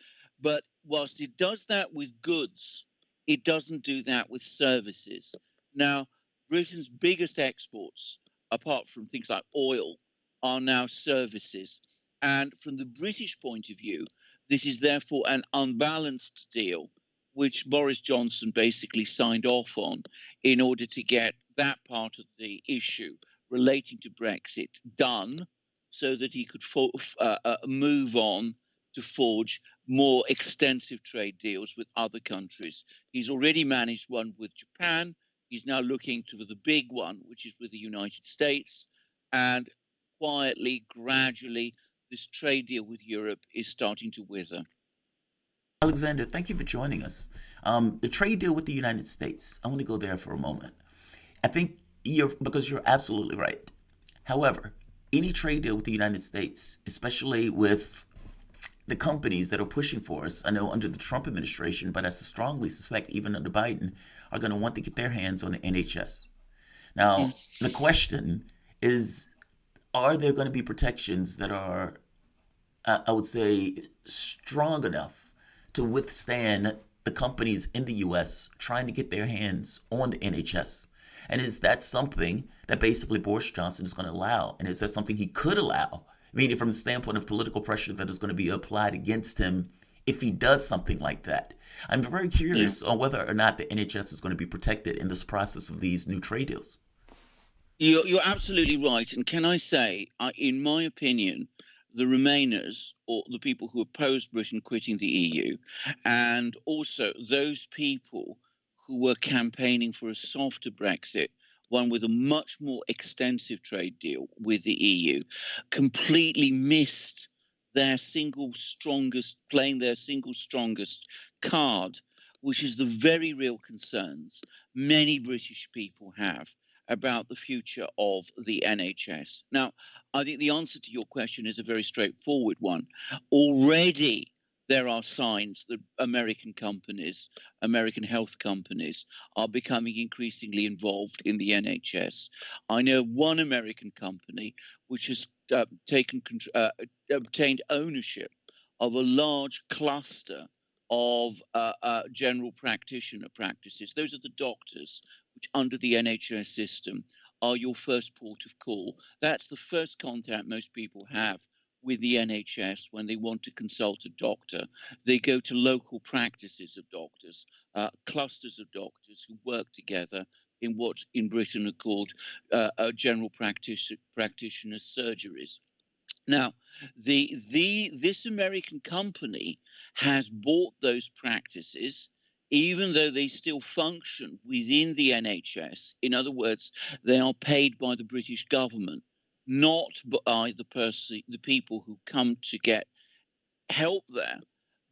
But whilst it does that with goods, it doesn't do that with services. Now, Britain's biggest exports, apart from things like oil, are now services. And from the British point of view, this is therefore an unbalanced deal, which Boris Johnson basically signed off on in order to get that part of the issue relating to Brexit done so that he could move on to forge more extensive trade deals with other countries. He's already managed one with Japan. He's now looking to the big one, which is with the United States. And quietly, gradually, this trade deal with Europe is starting to wither. Alexander, thank you for joining us. The trade deal with the United States, I want to go there for a moment. I think because you're absolutely right. However, any trade deal with the United States, especially with the companies that are pushing for us, I know under the Trump administration, but I strongly suspect even under Biden, are going to want to get their hands on the NHS. Now, the question is, are there going to be protections that are, I would say, strong enough to withstand the companies in the U.S. trying to get their hands on the NHS? And is that something that basically Boris Johnson is going to allow? And is that something he could allow? Meaning from the standpoint of political pressure that is going to be applied against him if he does something like that. I'm very curious on whether or not the NHS is going to be protected in this process of these new trade deals. You're absolutely right. And can I say, in my opinion, the Remainers, or the people who opposed Britain quitting the EU, and also those people who were campaigning for a softer Brexit, one with a much more extensive trade deal with the EU, completely missed their single strongest card, which is the very real concerns many British people have about the future of the NHS. Now, I think the answer to your question is a very straightforward one. Already there are signs that American health companies, are becoming increasingly involved in the NHS. I know one American company which has obtained ownership of a large cluster of general practitioner practices. Those are the doctors which under the NHS system are your first port of call. That's the first contact most people have with the NHS when they want to consult a doctor. They go to local practices of doctors, clusters of doctors who work together in what in Britain are called general practitioner surgeries. Now, this American company has bought those practices, even though they still function within the NHS. In other words, they are paid by the British government, not by the people who come to get help there.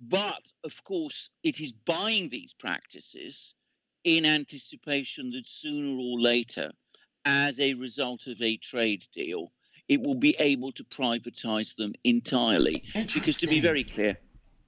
But, of course, it is buying these practices in anticipation that sooner or later, as a result of a trade deal, it will be able to privatize them entirely. Because to be very clear,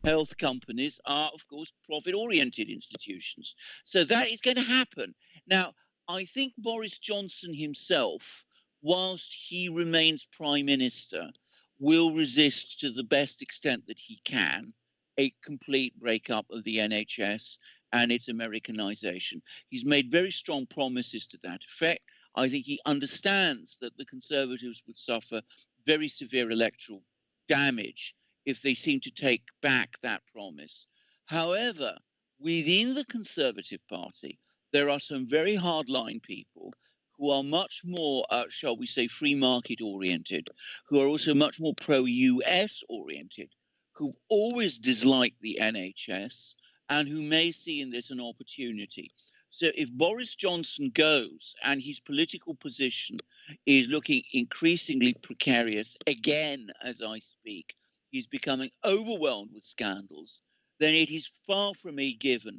health companies are, of course, profit-oriented institutions. So that is going to happen. Now, I think Boris Johnson himself, whilst he remains prime minister, will resist to the best extent that he can a complete breakup of the NHS and its Americanization. He's made very strong promises to that effect. I think he understands that the Conservatives would suffer very severe electoral damage if they seem to take back that promise. However, within the Conservative Party, there are some very hardline people who are much more, shall we say, free market oriented, who are also much more pro-US oriented, who've always disliked the NHS and who may see in this an opportunity. So if Boris Johnson goes and his political position is looking increasingly precarious again as I speak, he's becoming overwhelmed with scandals, then it is far from a given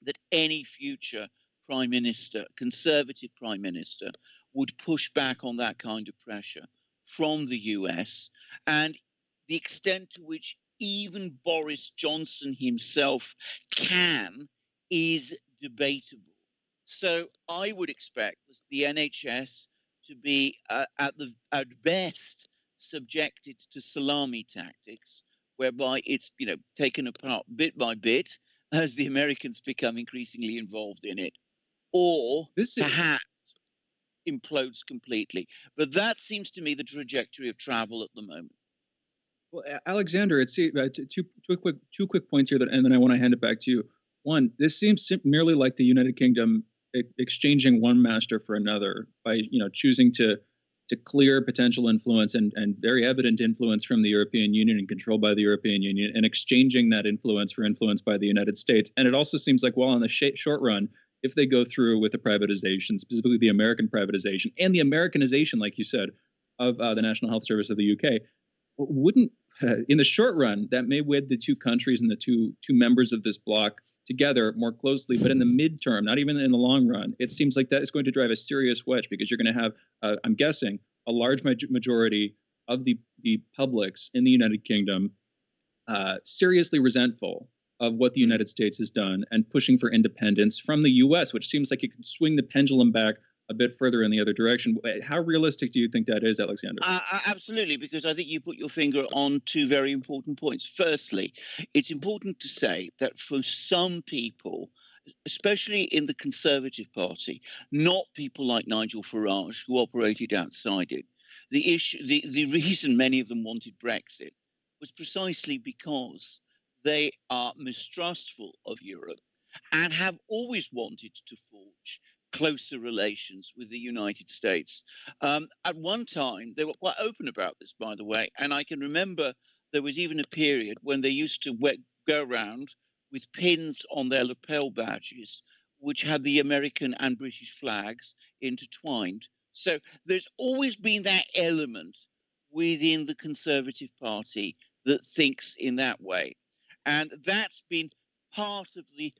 that any future prime minister, conservative prime minister, would push back on that kind of pressure from the US. And the extent to which even Boris Johnson himself can is debatable. So I would expect the NHS to be at best subjected to salami tactics, whereby it's taken apart bit by bit as the Americans become increasingly involved in it, or perhaps implodes completely. But that seems to me the trajectory of travel at the moment. Well, Alexander, two quick points here, and then I want to hand it back to you. One, this seems merely like the United Kingdom exchanging one master for another by choosing to clear potential influence and very evident influence from the European Union and controlled by the European Union, and exchanging that influence for influence by the United States. And it also seems like, well, in the short run, if they go through with the privatization, specifically the American privatization and the Americanization, like you said, of the National Health Service of the UK, wouldn't in the short run, that may wed the two countries and the two members of this bloc together more closely. But in the midterm, not even in the long run, it seems like that is going to drive a serious wedge, because you're going to have, I'm guessing, a large majority of the publics in the United Kingdom seriously resentful of what the United States has done and pushing for independence from the U.S., which seems like it could swing the pendulum back a bit further in the other direction. How realistic do you think that is, Alexander? Absolutely, because I think you put your finger on two very important points. Firstly, it's important to say that for some people, especially in the Conservative Party, not people like Nigel Farage, who operated outside it, the reason many of them wanted Brexit was precisely because they are mistrustful of Europe and have always wanted to forge closer relations with the United States. At one time, they were quite open about this, by the way, and I can remember there was even a period when they used to go around with pins on their lapel badges, which had the American and British flags intertwined. So there's always been that element within the Conservative Party that thinks in that way. And that's been part of the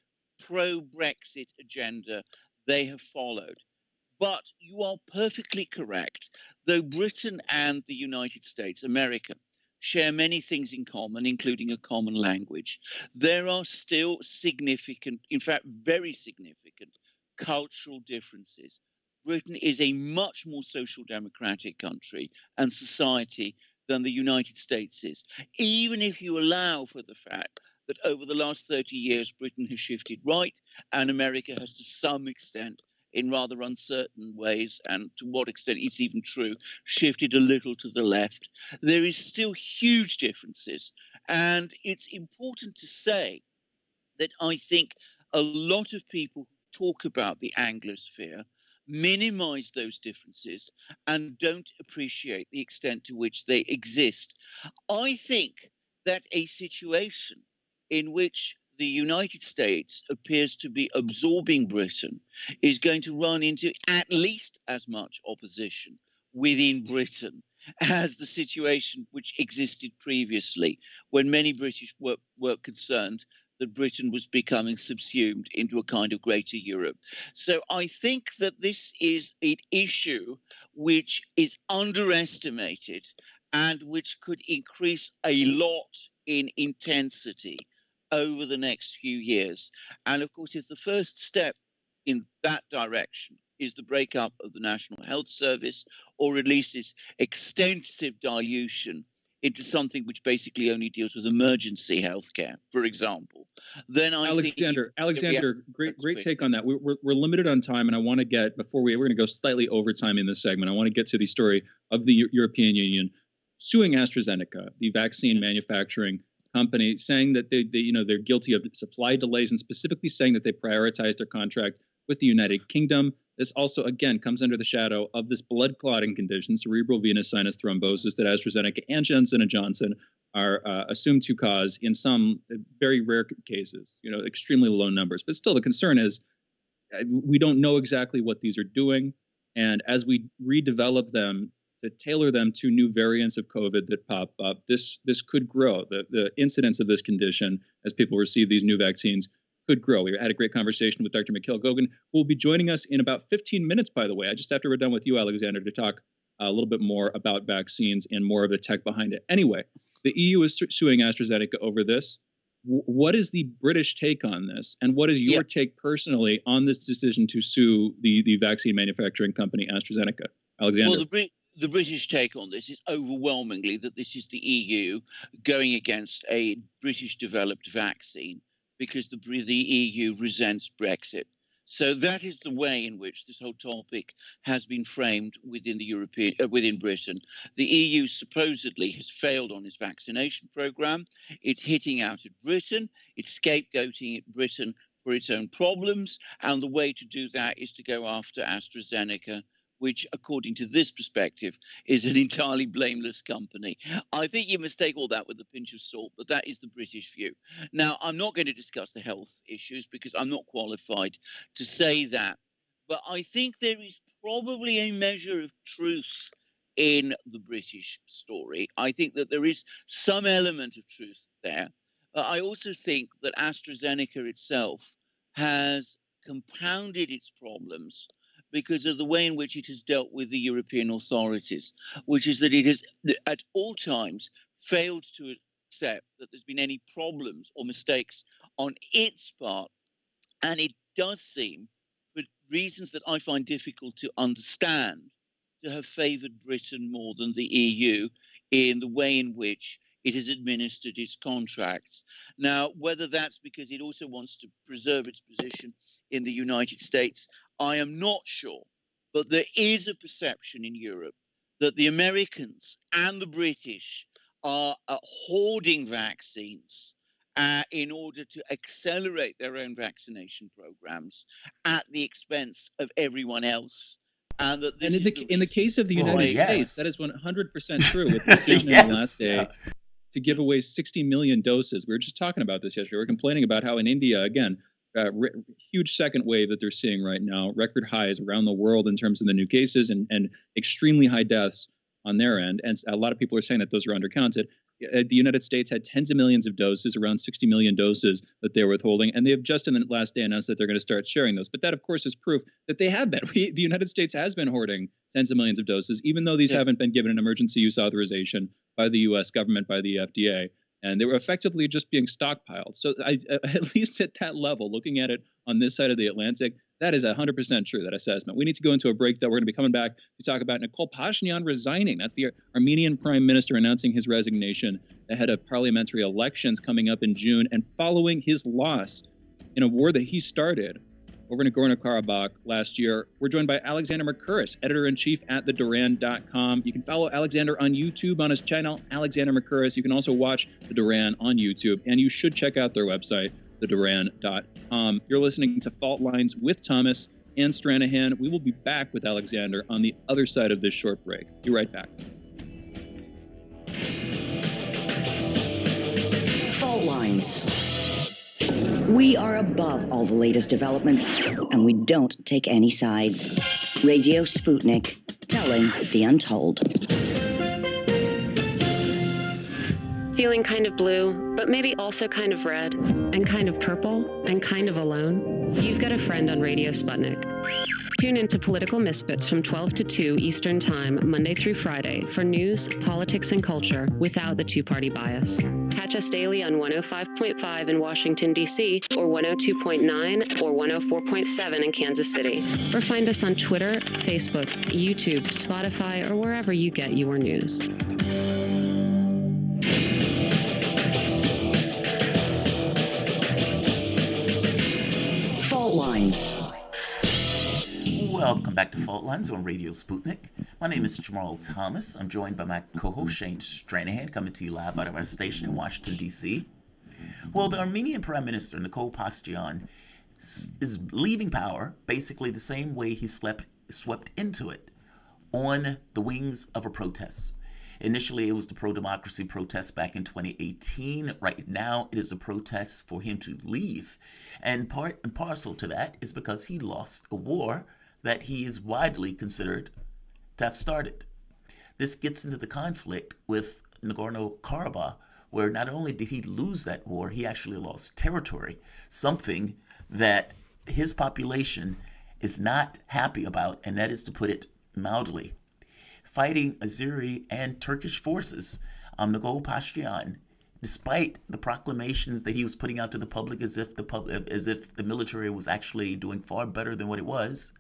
pro-Brexit agenda they have followed. But you are perfectly correct. Though Britain and the United States, America, share many things in common, including a common language, there are still significant, in fact, very significant cultural differences. Britain is a much more social democratic country and society than the United States is, even if you allow for the fact that over the last 30 years, Britain has shifted right and America has to some extent, in rather uncertain ways, and to what extent it's even true, shifted a little to the left. There is still huge differences. And it's important to say that I think a lot of people who talk about the Anglosphere minimize those differences and don't appreciate the extent to which they exist. I think that a situation in which the United States appears to be absorbing Britain is going to run into at least as much opposition within Britain as the situation which existed previously, when many British were concerned that Britain was becoming subsumed into a kind of greater Europe. So I think that this is an issue which is underestimated and which could increase a lot in intensity over the next few years. And of course, if the first step in that direction is the breakup of the National Health Service, or at least its extensive dilution into something which basically only deals with emergency healthcare, for example, then I think Alexander, great take on that. We're limited on time, and I want to get, we're going to go slightly over time in this segment. I want to get to the story of the European Union suing AstraZeneca, the vaccine manufacturing company, saying that they're guilty of supply delays, and specifically saying that they prioritized their contract with the United Kingdom. This also, again, comes under the shadow of this blood clotting condition, cerebral venous sinus thrombosis, that AstraZeneca and Johnson & Johnson are assumed to cause in some very rare cases, extremely low numbers. But still, the concern is we don't know exactly what these are doing. And as we redevelop them to tailor them to new variants of COVID that pop up, this could grow. The incidence of this condition as people receive these new vaccines could grow. We had a great conversation with Dr. Mikhail Gogin, who will be joining us in about 15 minutes, by the way, just after we're done with you, Alexander, to talk a little bit more about vaccines and more of the tech behind it. Anyway, the EU is suing AstraZeneca over this. What is the British take on this? And what is your take personally on this decision to sue the vaccine manufacturing company AstraZeneca? Alexander. Well, the British take on this is overwhelmingly that this is the EU going against a British-developed vaccine because the EU resents Brexit. So that is the way in which this whole topic has been framed within within Britain. The EU supposedly has failed on its vaccination program. It's hitting out at Britain. It's scapegoating at Britain for its own problems, and the way to do that is to go after AstraZeneca, which, according to this perspective, is an entirely blameless company. I think you must take all that with a pinch of salt, but that is the British view. Now, I'm not going to discuss the health issues because I'm not qualified to say that, but I think there is probably a measure of truth in the British story. I think that there is some element of truth there. I also think that AstraZeneca itself has compounded its problems because of the way in which it has dealt with the European authorities, which is that it has at all times failed to accept that there's been any problems or mistakes on its part. And it does seem, for reasons that I find difficult to understand, to have favoured Britain more than the EU in the way in which it has administered its contracts. Now, whether that's because it also wants to preserve its position in the United States, I am not sure. But there is a perception in Europe that the Americans and the British are hoarding vaccines in order to accelerate their own vaccination programs at the expense of everyone else. And that this in the case of the United States, that is 100% true with the decision Yes. in the last day to give away 60 million doses. We were just talking about this yesterday. We were complaining about how in India, again, huge second wave that they're seeing right now, record highs around the world in terms of the new cases and extremely high deaths on their end. And a lot of people are saying that those are undercounted. The United States had tens of millions of doses, around 60 million doses that they're withholding. And they have just in the last day announced that they're going to start sharing those. But that, of course, is proof that they have been. The United States has been hoarding tens of millions of doses, even though these haven't been given an emergency use authorization by the U.S. government, by the FDA. And they were effectively just being stockpiled. So at least at that level, looking at it on this side of the Atlantic, that is 100% true, that assessment. We need to go into a break, though. We're going to be coming back to talk about Nikol Pashinyan resigning. That's the Armenian prime minister announcing his resignation ahead of parliamentary elections coming up in June and following his loss in a war that he started over in Nagorno-Karabakh last year. We're joined by Alexander Mercouris, editor-in-chief at theduran.com. You can follow Alexander on YouTube on his channel, Alexander Mercouris. You can also watch The Duran on YouTube, and you should check out their website, theduran.com. You're listening to Fault Lines with Thomas and Stranahan. We will be back with Alexander on the other side of this short break. Be right back. Fault Lines. We are above all the latest developments, and we don't take any sides. Radio Sputnik, telling the untold. Feeling kind of blue, but maybe also kind of red, and kind of purple, and kind of alone? You've got a friend on Radio Sputnik. Tune into Political Misfits from 12 to 2 Eastern Time, Monday through Friday, for news, politics, and culture without the two-party bias. Catch us daily on 105.5 in Washington, D.C., or 102.9 or 104.7 in Kansas City. Or find us on Twitter, Facebook, YouTube, Spotify, or wherever you get your news. Fault Lines. Welcome back to Fault Lines on Radio Sputnik. My name is Jamarl Thomas. I'm joined by my co-host Shane Stranahan, coming to you live out of our station in Washington, D.C. Well, the Armenian Prime Minister, Nikol Pashinyan, is leaving power basically the same way he swept into it, on the wings of a protest. Initially, it was the pro-democracy protest back in 2018. Right now, it is a protest for him to leave. And part and parcel to that is because he lost a war that he is widely considered to have started. This gets into the conflict with Nagorno-Karabakh, where not only did he lose that war, he actually lost territory, something that his population is not happy about, and that is, to put it mildly. Fighting Azeri and Turkish forces, Nikol Pashinyan, despite the proclamations that he was putting out to the public as if the military was actually doing far better than what it was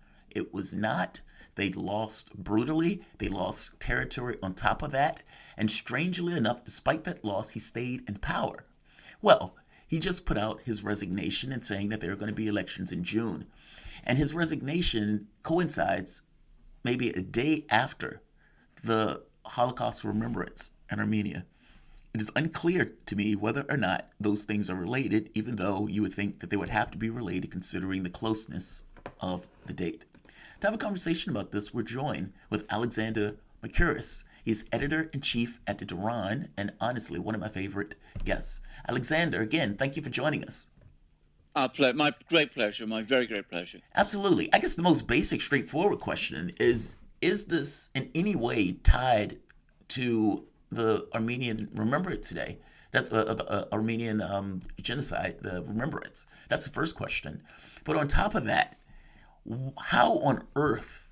not. They lost brutally. They lost territory on top of that. And strangely enough, despite that loss, he stayed in power. Well, he just put out his resignation and saying that there are going to be elections in June. And his resignation coincides maybe a day after the Holocaust remembrance in Armenia. It is unclear to me whether or not those things are related, even though you would think that they would have to be related considering the closeness of the date. To have a conversation about this, we're joined with Alexander Mercouris. He's editor-in-chief at the Duran, and honestly, one of my favorite guests. Alexander, again, thank you for joining us. My great pleasure, my very great pleasure. Absolutely. I guess the most basic, straightforward question is this in any way tied to the Armenian Remembrance Day? That's Armenian genocide, the Remembrance. That's the first question. But on top of that, how on earth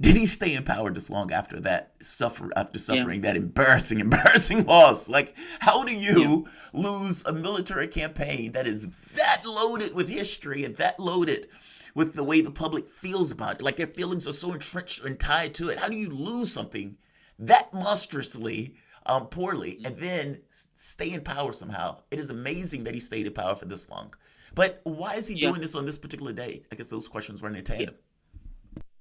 did he stay in power this long after suffering that embarrassing loss? Like, how do you lose a military campaign that is that loaded with history and that loaded with the way the public feels about it? Like, their feelings are so entrenched and tied to it. How do you lose something that monstrously poorly and then stay in power somehow? It is amazing that he stayed in power for this long. But why is he doing this on this particular day? I guess those questions run in tandem.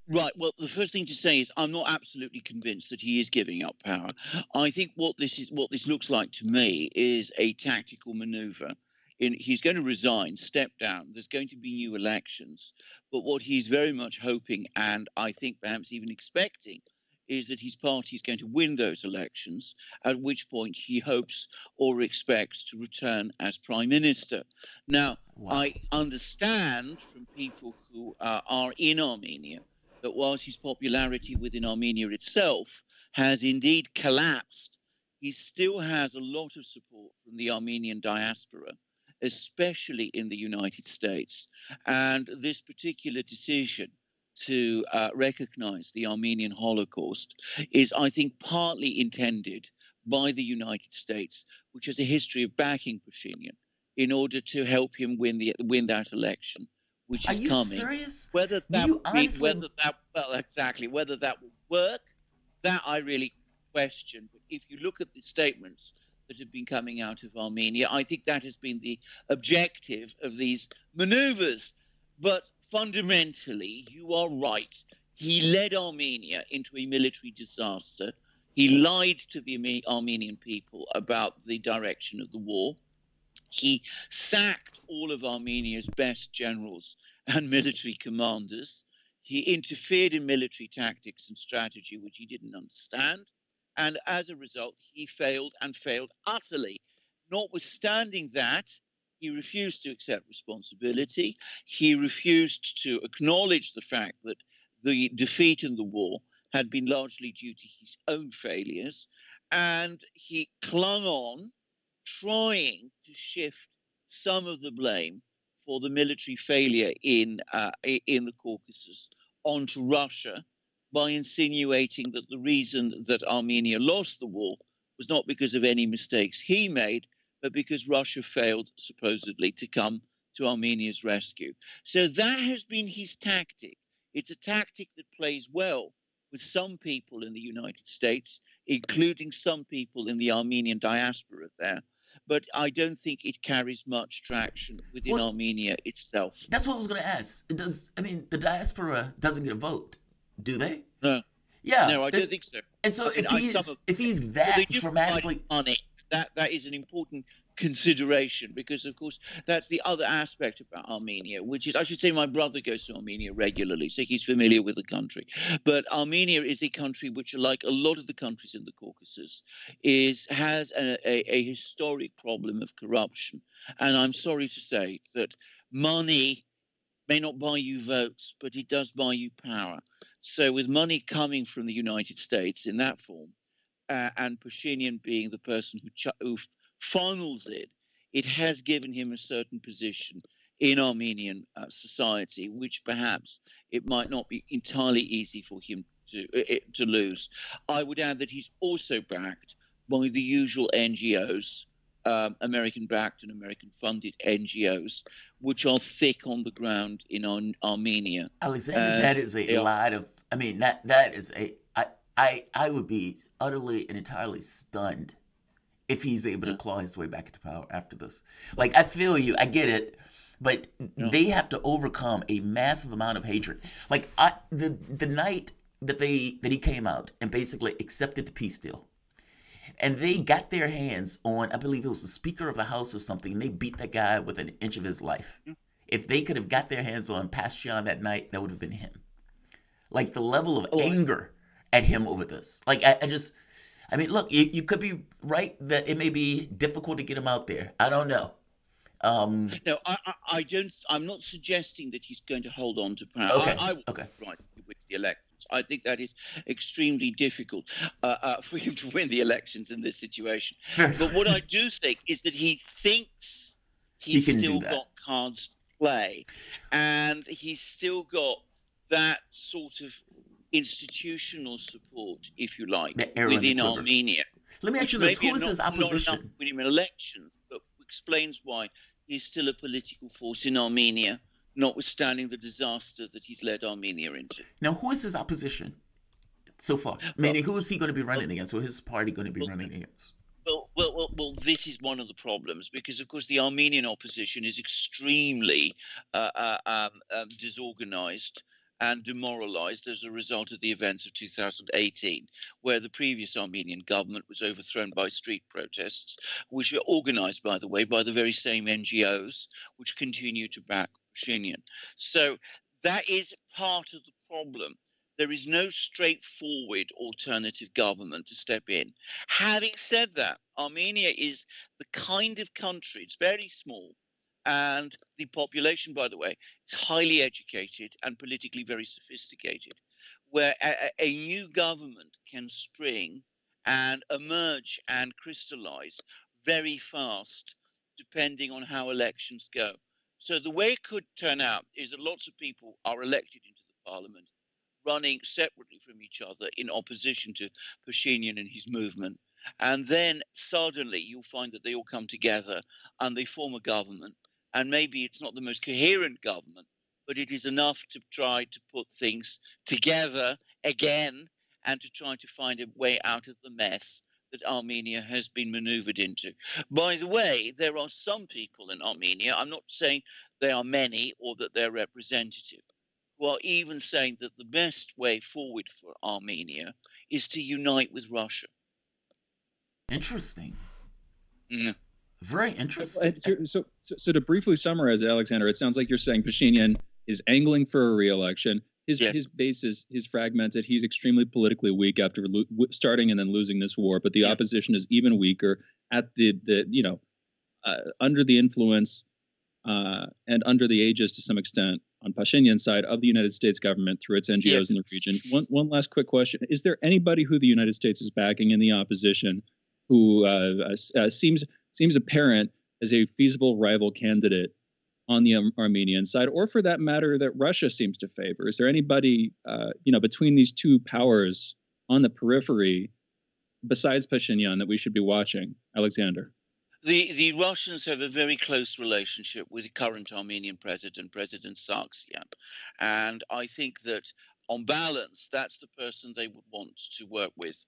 Right. Well, the first thing to say is I'm not absolutely convinced that he is giving up power. I think what this looks like to me is a tactical maneuver. He's going to resign, step down. There's going to be new elections. But what he's very much hoping, and I think perhaps even expecting, is that his party is going to win those elections, at which point he hopes or expects to return as prime minister. Now, I understand from people who are in Armenia that whilst his popularity within Armenia itself has indeed collapsed, he still has a lot of support from the Armenian diaspora, especially in the United States. And this particular decision to recognize the Armenian Holocaust is, I think, partly intended by the United States, which has a history of backing Pashinyan in order to help him win that election, which is coming. Are you serious? Whether that will work, that I really question. But if you look at the statements that have been coming out of Armenia, I think that has been the objective of these maneuvers. But fundamentally, you are right. He led Armenia into a military disaster. He lied to the Armenian people about the direction of the war. He sacked all of Armenia's best generals and military commanders. He interfered in military tactics and strategy, which he didn't understand. And as a result, he failed and failed utterly. Notwithstanding that, he refused to accept responsibility. He refused to acknowledge the fact that the defeat in the war had been largely due to his own failures. And he clung on, trying to shift some of the blame for the military failure in the Caucasus onto Russia by insinuating that the reason that Armenia lost the war was not because of any mistakes he made, but because Russia failed, supposedly, to come to Armenia's rescue. So that has been his tactic. It's a tactic that plays well with some people in the United States, including some people in the Armenian diaspora there. But I don't think it carries much traction within Armenia itself. That's what I was going to ask. The diaspora doesn't get a vote, do they? No. Yeah. No, I don't think so. And so if he's that dramatically on it, that is an important consideration, because of course that's the other aspect about Armenia, which is, I should say, my brother goes to Armenia regularly, so he's familiar with the country. But Armenia is a country which, like a lot of the countries in the Caucasus, has a historic problem of corruption. And I'm sorry to say that money may not buy you votes, but it does buy you power. So with money coming from the United States in that form, and Pashinyan being the person who funnels it, it has given him a certain position in Armenian society, which perhaps it might not be entirely easy for him to lose. I would add that he's also backed by the usual NGOs, American-backed and American-funded NGOs, which are thick on the ground in Armenia. Alexander, that is a lot of. I mean, that is a. I would be utterly and entirely stunned if he's able to claw his way back into power after this. Like, I feel you, I get it, but they have to overcome a massive amount of hatred. Like, the night that he came out and basically accepted the peace deal, and they got their hands on, I believe it was the Speaker of the House or something, and they beat that guy with an inch of his life. If they could have got their hands on Pashinyan that night, that would have been him. Like the level of anger at him over this. Like I mean, look, you could be right that it may be difficult to get him out there. I don't know. No, I don't. I'm not suggesting that he's going to hold on to power. Okay. I would right with the elections. I think that is extremely difficult for him to win the elections in this situation. But what I do think is that he thinks he's still got cards to play, and he's still got that sort of institutional support, if you like, within Armenia. Let me ask you this: who is his opposition? Not enough to win him in elections, but explains why he's still a political force in Armenia, notwithstanding the disaster that he's led Armenia into. Now, who is his opposition so far? Meaning, who is he going to be running against? Or his party going to be running against? Well, this is one of the problems, because, of course, the Armenian opposition is extremely disorganized and demoralized as a result of the events of 2018, where the previous Armenian government was overthrown by street protests, which were organized, by the way, by the very same NGOs which continue to back Pashinyan. So that is part of the problem. There is no straightforward alternative government to step in. Having said that, Armenia is the kind of country, it's very small, and the population, by the way, is highly educated and politically very sophisticated, where a new government can spring and emerge and crystallize very fast, depending on how elections go. So the way it could turn out is that lots of people are elected into the parliament, running separately from each other in opposition to Pashinyan and his movement. And then suddenly you'll find that they all come together and they form a government. And maybe it's not the most coherent government, but it is enough to try to put things together again and to try to find a way out of the mess that Armenia has been maneuvered into. By the way, there are some people in Armenia, I'm not saying they are many or that they're representative, who are even saying that the best way forward for Armenia is to unite with Russia. Interesting. Mm. Very interesting. So to briefly summarize, Alexander, it sounds like you're saying Pashinyan is angling for a re-election. His base is fragmented. He's extremely politically weak after starting and then losing this war. But the opposition is even weaker at under the influence and under the aegis to some extent on Pashinyan's side of the United States government through its NGOs in the region. One last quick question: is there anybody who the United States is backing in the opposition who seems apparent as a feasible rival candidate on the Armenian side, or for that matter, that Russia seems to favor? Is there anybody, between these two powers on the periphery besides Pashinyan that we should be watching, Alexander? The Russians have a very close relationship with the current Armenian president, President Sargsyan. And I think that on balance, that's the person they would want to work with.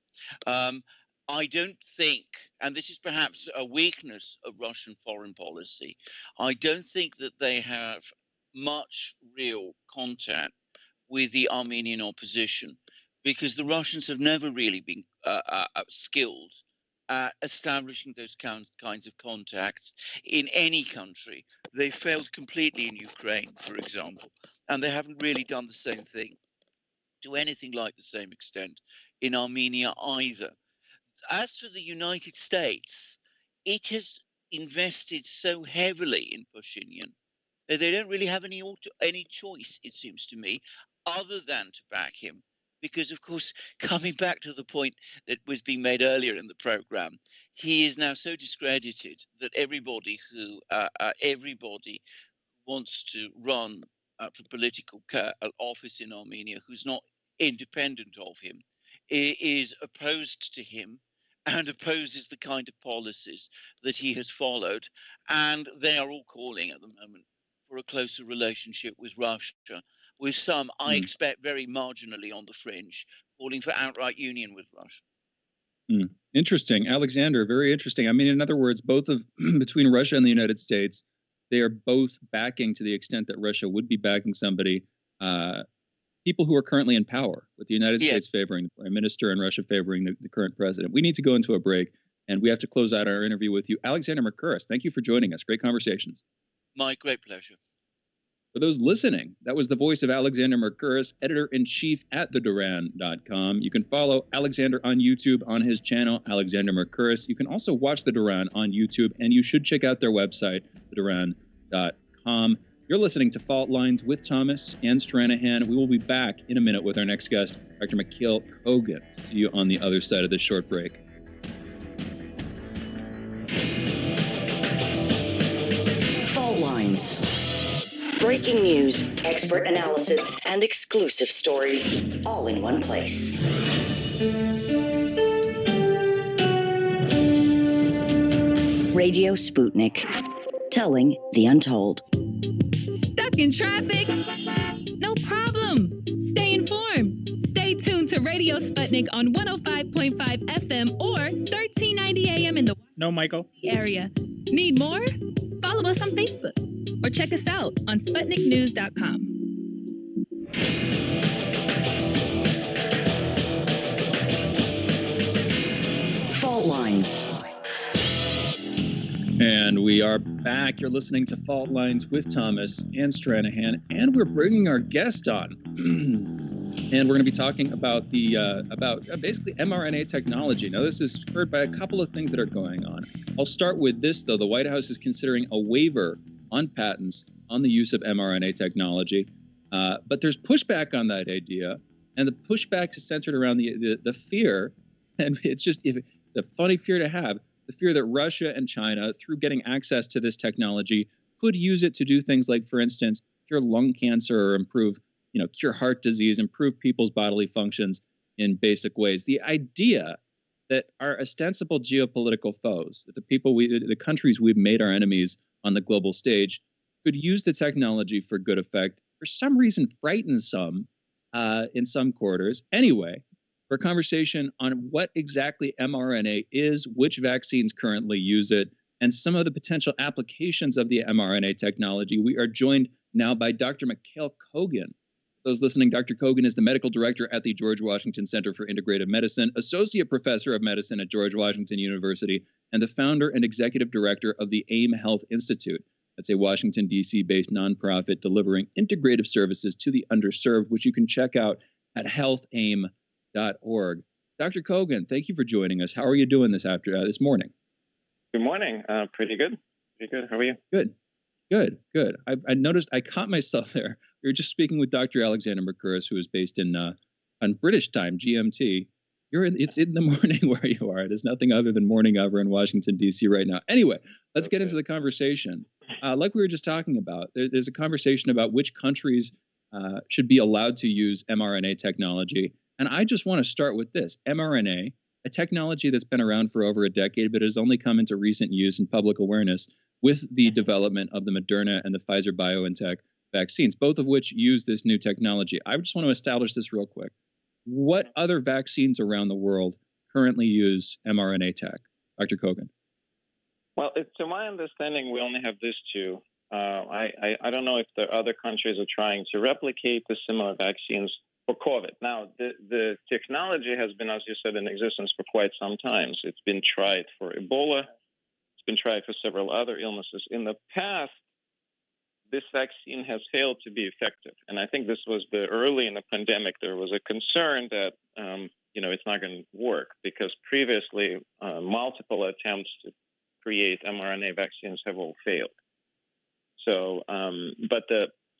I don't think, and this is perhaps a weakness of Russian foreign policy, I don't think that they have much real contact with the Armenian opposition, because the Russians have never really been skilled at establishing those kinds of contacts in any country. They failed completely in Ukraine, for example, and they haven't really done the same thing to anything like the same extent in Armenia either. As for the United States, it has invested so heavily in Pashinyan that they don't really have any choice, it seems to me, other than to back him. Because, of course, coming back to the point that was being made earlier in the program, he is now so discredited that everybody who wants to run for political office in Armenia, who's not independent of him, is opposed to him and opposes the kind of policies that he has followed. And they are all calling at the moment for a closer relationship with Russia, with some, I expect, very marginally on the fringe, calling for outright union with Russia. Interesting. Alexander, very interesting. I mean, in other words, between Russia and the United States, they are both backing, to the extent that Russia would be backing somebody, people who are currently in power, with the United Yes. States favoring the prime minister and Russia favoring the current president. We need to go into a break, and we have to close out our interview with you. Alexander Mercouris, thank you for joining us. Great conversations. My great pleasure. For those listening, that was the voice of Alexander Mercouris, editor-in-chief at theduran.com. You can follow Alexander on YouTube on his channel, Alexander Mercouris. You can also watch The Duran on YouTube, and you should check out their website, theduran.com. You're listening to Fault Lines with Thomas and Stranahan. We will be back in a minute with our next guest, Dr. Mikhail Kogan. See you on the other side of this short break. Fault Lines. Breaking news, expert analysis, and exclusive stories, all in one place. Radio Sputnik, telling the untold. Stuck in traffic? No problem. Stay informed. Stay tuned to Radio Sputnik on 105.5 FM or 1390 AM in the No, Michael. area. Need more? Follow us on Facebook or check us out on SputnikNews.com. Fault Lines. And we are back. You're listening to Fault Lines with Thomas and Stranahan, and we're bringing our guest on. And we're going to be talking about basically mRNA technology. Now, this is spurred by a couple of things that are going on. I'll start with this, though. The White House is considering a waiver on patents on the use of mRNA technology. But there's pushback on that idea, and the pushback is centered around the fear, and it's a funny fear to have, the fear that Russia and China, through getting access to this technology, could use it to do things like, for instance, cure lung cancer or cure heart disease, improve people's bodily functions in basic ways. The idea that our ostensible geopolitical foes, that the countries we've made our enemies on the global stage, could use the technology for good effect, for some reason frightens some in some quarters. Anyway, for a conversation on what exactly mRNA is, which vaccines currently use it, and some of the potential applications of the mRNA technology, we are joined now by Dr. Mikhail Kogan. For those listening, Dr. Kogan is the medical director at the George Washington Center for Integrative Medicine, associate professor of medicine at George Washington University, and the founder and executive director of the AIM Health Institute. That's a Washington, D.C.-based nonprofit delivering integrative services to the underserved, which you can check out at healthaim.org. Dr. Kogan, thank you for joining us. How are you doing this morning? Good morning. Pretty good. How are you? Good. I noticed, I caught myself there. We were just speaking with Dr. Alexander Mercouris, who is based on British time, GMT. It's in the morning where you are. It is nothing other than morning over in Washington, D.C. right now. Anyway, let's get into the conversation. Like we were just talking about, there's a conversation about which countries should be allowed to use mRNA technology. And I just want to start with this. mRNA, a technology that's been around for over a decade, but has only come into recent use and public awareness with the development of the Moderna and the Pfizer-BioNTech vaccines, both of which use this new technology. I just want to establish this real quick. What other vaccines around the world currently use mRNA tech? Dr. Kogan. Well, to my understanding, we only have these two. I don't know if the other countries are trying to replicate the similar vaccines for COVID. Now, the technology has been, as you said, in existence for quite some time. So it's been tried for Ebola. It's been tried for several other illnesses. In the past, this vaccine has failed to be effective. And I think this was early in the pandemic, there was a concern that, it's not going to work because previously multiple attempts to create mRNA vaccines have all failed. So,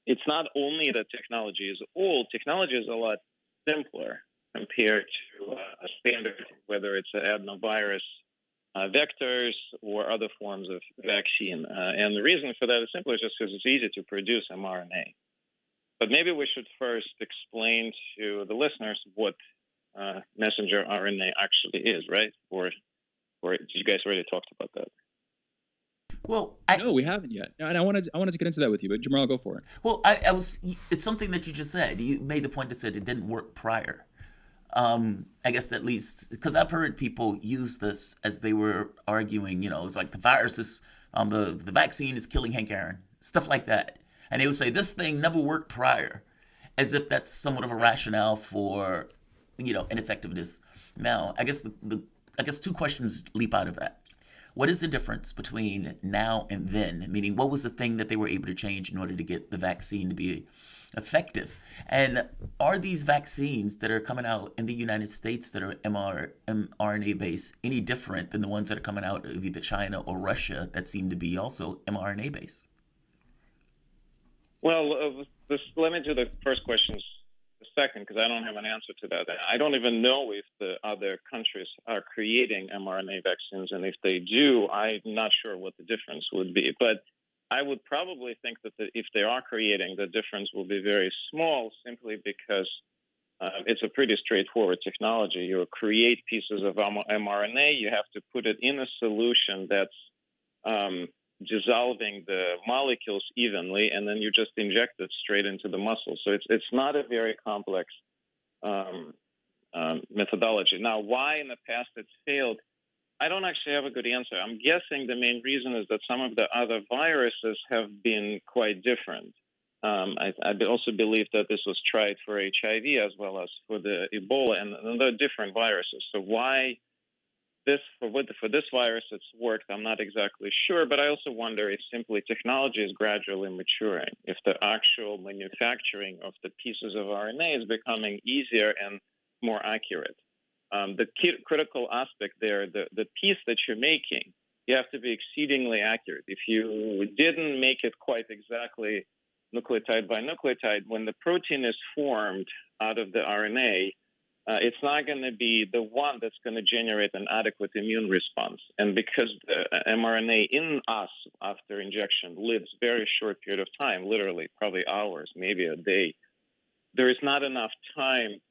it's not only that technology is old, technology is a lot simpler compared to a standard, whether it's adenovirus vectors or other forms of vaccine. And the reason for that is simply just because it's easy to produce mRNA. But maybe we should first explain to the listeners what messenger RNA actually is, right? Or you guys already talked about that? Well, no, we haven't yet, and I wanted to get into that with you, but Jamarl, go for it. Well, it's something that you just said. You made the point that said it didn't work prior. I guess at least because I've heard people use this as they were arguing. It's like the virus is the vaccine is killing Hank Aaron, stuff like that, and they would say this thing never worked prior. as if that's somewhat of a rationale for, ineffectiveness. Now, I guess I guess two questions leap out of that. What is the difference between now and then? Meaning, what was the thing that they were able to change in order to get the vaccine to be effective? And are these vaccines that are coming out in the United States that are mRNA based any different than the ones that are coming out of either China or Russia that seem to be also mRNA based? Well, let me do the first questions second, because I don't have an answer to that. I don't even know if the other countries are creating mRNA vaccines, and if they do, I'm not sure what the difference would be. But I would probably think that if they are creating, the difference will be very small, simply because it's a pretty straightforward technology. You create pieces of mRNA, you have to put it in a solution that's dissolving the molecules evenly, and then you just inject it straight into the muscle. So it's not a very complex methodology. Now, why in the past it's failed, I don't actually have a good answer. I'm guessing the main reason is that some of the other viruses have been quite different. I also believe that this was tried for HIV as well as for the Ebola, and they're different viruses. So why for this virus it's worked, I'm not exactly sure, but I also wonder if simply technology is gradually maturing, if the actual manufacturing of the pieces of RNA is becoming easier and more accurate. The critical aspect there, the piece that you're making, you have to be exceedingly accurate. If you didn't make it quite exactly nucleotide by nucleotide, when the protein is formed out of the RNA, it's not going to be the one that's going to generate an adequate immune response. And because the mRNA in us after injection lives very short period of time, literally probably hours, maybe a day, there is not enough time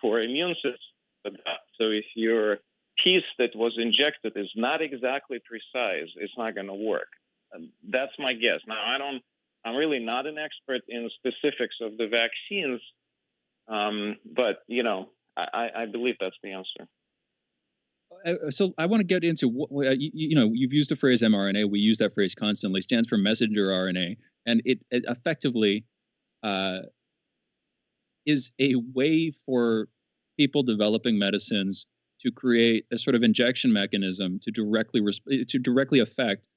for immune system to adapt. So if your piece that was injected is not exactly precise, it's not going to work. That's my guess. Now, I'm really not an expert in the specifics of the vaccines, but, I believe that's the answer. So I want to get into you've used the phrase mRNA. We use that phrase constantly. It stands for messenger RNA, and it effectively is a way for people developing medicines to create a sort of injection mechanism to directly affect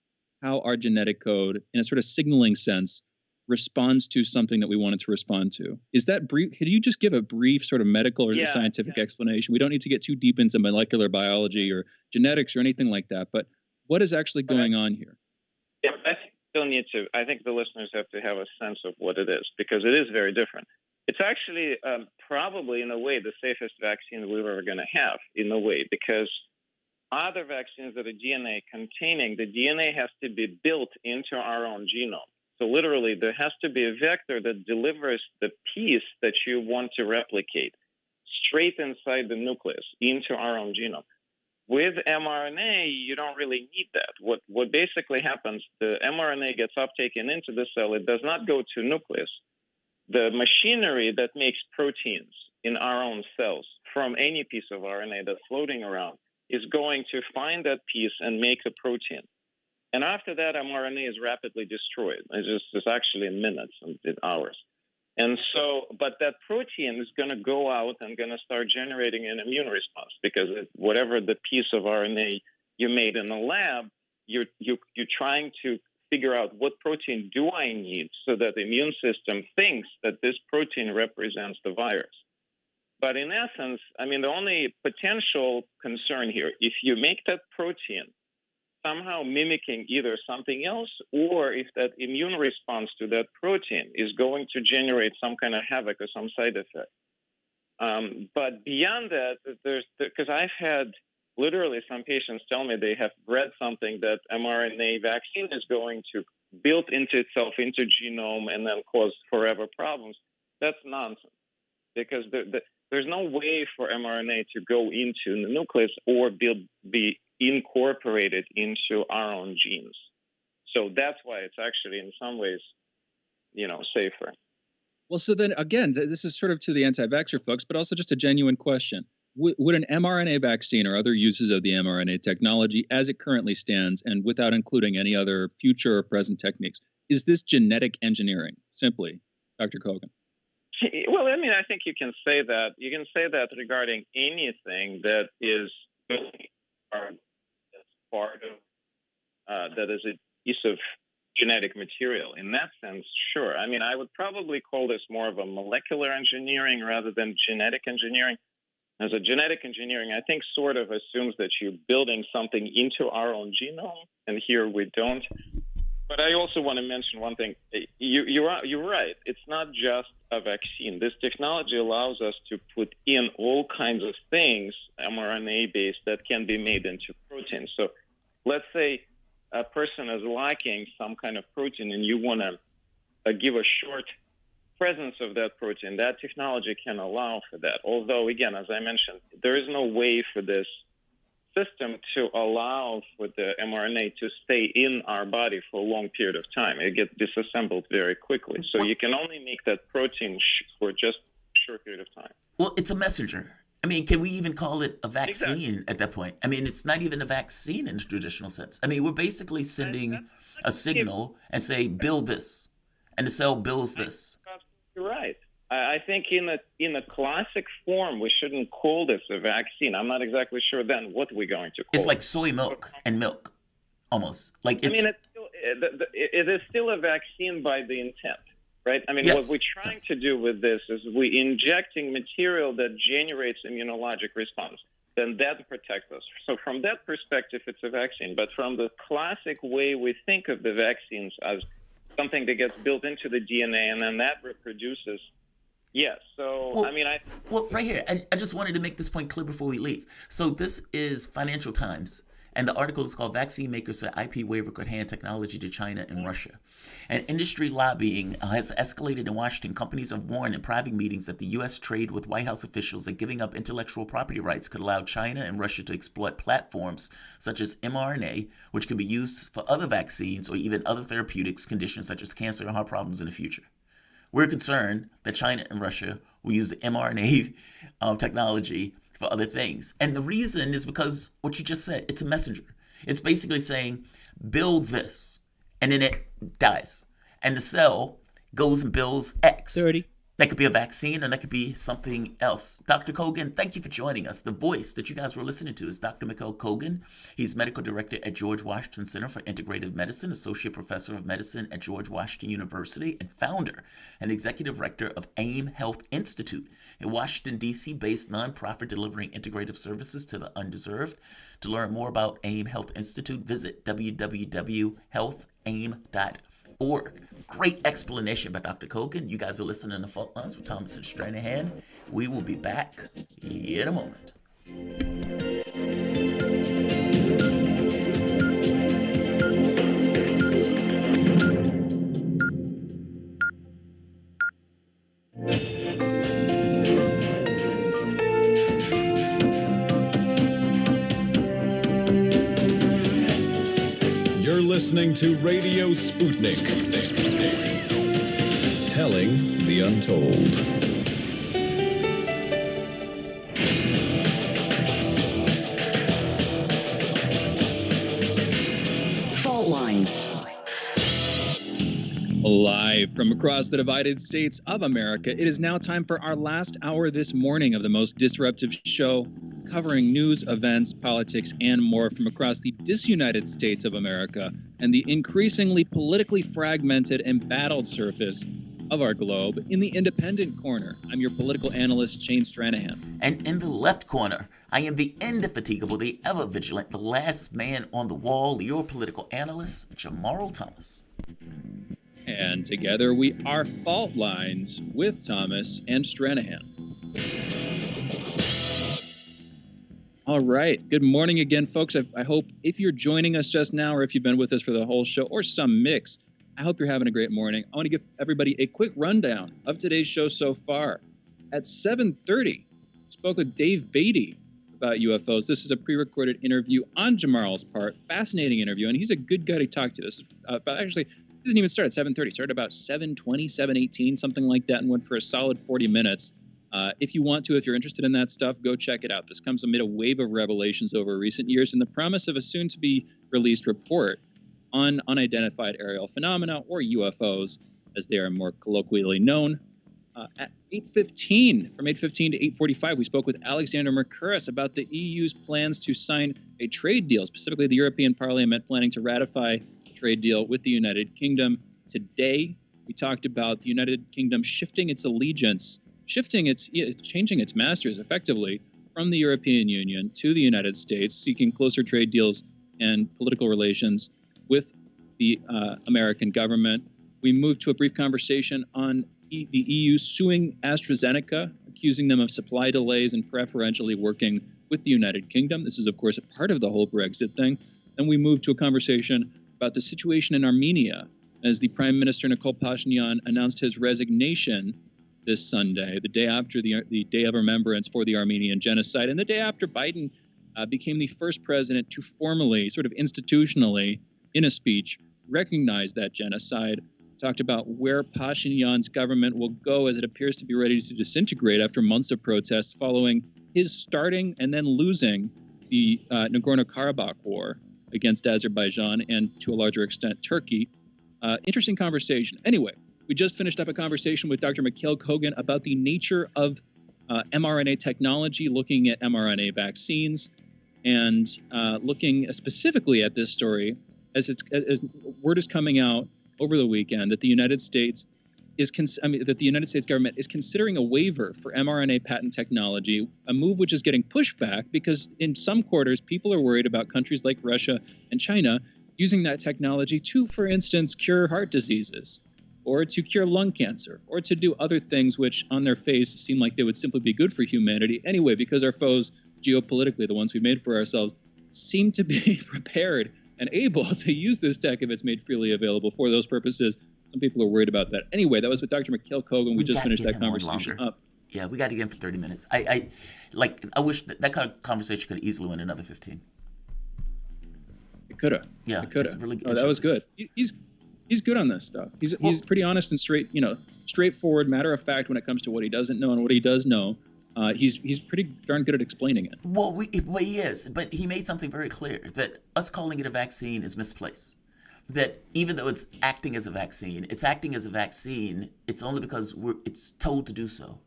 how our genetic code, in a sort of signaling sense, responds to something that we want it to respond to. Is that brief? Could you just give a brief sort of medical or scientific explanation? We don't need to get too deep into molecular biology or genetics or anything like that, but what is actually going on here? Yeah, I think the listeners have to have a sense of what it is, because it is very different. It's actually probably, in a way, the safest vaccine we're ever going to have, in a way, because other vaccines that are DNA containing, the DNA has to be built into our own genome. So literally, there has to be a vector that delivers the piece that you want to replicate straight inside the nucleus into our own genome. With mRNA, you don't really need that. What basically happens, the mRNA gets uptaken into the cell. It does not go to nucleus. The machinery that makes proteins in our own cells from any piece of RNA that's floating around is going to find that piece and make a protein. And after that, mRNA is rapidly destroyed. It's actually in minutes and in hours. And so, but that protein is going to go out and going to start generating an immune response, because whatever the piece of RNA you made in the lab, you're trying to figure out what protein do I need so that the immune system thinks that this protein represents the virus. But in essence, the only potential concern here, if you make that protein somehow mimicking either something else, or if that immune response to that protein is going to generate some kind of havoc or some side effect. But beyond that, because I've had literally some patients tell me they have read something that mRNA vaccine is going to build into itself into genome and then cause forever problems. That's nonsense, because there's no way for mRNA to go into the nucleus or be incorporated into our own genes. So that's why it's actually in some ways, safer. Well, so then again, this is sort of to the anti-vaxxer folks, but also just a genuine question. Would an mRNA vaccine or other uses of the mRNA technology as it currently stands, and without including any other future or present techniques, is this genetic engineering, simply, Dr. Kogan? Well, I mean, I think you can say that. You can say that regarding anything that is part of that is a piece of genetic material. In that sense, sure. I mean, I would probably call this more of a molecular engineering rather than genetic engineering. As a genetic engineering, I think sort of assumes that you're building something into our own genome, and here we don't. But I also want to mention one thing. You're right. It's not just a vaccine. This technology allows us to put in all kinds of things, mRNA-based, that can be made into protein. So let's say a person is lacking some kind of protein and you want to give a short presence of that protein. That technology can allow for that. Although, again, as I mentioned, there is no way for this system to allow for the mRNA to stay in our body for a long period of time. It gets disassembled very quickly. So you can only make that protein for just a short period of time. Well, it's a messenger. I mean, can we even call it a vaccine at that point? I mean, it's not even a vaccine in the traditional sense. I mean, we're basically sending a signal and say, build this, and the cell builds this. You're right. I think in a classic form, we shouldn't call this a vaccine. I'm not exactly sure then what we're going to call it. It's like soy milk and milk, almost. Like it's, I mean, it is still a vaccine by the intent, right? I mean, what we're trying to do with this is we're injecting material that generates immunologic response. Then that protects us. So from that perspective, it's a vaccine. But from the classic way we think of the vaccines as something that gets built into the DNA and then that reproduces. Yes. So, well, I mean, Well, right here, I just wanted to make this point clear before we leave. So this is Financial Times, and the article is called Vaccine Makers Say IP Waiver Could Hand Technology to China and Russia. And industry lobbying has escalated in Washington. Companies have warned in private meetings that the U.S. trade with White House officials that giving up intellectual property rights could allow China and Russia to exploit platforms such as mRNA, which could be used for other vaccines or even other therapeutics conditions such as cancer and heart problems in the future. We're concerned that China and Russia will use the mRNA technology for other things. And the reason is because what you just said, it's a messenger. It's basically saying, build this, and then it dies. And the cell goes and builds X. 30. That could be a vaccine, or that could be something else. Dr. Kogan, thank you for joining us. The voice that you guys were listening to is Dr. Mikhail Kogan. He's medical director at George Washington Center for Integrative Medicine, associate professor of medicine at George Washington University, and founder and executive director of AIM Health Institute, a Washington, D.C. based nonprofit delivering integrative services to the undeserved. To learn more about AIM Health Institute, visit www.healthaim.org. Great explanation by Dr. Kogan. You guys are listening to Fault Lines with Thomas and Stranahan. We will be back in a moment. Listening to Radio Sputnik, telling the untold. Fault Lines. Live from across the divided states of America, it is now time for our last hour this morning of the most disruptive show, covering news, events, politics, and more from across the disunited states of America and the increasingly politically fragmented and battled surface of our globe. In the independent corner, I'm your political analyst, Shane Stranahan. And in the left corner, I am the indefatigable, the ever vigilant, the last man on the wall, your political analyst, Jamarl Thomas. And together we are Fault Lines with Thomas and Stranahan. All right. Good morning again, folks. I hope if you're joining us just now or if you've been with us for the whole show or some mix, I hope you're having a great morning. I want to give everybody a quick rundown of today's show so far. At 7:30, spoke with Dave Beaty about UFOs. This is a pre-recorded interview on Jamarl's part. Fascinating interview, and he's a good guy to talk to. This is actually, it didn't even start at 7:30. It started about 7:20, 7:18, something like that, and went for a solid 40 minutes. If you want to, if you're interested in that stuff, go check it out. This comes amid a wave of revelations over recent years and the promise of a soon-to-be-released report on unidentified aerial phenomena, or UFOs, as they are more colloquially known. At 8:15, from 8:15 to 8:45, we spoke with Alexander Mercouris about the EU's plans to sign a trade deal, specifically the European Parliament planning to ratify a trade deal with the United Kingdom. Today, we talked about the United Kingdom shifting its allegiance, changing its masters effectively from the European Union to the United States, seeking closer trade deals and political relations with the American government. We moved to a brief conversation on the EU suing AstraZeneca, accusing them of supply delays and preferentially working with the United Kingdom. This is, of course, a part of the whole Brexit thing. And we moved to a conversation about the situation in Armenia as the Prime Minister Nikol Pashinyan announced his resignation this Sunday, the day after the Day of Remembrance for the Armenian genocide, and the day after Biden became the first president to formally, sort of institutionally, in a speech, recognize that genocide. Talked about where Pashinyan's government will go as it appears to be ready to disintegrate after months of protests following his starting and then losing the Nagorno-Karabakh war against Azerbaijan and, to a larger extent, Turkey. Interesting conversation. Anyway, we just finished up a conversation with Dr. Mikhail Kogan about the nature of mRNA technology, looking at mRNA vaccines, and looking specifically at this story as word is coming out over the weekend that the United States government is considering a waiver for mRNA patent technology, a move which is getting pushed back because in some quarters people are worried about countries like Russia and China using that technology to, for instance, cure heart diseases, or to cure lung cancer, or to do other things which on their face seem like they would simply be good for humanity anyway, because our foes geopolitically, the ones we made for ourselves, seem to be prepared and able to use this tech if it's made freely available for those purposes. Some people are worried about that. Anyway, that was with Dr. Mikhail Kogan. We just finished that conversation up. Yeah, we got to get him for 30 minutes. I wish that kind of conversation could easily win another 15. It could have. Yeah, it could have. Really that was good. He's good on this stuff. He's pretty honest and straightforward, matter of fact when it comes to what he doesn't know and what he does know. He's pretty darn good at explaining it. Well, he is, but he made something very clear that us calling it a vaccine is misplaced. That even though it's acting as a vaccine, it's only because it's told to do so.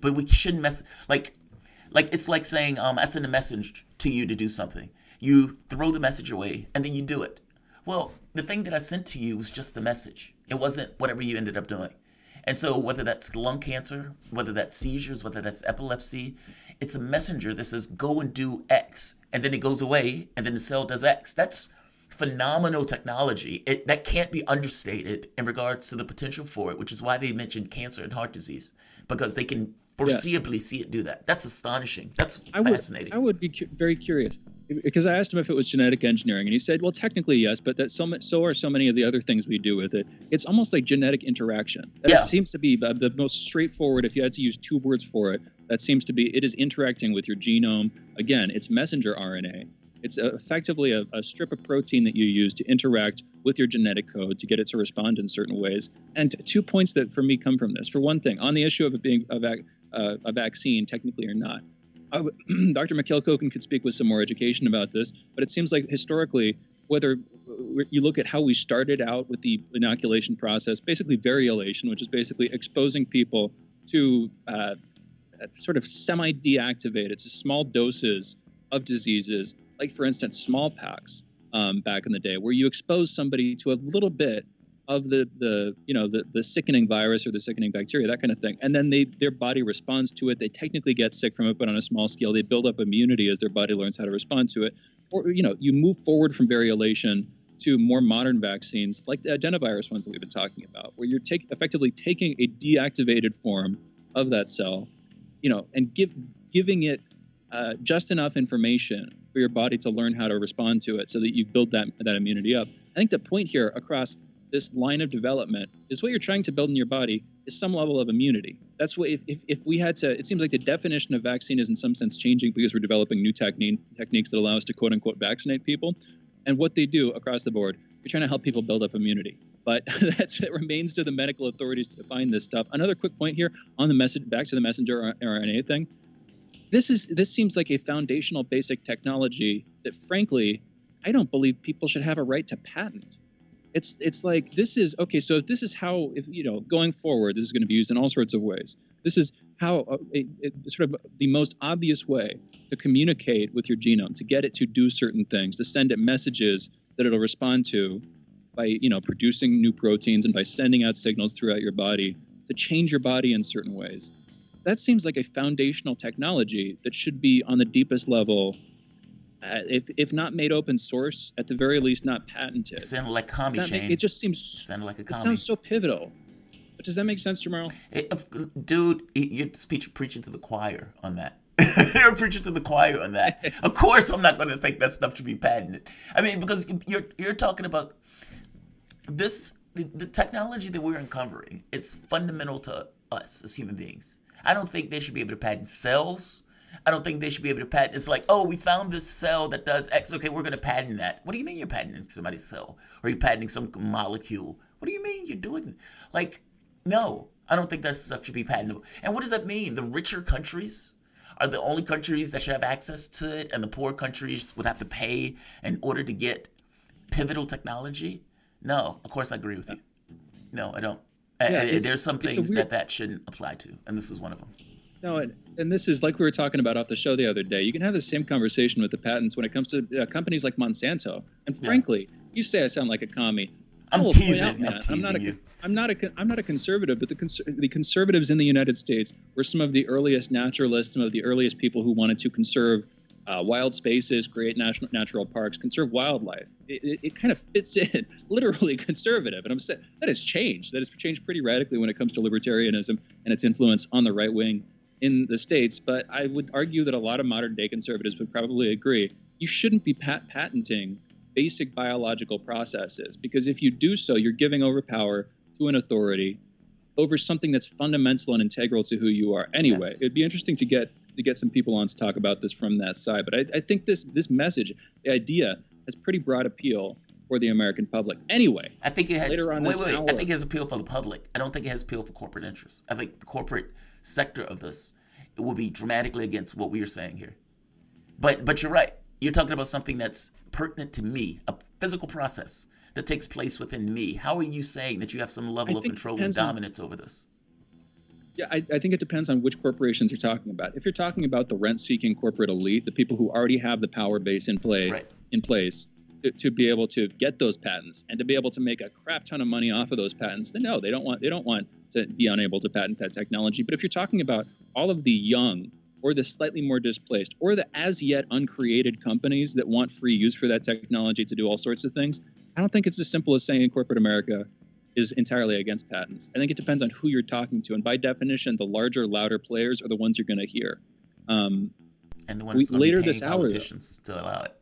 But we shouldn't like it's like saying I send a message to you to do something. You throw the message away and then you do it. Well, the thing that I sent to you was just the message. It wasn't whatever you ended up doing. And so whether that's lung cancer, whether that's seizures, whether that's epilepsy, it's a messenger that says go and do X, and then it goes away, and then the cell does X. That's phenomenal technology. That can't be understated in regards to the potential for it, which is why they mentioned cancer and heart disease, because they can foreseeably see it do that. That's astonishing. That's fascinating. I would be very curious, because I asked him if it was genetic engineering, and he said, well, technically yes, but that so are so many of the other things we do with it. It's almost like genetic interaction. That seems to be the most straightforward. If you had to use two words for it, that seems to be, it is interacting with your genome. Again, it's messenger RNA. It's effectively a strip of protein that you use to interact with your genetic code to get it to respond in certain ways. And 2 points that for me come from this. For one thing, on the issue of it being a vaccine, technically or not, Dr. Mikhail Kogan could speak with some more education about this, but it seems like historically, whether you look at how we started out with the inoculation process, basically variolation, which is basically exposing people to sort of semi-deactivated, it's small doses of diseases, like for instance, smallpox back in the day, where you expose somebody to a little bit of the sickening virus or the sickening bacteria, that kind of thing. And then their body responds to it. They technically get sick from it, but on a small scale, they build up immunity as their body learns how to respond to it. Or, you move forward from variolation to more modern vaccines, like the adenovirus ones that we've been talking about, where you're effectively taking a deactivated form of that cell, and giving it just enough information for your body to learn how to respond to it so that you build that immunity up. I think the point here across this line of development is what you're trying to build in your body is some level of immunity. That's what, if we had to, it seems like the definition of vaccine is in some sense changing because we're developing new techniques that allow us to quote unquote vaccinate people. And what they do across the board, you're trying to help people build up immunity. But it remains to the medical authorities to define this stuff. Another quick point here on the message, back to the messenger RNA thing. This seems like a foundational basic technology that frankly, I don't believe people should have a right to patent. it's like, this is okay. So this is how, if going forward, this is going to be used in all sorts of ways. This is how sort of the most obvious way to communicate with your genome, to get it to do certain things, to send it messages that it'll respond to by producing new proteins and by sending out signals throughout your body to change your body in certain ways. That seems like a foundational technology that should be on the deepest level, if not made open source, at the very least not patented. It sounded like commie, Shane. It just seems... It sounded like a commie. It sounds so pivotal. But does that make sense, Jamarl? Dude, you're preaching to the choir on that. You're preaching to the choir on that. Of course I'm not going to think that stuff should be patented. I mean, because you're talking about this, the technology that we're uncovering. It's fundamental to us as human beings. I don't think they should be able to patent cells. I don't think they should be able to patent. It's like, oh, we found this cell that does X. Okay, we're going to patent that. What do you mean you're patenting somebody's cell? Or you're patenting some molecule? What do you mean you're doing? Like, no, I don't think that stuff should be patentable. And what does that mean? The richer countries are the only countries that should have access to it, and the poor countries would have to pay in order to get pivotal technology? No, of course I agree with you. No, I don't. There's some things that shouldn't apply to, and this is one of them. No, and this is like we were talking about off the show the other day. You can have the same conversation with the patents when it comes to companies like Monsanto. And frankly, you say I sound like a commie. I'm teasing you. I'm not a conservative, but the conservatives in the United States were some of the earliest naturalists, some of the earliest people who wanted to conserve wild spaces, create natural parks, conserve wildlife. It kind of fits in, literally conservative. And I'm saying that has changed. That has changed pretty radically when it comes to libertarianism and its influence on the right wing in the States. But I would argue that a lot of modern day conservatives would probably agree you shouldn't be patenting basic biological processes, because if you do so, you're giving over power to an authority over something that's fundamental and integral to who you are. Anyway, It'd be interesting to get some people on to talk about this from that side. But I think this message, the idea, has pretty broad appeal for the American public. Anyway, I think it has. I think it has appeal for the public. I don't think it has appeal for corporate interests. I think the corporate sector of this, it will be dramatically against what we are saying here. But you're right. You're talking about something that's pertinent to me, a physical process that takes place within me. How are you saying that you have some level of control and dominance over this? Yeah, I think it depends on which corporations you're talking about. If you're talking about the rent-seeking corporate elite, the people who already have the power base in place to be able to get those patents and to be able to make a crap ton of money off of those patents, then no, they don't want to be unable to patent that technology. But if you're talking about all of the young or the slightly more displaced or the as yet uncreated companies that want free use for that technology to do all sorts of things, I don't think it's as simple as saying corporate America is entirely against patents. I think it depends on who you're talking to. And by definition, the larger, louder players are the ones you're going to hear. And the ones later this hour, politicians to allow it.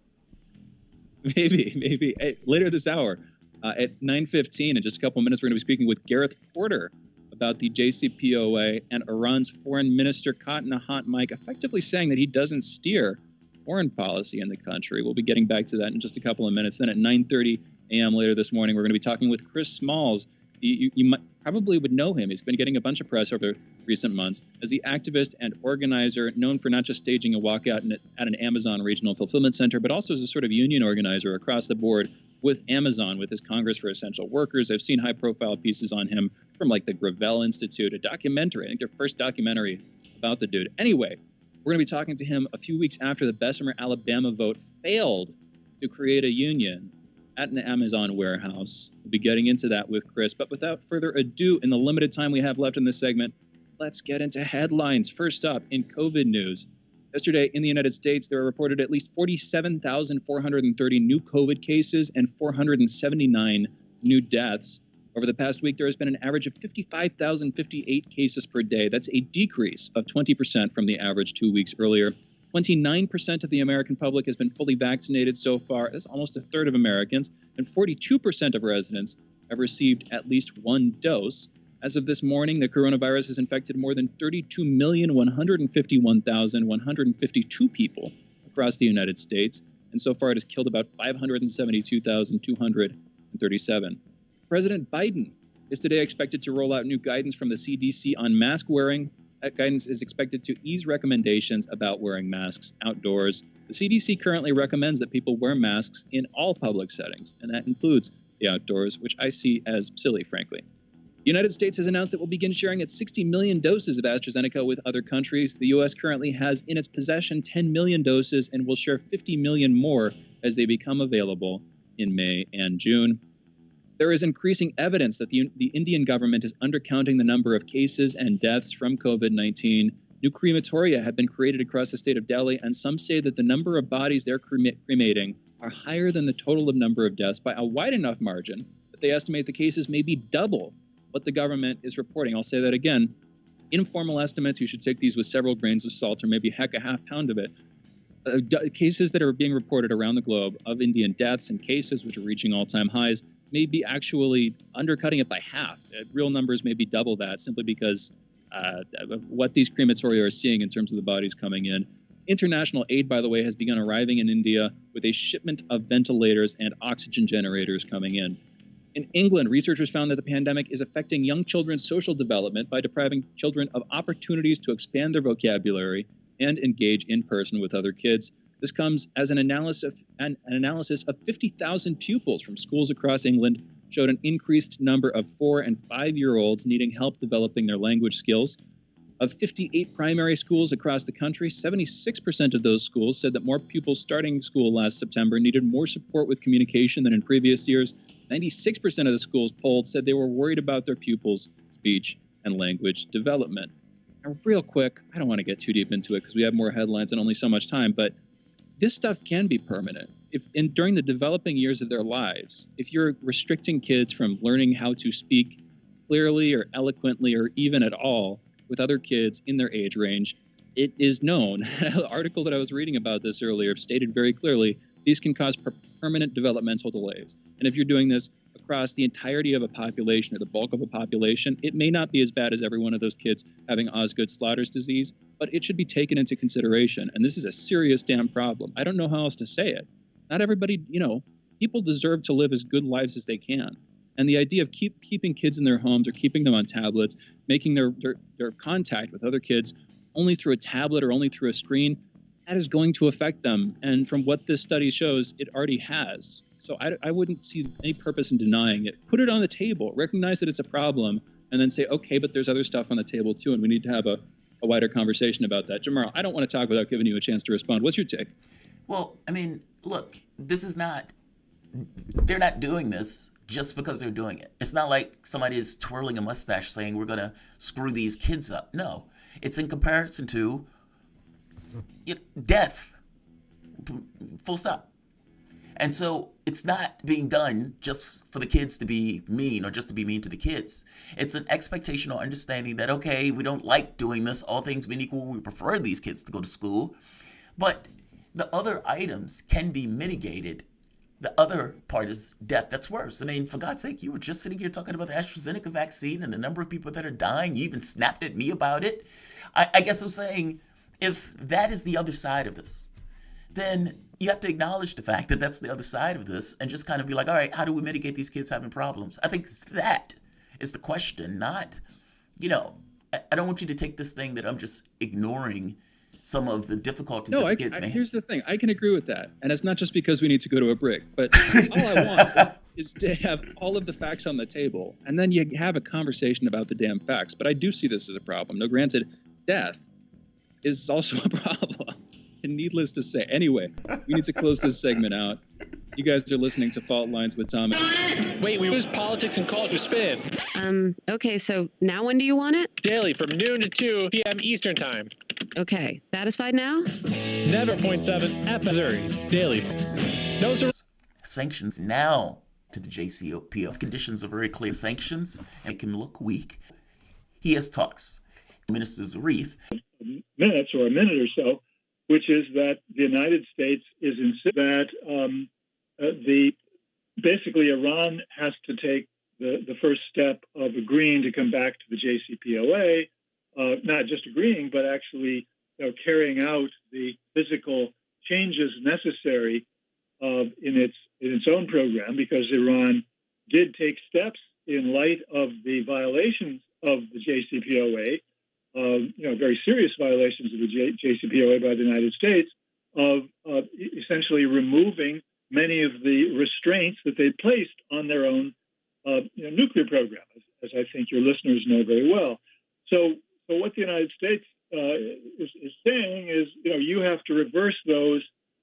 Maybe. Hey, later this hour at 9:15, in just a couple of minutes, we're going to be speaking with Gareth Porter about the JCPOA and Iran's foreign minister caught in a hot mic, effectively saying that he doesn't steer foreign policy in the country. We'll be getting back to that in just a couple of minutes. Then at 9:30 a.m. later this morning, we're going to be talking with Chris Smalls. You might, probably would know him. He's been getting a bunch of press over recent months as the activist and organizer known for not just staging a walkout at an Amazon regional fulfillment center, but also as a sort of union organizer across the board with Amazon, with his Congress for Essential Workers. I've seen high-profile pieces on him from like the Gravel Institute, a documentary, I think their first documentary about the dude. Anyway, we're going to be talking to him a few weeks after the Bessemer, Alabama vote failed to create a union at an Amazon warehouse. We'll be getting into that with Chris. But without further ado, in the limited time we have left in this segment, let's get into headlines. First up, in COVID news. Yesterday in the United States, there were reported at least 47,430 new COVID cases and 479 new deaths. Over the past week, there has been an average of 55,058 cases per day. That's a decrease of 20% from the average 2 weeks earlier. 29% of the American public has been fully vaccinated so far. That's almost a third of Americans. And 42% of residents have received at least one dose. As of this morning, the coronavirus has infected more than 32,151,152 people across the United States. And so far, it has killed about 572,237. President Biden is today expected to roll out new guidance from the CDC on mask wearing. That guidance is expected to ease recommendations about wearing masks outdoors. The CDC currently recommends that people wear masks in all public settings, and that includes the outdoors, which I see as silly, frankly. The United States has announced it will begin sharing its 60 million doses of AstraZeneca with other countries. The U.S. currently has in its possession 10 million doses and will share 50 million more as they become available in May and June. There is increasing evidence that the Indian government is undercounting the number of cases and deaths from COVID-19. New crematoria have been created across the state of Delhi, and some say that the number of bodies they're cremating are higher than the total of number of deaths by a wide enough margin that they estimate the cases may be double what the government is reporting. I'll say that again. Informal estimates, you should take these with several grains of salt or maybe heck a half pound of it. Cases that are being reported around the globe of Indian deaths and cases which are reaching all-time highs may be actually undercutting it by half. Real numbers may be double that simply because of what these crematoria are seeing in terms of the bodies coming in. International aid, by the way, has begun arriving in India with a shipment of ventilators and oxygen generators coming in. In England, researchers found that the pandemic is affecting young children's social development by depriving children of opportunities to expand their vocabulary and engage in person with other kids. This comes as an analysis of 50,000 pupils from schools across England showed an increased number of 4- and 5-year-olds needing help developing their language skills. Of 58 primary schools across the country, 76% of those schools said that more pupils starting school last September needed more support with communication than in previous years. 96% of the schools polled said they were worried about their pupils' speech and language development. Now, real quick, I don't want to get too deep into it because we have more headlines and only so much time, but this stuff can be permanent. During the developing years of their lives, if you're restricting kids from learning how to speak clearly or eloquently or even at all with other kids in their age range, it is known. An article that I was reading about this earlier stated very clearly, these can cause permanent developmental delays. And if you're doing this across the entirety of a population or the bulk of a population, it may not be as bad as every one of those kids having Osgood-Schlatter's disease, but it should be taken into consideration. And this is a serious damn problem. I don't know how else to say it. Not everybody, people deserve to live as good lives as they can. And the idea of keeping kids in their homes or keeping them on tablets, making their contact with other kids only through a tablet or only through a screen, that is going to affect them. And from what this study shows, it already has. So I wouldn't see any purpose in denying it. Put it on the table, recognize that it's a problem, and then say, okay, but there's other stuff on the table too, and we need to have a wider conversation about that. Jamarl, I don't want to talk without giving you a chance to respond. What's your take? Well, I mean, look, they're not doing this just because they're doing it. It's not like somebody is twirling a mustache saying we're going to screw these kids up. No, it's in comparison to death, full stop. And so it's not being done just for the kids to be mean or just to be mean to the kids. It's an expectation or understanding that, okay, we don't like doing this. All things being equal, we prefer these kids to go to school. But the other items can be mitigated. The other part is death. That's worse. I mean, for God's sake, you were just sitting here talking about the AstraZeneca vaccine and the number of people that are dying. You even snapped at me about it. I guess I'm saying if that is the other side of this, then you have to acknowledge the fact that that's the other side of this and just kind of be like, all right, how do we mitigate these kids having problems? I think that is the question, not, I don't want you to take this thing that I'm just ignoring some of the difficulties that the kids may have. Here's the thing. I can agree with that. And it's not just because we need to go to a break, but all I want is to have all of the facts on the table. And then you have a conversation about the damn facts. But I do see this as a problem. Now, granted, death is also a problem. And needless to say. Anyway, we need to close this segment out. You guys are listening to Fault Lines with Tom. Wait, we lose politics and call it to spin. Okay, so now when do you want it? Daily from noon to 2 p.m. Eastern Time. Okay, satisfied now? Never 0.7 FM Missouri. Daily. No sanctions now to the JCPOA. Its conditions are very clear. Sanctions, and it can look weak. He has talks. Minister Zarif. Minutes or a minute or so, which is that the United States is insisting that basically Iran has to take the first step of agreeing to come back to the JCPOA, not just agreeing, but actually carrying out the physical changes necessary in its own program, because Iran did take steps in light of the violations of the JCPOA, very serious violations of the JCPOA by the United States, of essentially removing many of the restraints that they placed on their own nuclear program, as I think your listeners know very well. So what the United States is saying is, you have to reverse those,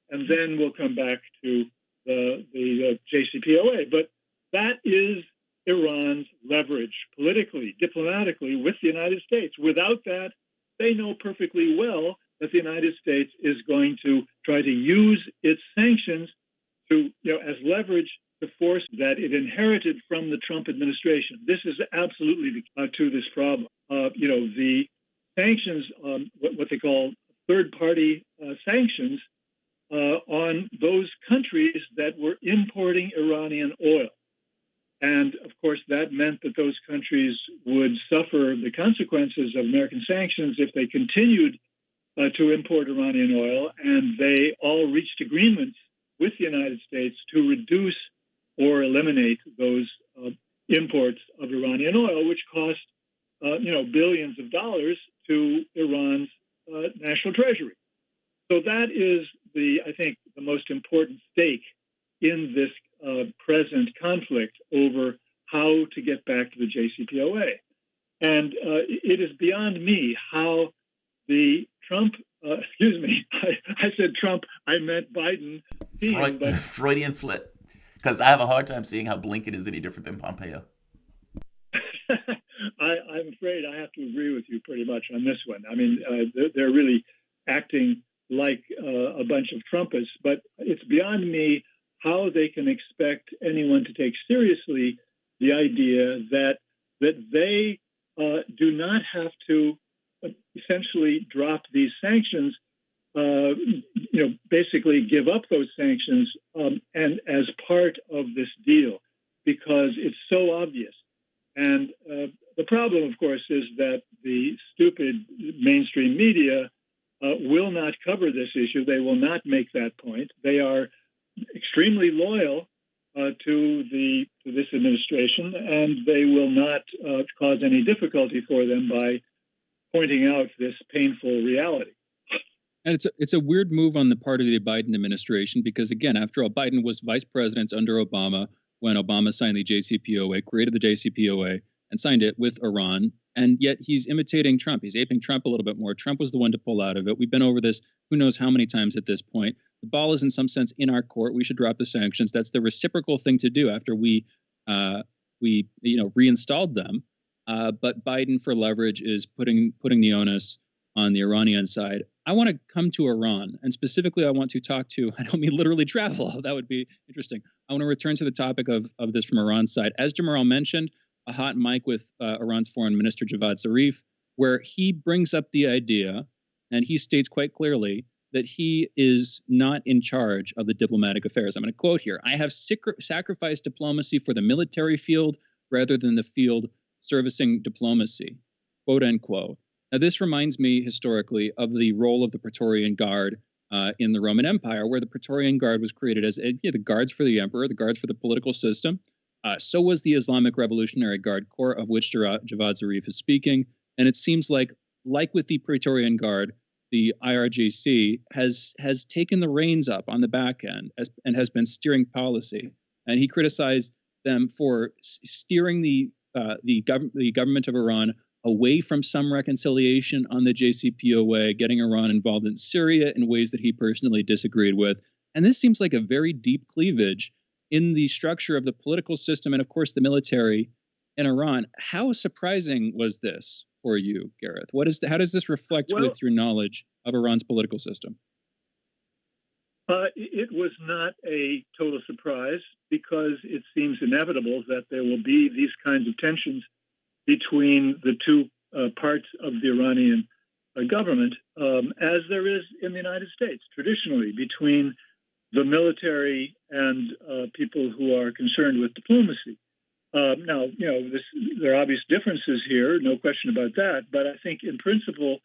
and then we'll come back to the JCPOA. But that is Iran's leverage politically, diplomatically with the United States. Without that, they know perfectly well that the United States is going to try to use its sanctions to, as leverage to force that it inherited from the Trump administration. This is absolutely to this problem. The sanctions, what they call third-party sanctions, on those countries that were importing Iranian oil. And of course, that meant that those countries would suffer the consequences of American sanctions if they continued to import Iranian oil. And they all reached agreements with the United States to reduce or eliminate those imports of Iranian oil, which cost billions of dollars to Iran's national treasury. So that is I think, the most important stake in this present conflict over how to get back to the JCPOA. And it is beyond me how the Trump, I said Trump, I meant Biden. Freudian slip, because I have a hard time seeing how Blinken is any different than Pompeo. I'm afraid I have to agree with you pretty much on this one. I mean, they're really acting like a bunch of Trumpists, but it's beyond me how they can expect anyone to take seriously the idea that they do not have to essentially drop these sanctions, basically give up those sanctions, and as part of this deal, because it's so obvious. And the problem, of course, is that the stupid mainstream media will not cover this issue. They will not make that point. They are extremely loyal to this administration, and they will not cause any difficulty for them by pointing out this painful reality. And it's a weird move on the part of the Biden administration because, again, after all, Biden was vice president under Obama when Obama signed the JCPOA, created the JCPOA, and signed it with Iran. And yet he's imitating Trump. He's aping Trump a little bit more. Trump was the one to pull out of it. We've been over this who knows how many times at this point. The ball is in some sense in our court. We should drop the sanctions. That's the reciprocal thing to do after we reinstalled them. But Biden, for leverage, is putting the onus on the Iranian side. I want to come to Iran, and specifically, I want to talk to. I don't mean literally travel. That would be interesting. I want to return to the topic of this from Iran's side, as Jamarl mentioned. A hot mic with Iran's foreign minister, Javad Zarif, where he brings up the idea, and he states quite clearly that he is not in charge of the diplomatic affairs. I'm going to quote here. I have sacrificed diplomacy for the military field rather than the field servicing diplomacy, quote unquote. Now, this reminds me historically of the role of the Praetorian Guard in the Roman Empire, where the Praetorian Guard was created as the guards for the emperor, the guards for the political system. So was the Islamic Revolutionary Guard Corps, of which Javad Zarif is speaking. And it seems like with the Praetorian Guard, the IRGC has taken the reins up on the back end and has been steering policy. And he criticized them for steering the government of Iran away from some reconciliation on the JCPOA, getting Iran involved in Syria in ways that he personally disagreed with. And this seems like a very deep cleavage in the structure of the political system and, of course, the military in Iran. How surprising was this for you, Gareth? How does this reflect with your knowledge of Iran's political system? It was not a total surprise because it seems inevitable that there will be these kinds of tensions between the two parts of the Iranian government, as there is in the United States traditionally between the military and people who are concerned with diplomacy. Now, there are obvious differences here, no question about that. But I think, in principle,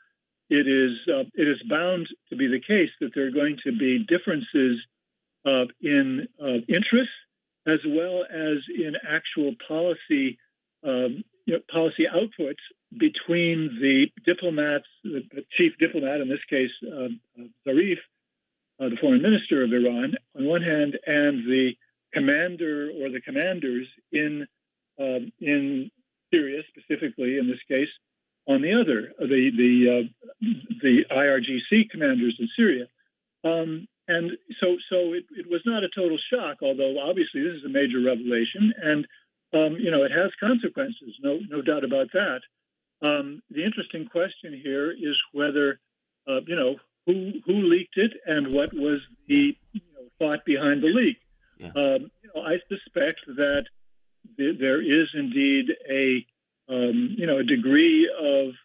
it is bound to be the case that there are going to be differences in interests as well as in actual policy policy outputs between the diplomats, the chief diplomat in this case, Zarif, the foreign minister of Iran on one hand, and the commander or the commanders in Syria, specifically in this case, on the other, the IRGC commanders in Syria. And so it was not a total shock, although obviously this is a major revelation, and it has consequences, no doubt about that. The interesting question here is whether who leaked it and what was the thought behind the leak. Yeah. I suspect that there is indeed a degree of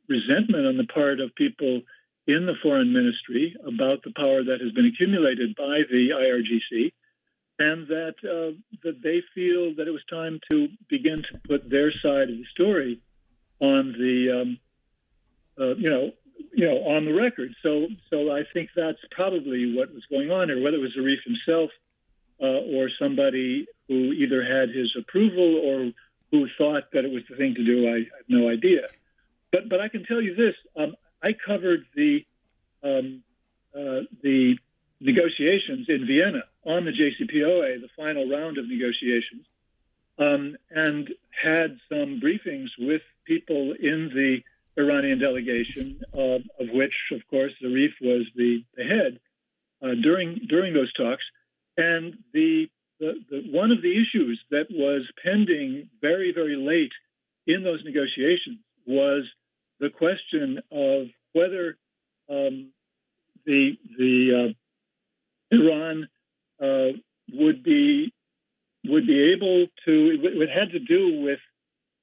resentment on the part of people in the foreign ministry about the power that has been accumulated by the IRGC, and that they feel that it was time to begin to put their side of the story on the on the record. So I think that's probably what was going on here, whether it was Zarif himself or somebody who either had his approval or who thought that it was the thing to do. I have no idea. But I can tell you this: I covered the negotiations in Vienna on the JCPOA, the final round of negotiations, and had some briefings with people in the Iranian delegation, of which, of course, Zarif was the head during those talks. And the one of the issues that was pending very, very late in those negotiations was the question of whether Iran would be able to. It had to do with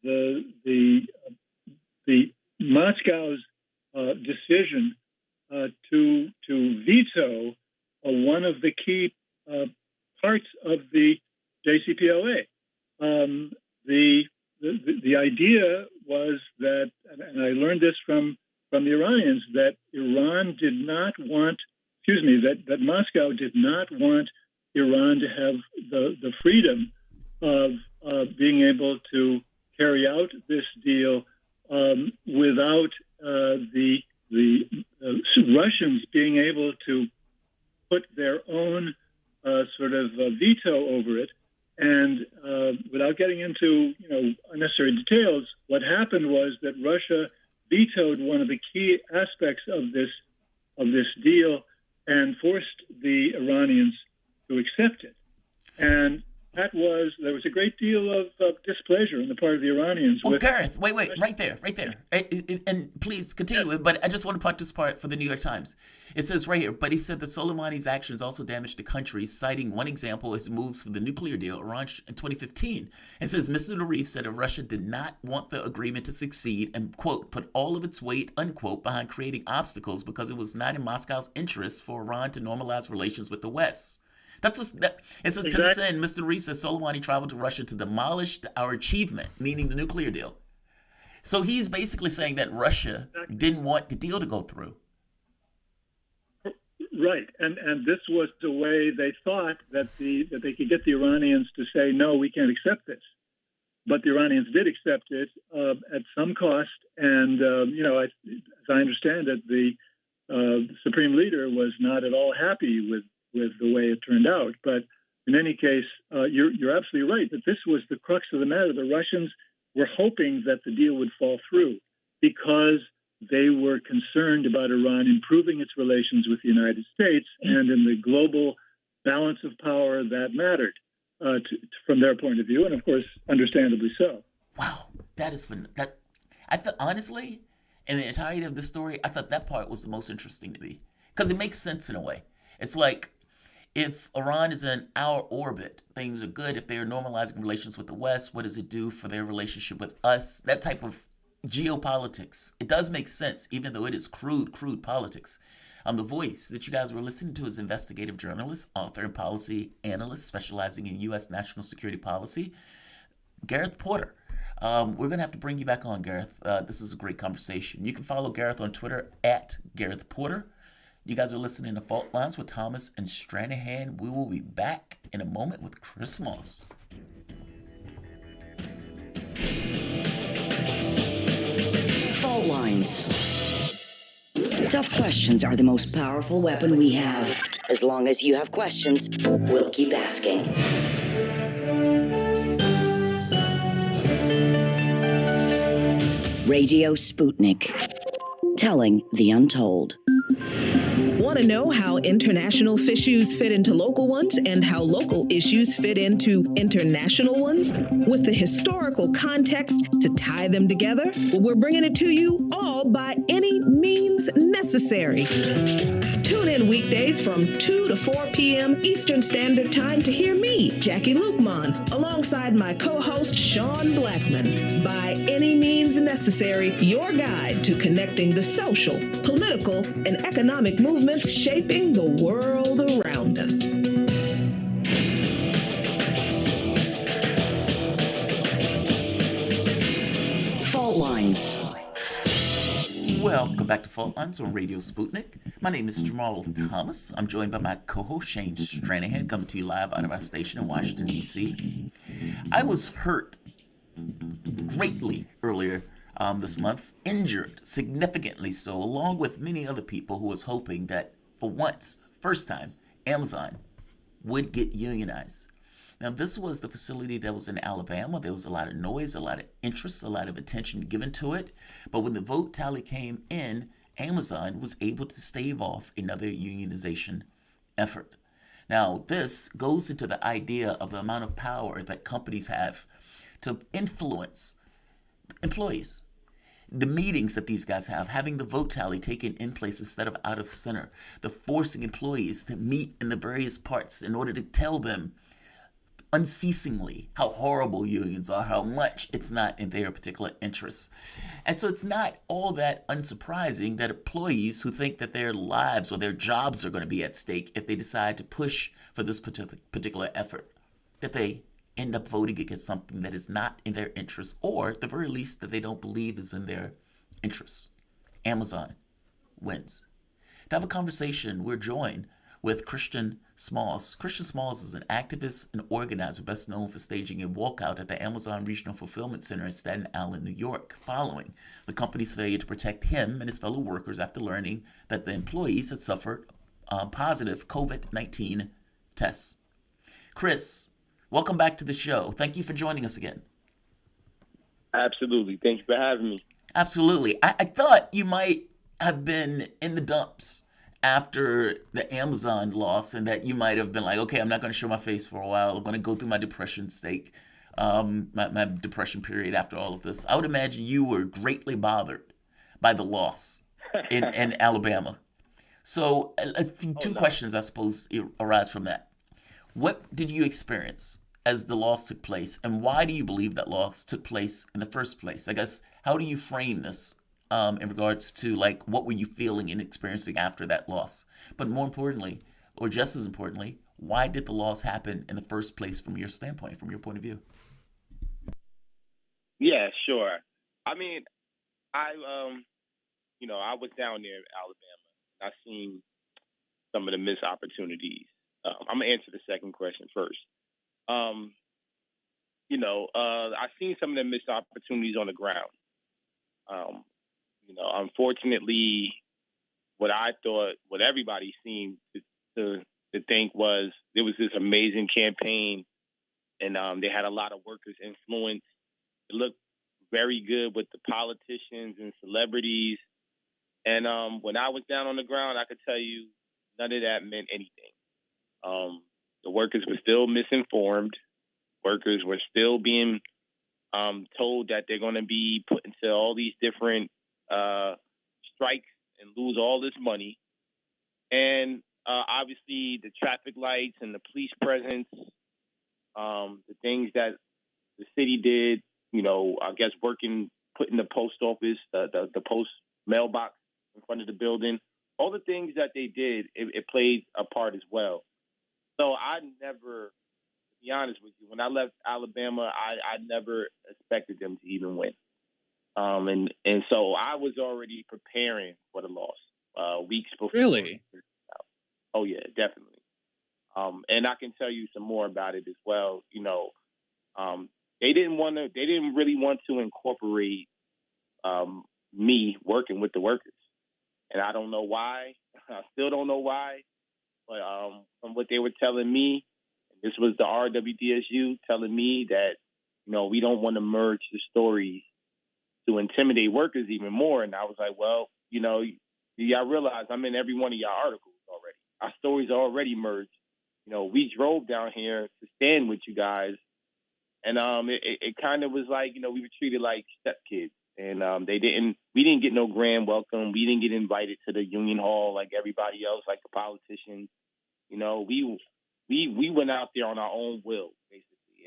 the Moscow's decision to veto one of the key parts of the JCPOA. The idea was that, and I learned this from the Iranians, that Iran did not want, that Moscow did not want Iran to have the freedom of being able to carry out this deal without the Russians being able to put their own sort of veto over it. And without getting into unnecessary details, what happened was that Russia vetoed one of the key aspects of this deal and forced the Iranians to accept it. And there was a great deal of displeasure on the part of the Iranians. Well, Gareth, wait, right there. And please continue, but I just want to put this part for the New York Times. It says right here, but he said that Soleimani's actions also damaged the country, citing one example as moves for the nuclear deal Iran in 2015. It says Mr. Zarif said if Russia did not want the agreement to succeed and, quote, put all of its weight, unquote, behind creating obstacles because it was not in Moscow's interest for Iran to normalize relations with the West. It says exactly. To this end, Mr. Zarif says Soleimani traveled to Russia to demolish our achievement, meaning the nuclear deal. So he's basically saying that Russia didn't want the deal to go through. Right, and this was the way they thought that they could get the Iranians to say, no, we can't accept this. But the Iranians did accept it at some cost, and as I understand it, the supreme leader was not at all happy with the way it turned out. But in any case, you're absolutely right that this was the crux of the matter. The Russians were hoping that the deal would fall through because they were concerned about Iran improving its relations with the United States, and in the global balance of power that mattered from their point of view, and of course, understandably so. Wow, that is fun. I thought, honestly, in the entirety of the story, I thought that part was the most interesting to me because it makes sense in a way. It's like, if Iran is in our orbit, things are good. If they are normalizing relations with the West, what does it do for their relationship with us? That type of geopolitics. It does make sense, even though it is crude politics. The voice that you guys were listening to is investigative journalist, author, and policy analyst specializing in U.S. national security policy, Gareth Porter. We're going to have to bring you back on, Gareth. This is a great conversation. You can follow Gareth on Twitter at Gareth Porter. You guys are listening to Fault Lines with Thomas and Stranahan. We will be back in a moment with Chris Moss. Fault Lines. Tough questions are the most powerful weapon we have. As long as you have questions, we'll keep asking. Radio Sputnik, telling the untold. Want to know how international issues fit into local ones and how local issues fit into international ones? With the historical context to tie them together? Well, we're bringing it to you all by any means necessary. Tune in weekdays from 2 to 4 p.m. Eastern Standard Time to hear me, Jackie Lukman, alongside my co-host Sean Blackman. By any means necessary, your guide to connecting the social, political, and economic movements shaping the world around us. Fault Lines. Welcome back to Fault Lines on Radio Sputnik. My name is Jamarl Thomas. I'm joined by my co-host Shane Stranahan, coming to you live out of our station in Washington, D.C. I was hurt greatly earlier this month, injured significantly so, along with many other people who was hoping that for once, first time, Amazon would get unionized. Now, this was the facility that was in Alabama. There was a lot of noise, a lot of interest, a lot of attention given to it. But when the vote tally came in, Amazon was able to stave off another unionization effort. Now, this goes into the idea of the amount of power that companies have to influence employees. The meetings that these guys have, having the vote tally taken in place instead of out of center, the forcing employees to meet in the various parts in order to tell them unceasingly how horrible unions are, how much it's not in their particular interests. And so it's not all that unsurprising that employees who think that their lives or their jobs are going to be at stake if they decide to push for this particular effort, that they end up voting against something that is not in their interests, or at the very least that they don't believe is in their interests. Amazon wins. To have a conversation, we're joined with Christian Smalls. Christian Smalls is an activist and organizer best known for staging a walkout at the Amazon Regional Fulfillment Center in Staten Island, New York, following the company's failure to protect him and his fellow workers after learning that the employees had suffered positive COVID-19 tests. Chris, welcome back to the show. Thank you for joining us again. Absolutely. Thank you for having me. Absolutely. I thought you might have been in the dumps after the Amazon loss, and that you might have been like, okay, I'm not going to show my face for a while. I'm going to go through my depression state, my depression period after all of this. I would imagine you were greatly bothered by the loss in Alabama. So two questions, I suppose, arise from that. What did you experience as the loss took place, and why do you believe that loss took place in the first place? I guess, how do you frame this in regards to, like, what were you feeling and experiencing after that loss? But more importantly, or just as importantly, why did the loss happen in the first place from your standpoint, from your point of view? Yeah, sure. I mean, I was down there in Alabama. I seen some of the missed opportunities. I'm gonna answer the second question first. I seen some of the missed opportunities on the ground. Unfortunately, what everybody seemed to think was there was this amazing campaign, and they had a lot of workers' influence. It looked very good with the politicians and celebrities. And when I was down on the ground, I could tell you none of that meant anything. The workers were still misinformed. Workers were still being told that they're going to be put into all these different strikes and lose all this money. And obviously the traffic lights and the police presence, the things that the city did, I guess putting the post office, the post mailbox in front of the building, all the things that they did, it played a part as well. So I never, to be honest with you, when I left Alabama, I never expected them to even win. And so I was already preparing for the loss weeks before. Really? Oh yeah, definitely. And I can tell you some more about it as well. They didn't really want to incorporate me working with the workers. and I don't know why. I still don't know why. But from what they were telling me, this was the RWDSU telling me that, we don't want to merge the stories to intimidate workers even more. And I was like, well, y'all realize I'm in every one of y'all articles already. Our stories are already merged. We drove down here to stand with you guys. And it kind of was like, we were treated like stepkids. And we didn't get no grand welcome. We didn't get invited to the union hall like everybody else, like the politicians. We went out there on our own will, basically.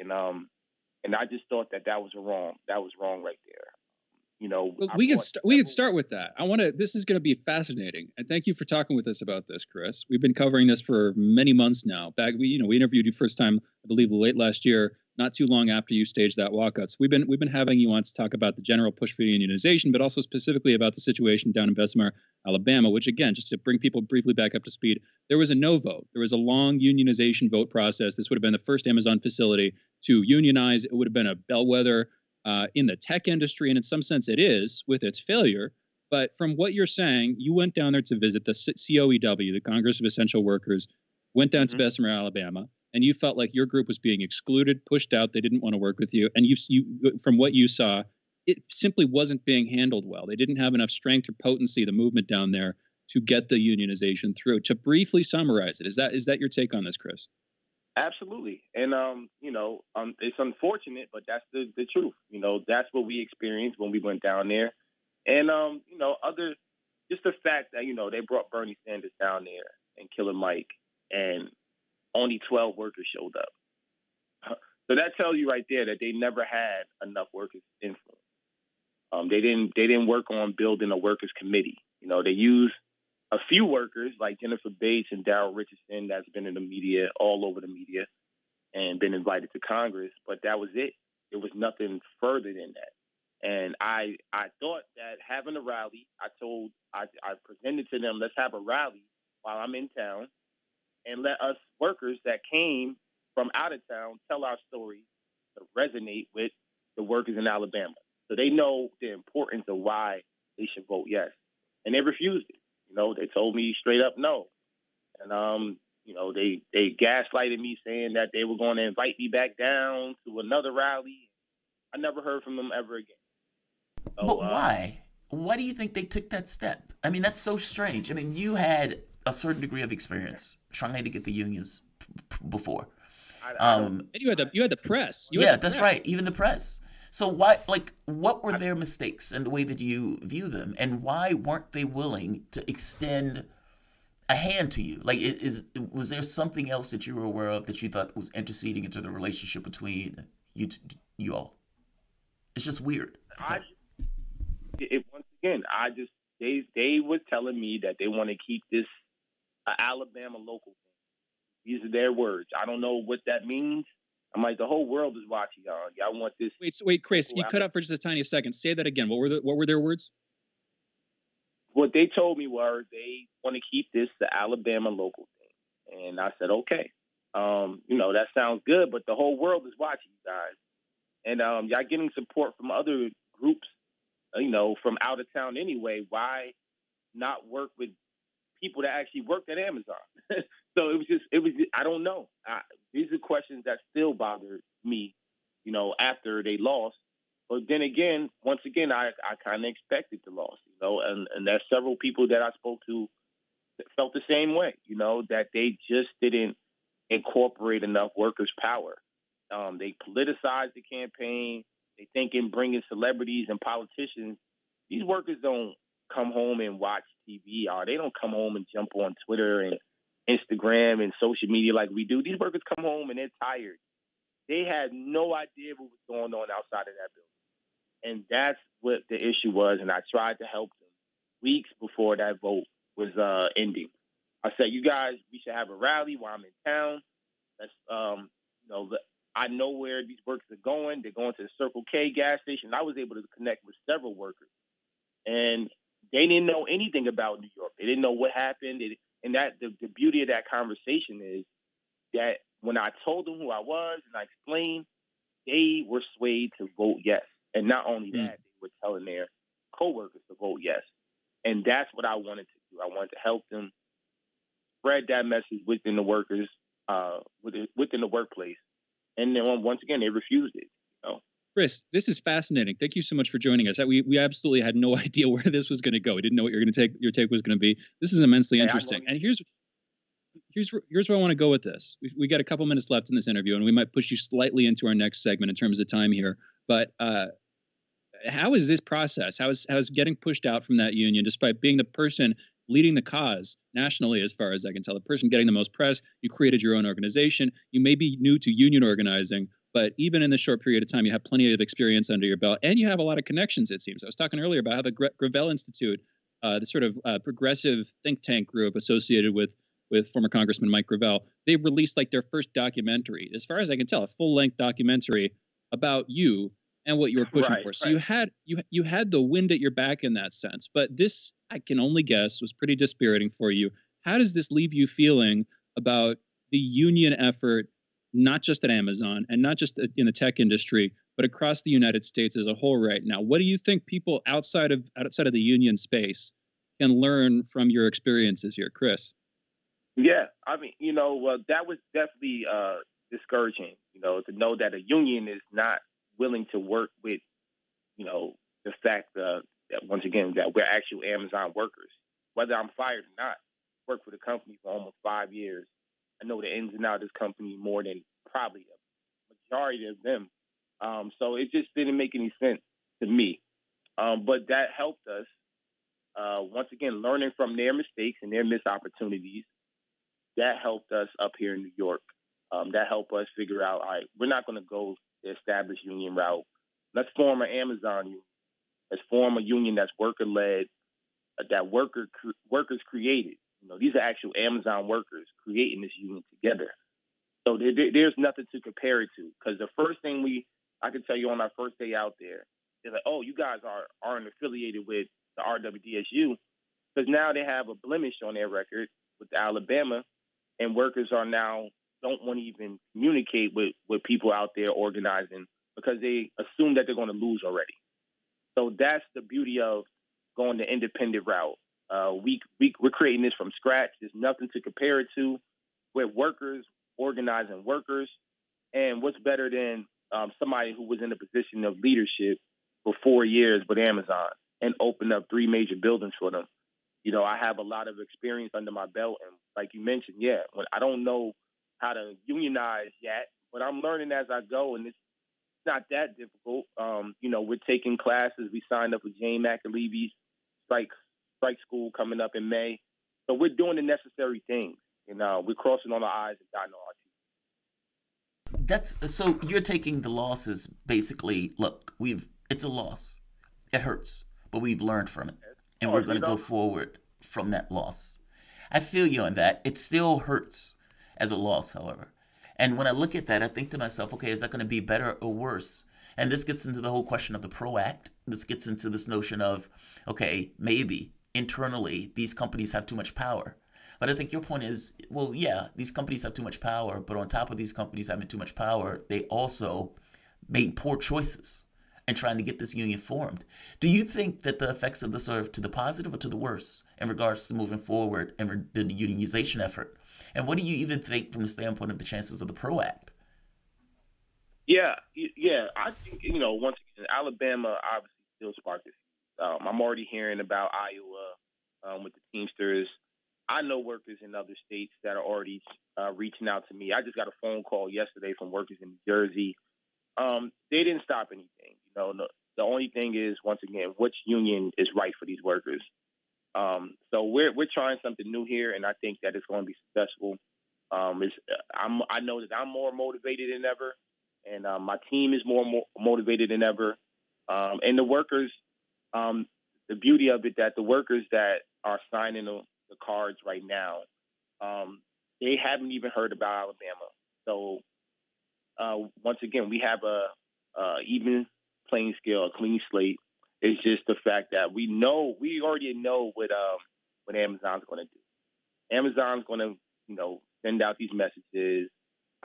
And I just thought that was wrong. That was wrong right there. Well, we could start with that. This is going to be fascinating. And thank you for talking with us about this, Chris. We've been covering this for many months now. We interviewed you first time, I believe, late last year, not too long after you staged that walkout. So we've been having you on to talk about the general push for unionization, but also specifically about the situation down in Bessemer, Alabama, which, again, just to bring people briefly back up to speed, there was a no vote. There was a long unionization vote process. This would have been the first Amazon facility to unionize. It would have been a bellwether in the tech industry, and in some sense it is with its failure. But from what you're saying, you went down there to visit the COEW, the Congress of Essential Workers, went down to Bessemer, Alabama, and you felt like your group was being excluded, pushed out. They didn't want to work with you. And you from what you saw, it simply wasn't being handled well. They didn't have enough strength or potency, the movement down there, to get the unionization through. To briefly summarize it, is that your take on this, Chris? Absolutely. And, it's unfortunate, but that's the truth. That's what we experienced when we went down there. And, just the fact that, they brought Bernie Sanders down there and Killer Mike, and only 12 workers showed up. So that tells you right there that they never had enough workers influence. They didn't work on building a workers committee. They used a few workers like Jennifer Bates and Darrell Richardson that's been in the media, all over the media, and been invited to Congress, but that was it. There was nothing further than that. And I thought that having a rally, I presented to them, let's have a rally while I'm in town, and let us workers that came from out of town tell our story to resonate with the workers in Alabama. So they know the importance of why they should vote yes. And they refused it. They told me straight up no. And, they gaslighted me saying that they were going to invite me back down to another rally. I never heard from them ever again. So, but why? Why do you think they took that step? I mean, that's so strange. I mean, you had a certain degree of experience trying to get the unions before. And you had the press. That's right. Even the press. So why, what were their mistakes in the way that you view them, and why weren't they willing to extend a hand to you? Was there something else that you were aware of that you thought was interceding into the relationship between you all? It's just weird. Once again, they were telling me that they want to keep this Alabama local thing. These are their words. I don't know what that means. I'm like, the whole world is watching y'all. Y'all want this. Wait, Chris, you cut out for just a tiny second. Say that again. What were their words? What they told me were they want to keep this the Alabama local thing. And I said, okay. That sounds good, but the whole world is watching you guys. And y'all getting support from other groups, from out of town anyway. Why not work with people that actually worked at Amazon? So it was I don't know. These are questions that still bother me, after they lost. But then again, once again, I kind of expected the loss, and there's several people that I spoke to that felt the same way, that they just didn't incorporate enough workers' power. They politicized the campaign. They think in bringing celebrities and politicians, these workers don't come home and watch TV, or they don't come home and jump on Twitter and Instagram and social media like we do. These workers come home and they're tired. They had no idea what was going on outside of that building. And that's what the issue was. And I tried to help them weeks before that vote was ending. I said, you guys, we should have a rally while I'm in town. That's, I know where these workers are going. They're going to the Circle K gas station. I was able to connect with several workers. And they didn't know anything about New York. They didn't know what happened. And that the beauty of that conversation is that when I told them who I was and I explained, they were swayed to vote yes. And not only that, they were telling their coworkers to vote yes. And that's what I wanted to do. I wanted to help them spread that message within the workers, within the workplace. And then once again, they refused it. Chris, this is fascinating. Thank you so much for joining us. We absolutely had no idea where this was going to go. We didn't know what your take was going to be. This is immensely interesting. And here's where I want to go with this. We got a couple minutes left in this interview, and we might push you slightly into our next segment in terms of time here. But how is this process? How is getting pushed out from that union, despite being the person leading the cause nationally, as far as I can tell, the person getting the most press? You created your own organization. You may be new to union organizing, but even in this short period of time, you have plenty of experience under your belt, and you have a lot of connections, it seems. I was talking earlier about how the Gravel Institute, the sort of progressive think tank group associated with former Congressman Mike Gravel, they released like their first documentary, as far as I can tell, a full-length documentary about you and what you were pushing for. So you had the wind at your back in that sense. But this, I can only guess, was pretty dispiriting for you. How does this leave you feeling about the union effort, not just at Amazon and not just in the tech industry, but across the United States as a whole right now? What do you think people outside of the union space can learn from your experiences here, Chris? Yeah, I mean, that was definitely discouraging, to know that a union is not willing to work with, the fact that, once again, that we're actual Amazon workers. Whether I'm fired or not, I worked for the company for almost 5 years. I know the ins and outs of this company more than probably a majority of them. So it just didn't make any sense to me. But that helped us, once again, learning from their mistakes and their missed opportunities. That helped us up here in New York. That helped us figure out, all right, we're not going to go the established union route. Let's form an Amazon union. Let's form a union that's worker-led, that workers created. These are actual Amazon workers creating this union together. So there's nothing to compare it to. Because the first thing I can tell you on our first day out there, they're like, oh, you guys aren't affiliated with the RWDSU. Because now they have a blemish on their record with Alabama, and workers are now don't want to even communicate with people out there organizing because they assume that they're going to lose already. So that's the beauty of going the independent route. We're creating this from scratch. There's nothing to compare it to. We're workers organizing workers. And what's better than somebody who was in a position of leadership for 4 years with Amazon and opened up 3 major buildings for them? I have a lot of experience under my belt. And like you mentioned, when I don't know how to unionize yet, but I'm learning as I go, and it's not that difficult. We're taking classes. We signed up with Jane McAlevy's strike school coming up in May. So we're doing the necessary things. We're crossing on our I's and dotting on our T's. So you're taking the losses basically. Look, it's a loss. It hurts, but we've learned from it, and we're going to go forward from that loss. I feel you on that. It still hurts as a loss, however. And when I look at that, I think to myself, okay, is that going to be better or worse? And this gets into the whole question of the PRO Act. This gets into this notion of, okay, maybe internally these companies have too much power. But I think your point is, well, yeah, these companies have too much power, but on top of these companies having too much power, they also made poor choices in trying to get this union formed. Do you think that the effects of this are to the positive or to the worse in regards to moving forward and the unionization effort? And what do you even think from the standpoint of the chances of the PRO Act? Yeah. I think, once again, Alabama obviously still sparked this. I'm already hearing about Iowa with the Teamsters. I know workers in other states that are already reaching out to me. I just got a phone call yesterday from workers in New Jersey. They didn't stop anything. The only thing is, once again, which union is right for these workers? So we're trying something new here, and I think that it's going to be successful. I know that I'm more motivated than ever, and my team is more motivated than ever. And the workers, the beauty of it, that the workers that are signing the cards right now, they haven't even heard about Alabama. So once again, we have a even playing scale, a clean slate. It's just the fact that we already know what Amazon's going to do. Amazon's going to, send out these messages,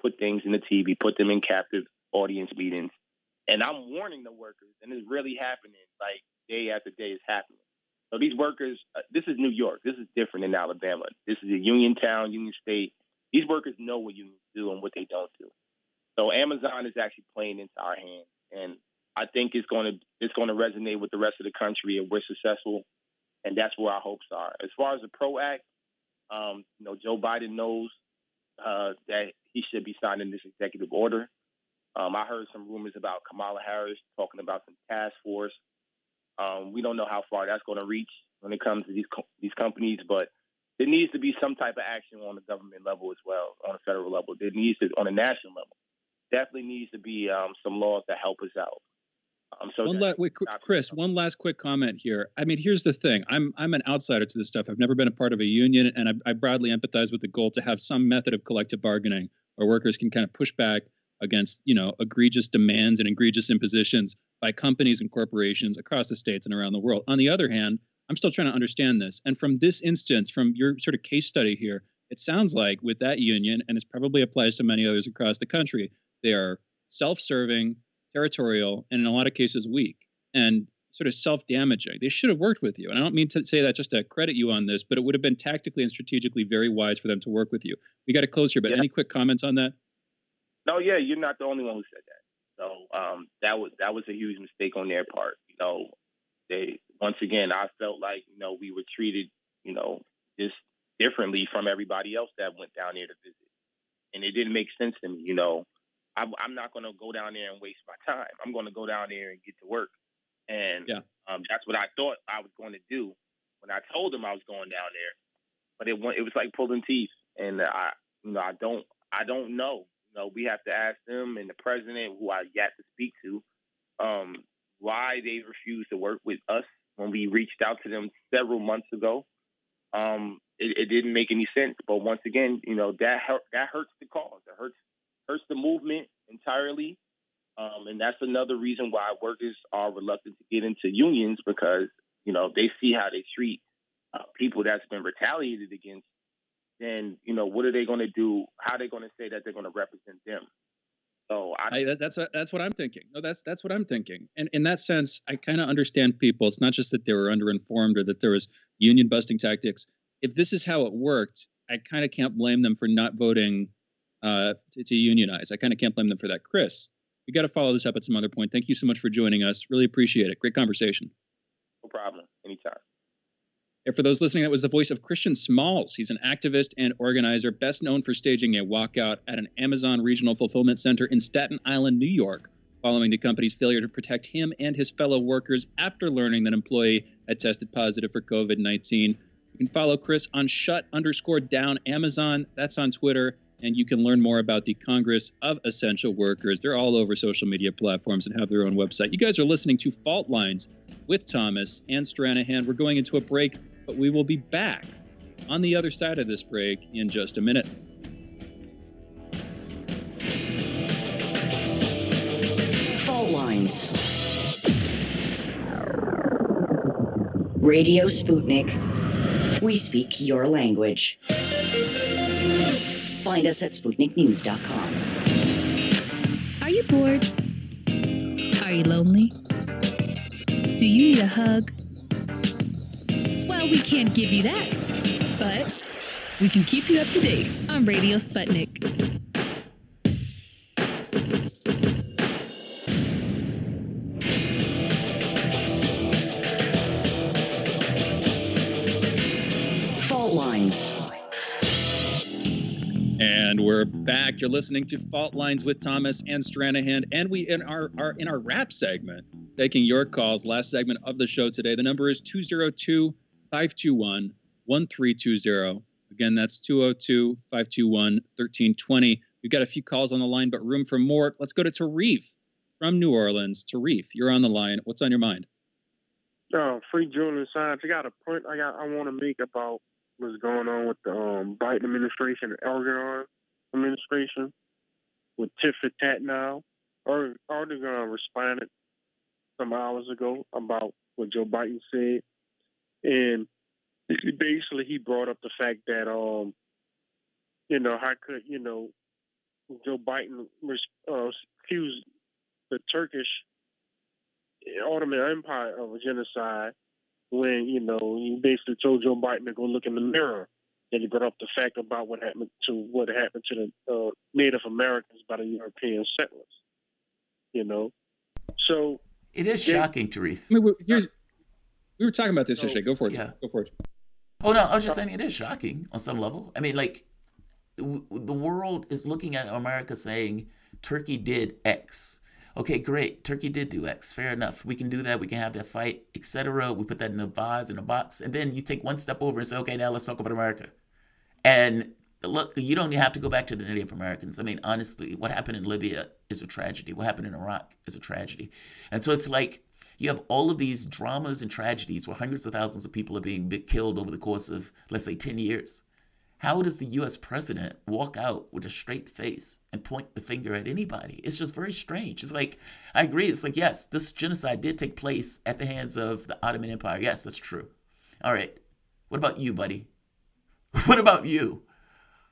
put things in the TV, put them in captive audience meetings. And I'm warning the workers, and it's really happening. Like day after day, it's happening. So these workers, this is New York. This is different than Alabama. This is a union town, union state. These workers know what unions do and what they don't do. So Amazon is actually playing into our hands, and I think it's going to resonate with the rest of the country if we're successful, and that's where our hopes are. As far as the PRO Act, Joe Biden knows that he should be signing this executive order. I heard some rumors about Kamala Harris talking about some task force. We don't know how far that's going to reach when it comes to these companies, but there needs to be some type of action on the government level as well, on a federal level. There needs to, on a national level, definitely needs to be some laws that help us out. Chris, one last quick comment here. I mean, here's the thing. I'm an outsider to this stuff. I've never been a part of a union, and I broadly empathize with the goal to have some method of collective bargaining where workers can kind of push back against, egregious demands and egregious impositions by companies and corporations across the states and around the world. On the other hand, I'm still trying to understand this. And from this instance, from your sort of case study here, it sounds like with that union, and it probably applies to many others across the country, they are self-serving, territorial, and in a lot of cases weak and sort of self-damaging. They should have worked with you. And I don't mean to say that just to credit you on this, but it would have been tactically and strategically very wise for them to work with you. We got to close here, but any quick comments on that? No, yeah, you're not the only one who said that. So that was a huge mistake on their part. Once again, I felt like, we were treated, just differently from everybody else that went down there to visit. And it didn't make sense to me, I'm not going to go down there and waste my time. I'm going to go down there and get to work. And that's what I thought I was going to do when I told them I was going down there. But it was like pulling teeth. And I don't know. We have to ask them and the president, who I yet to speak to, why they refused to work with us when we reached out to them several months ago. It didn't make any sense. But once again, that hurts the cause. It hurts the movement entirely. And that's another reason why workers are reluctant to get into unions, because, they see how they treat people that's been retaliated against. Then, what are they going to do? How are they going to say that they're going to represent them? So that's what I'm thinking. No, that's what I'm thinking. And in that sense, I kind of understand people. It's not just that they were underinformed or that there was union busting tactics. If this is how it worked, I kind of can't blame them for not voting to unionize. I kind of can't blame them for that. Chris, we got to follow this up at some other point. Thank you so much for joining us. Really appreciate it. Great conversation. No problem. Anytime. And for those listening, that was the voice of Christian Smalls. He's an activist and organizer, best known for staging a walkout at an Amazon regional fulfillment center in Staten Island, New York, following the company's failure to protect him and his fellow workers after learning that an employee had tested positive for COVID-19. You can follow Chris on _down Amazon. That's on Twitter. And you can learn more about the Congress of Essential Workers. They're all over social media platforms and have their own website. You guys are listening to Fault Lines with Thomas and Stranahan. We're going into a break, but we will be back on the other side of this break in just a minute. Fault Lines. Radio Sputnik. We speak your language. Find us at SputnikNews.com. Are you bored? Are you lonely? Do you need a hug? Well, we can't give you that, but we can keep you up to date on Radio Sputnik. Fault Lines. And we're back. You're listening to Fault Lines with Thomas and Stranahan, and we in our rap segment, taking your calls. Last segment of the show today. The number is 202-521-1320. Again, that's 202-521-1320. We've got a few calls on the line, but room for more. Let's go to Tarif from New Orleans. Tarif, you're on the line. What's on your mind? Free Julian Assange. I got a point I want to make about what's going on with the Biden administration and Erdogan administration with tit for tat now. Erdogan responded some hours ago about what Joe Biden said, and basically he brought up the fact that how could Joe Biden accuse the Turkish Ottoman Empire of a genocide, when, he basically told Joe Biden to go look in the mirror. Then he brought up the fact about what happened to the Native Americans by the European settlers. So it is shocking, Tarif. I mean, we were talking about this yesterday. Go for it. Yeah. Go for it. Oh no, I was just saying it is shocking on some level. I mean, like the world is looking at America saying Turkey did X. Okay, great. Turkey did do X. Fair enough. We can do that. We can have that fight, etc. We put that in a vase, in a box, and then you take one step over and say, okay, now let's talk about America. And look, you don't have to go back to the Native Americans. I mean, honestly, what happened in Libya is a tragedy. What happened in Iraq is a tragedy. And so it's like you have all of these dramas and tragedies where hundreds of thousands of people are being killed over the course of, let's say, 10 years. How does the U.S. president walk out with a straight face and point the finger at anybody? It's just very strange. It's like, I agree. It's like, yes, this genocide did take place at the hands of the Ottoman Empire. Yes, that's true. All right. What about you, buddy? What about you?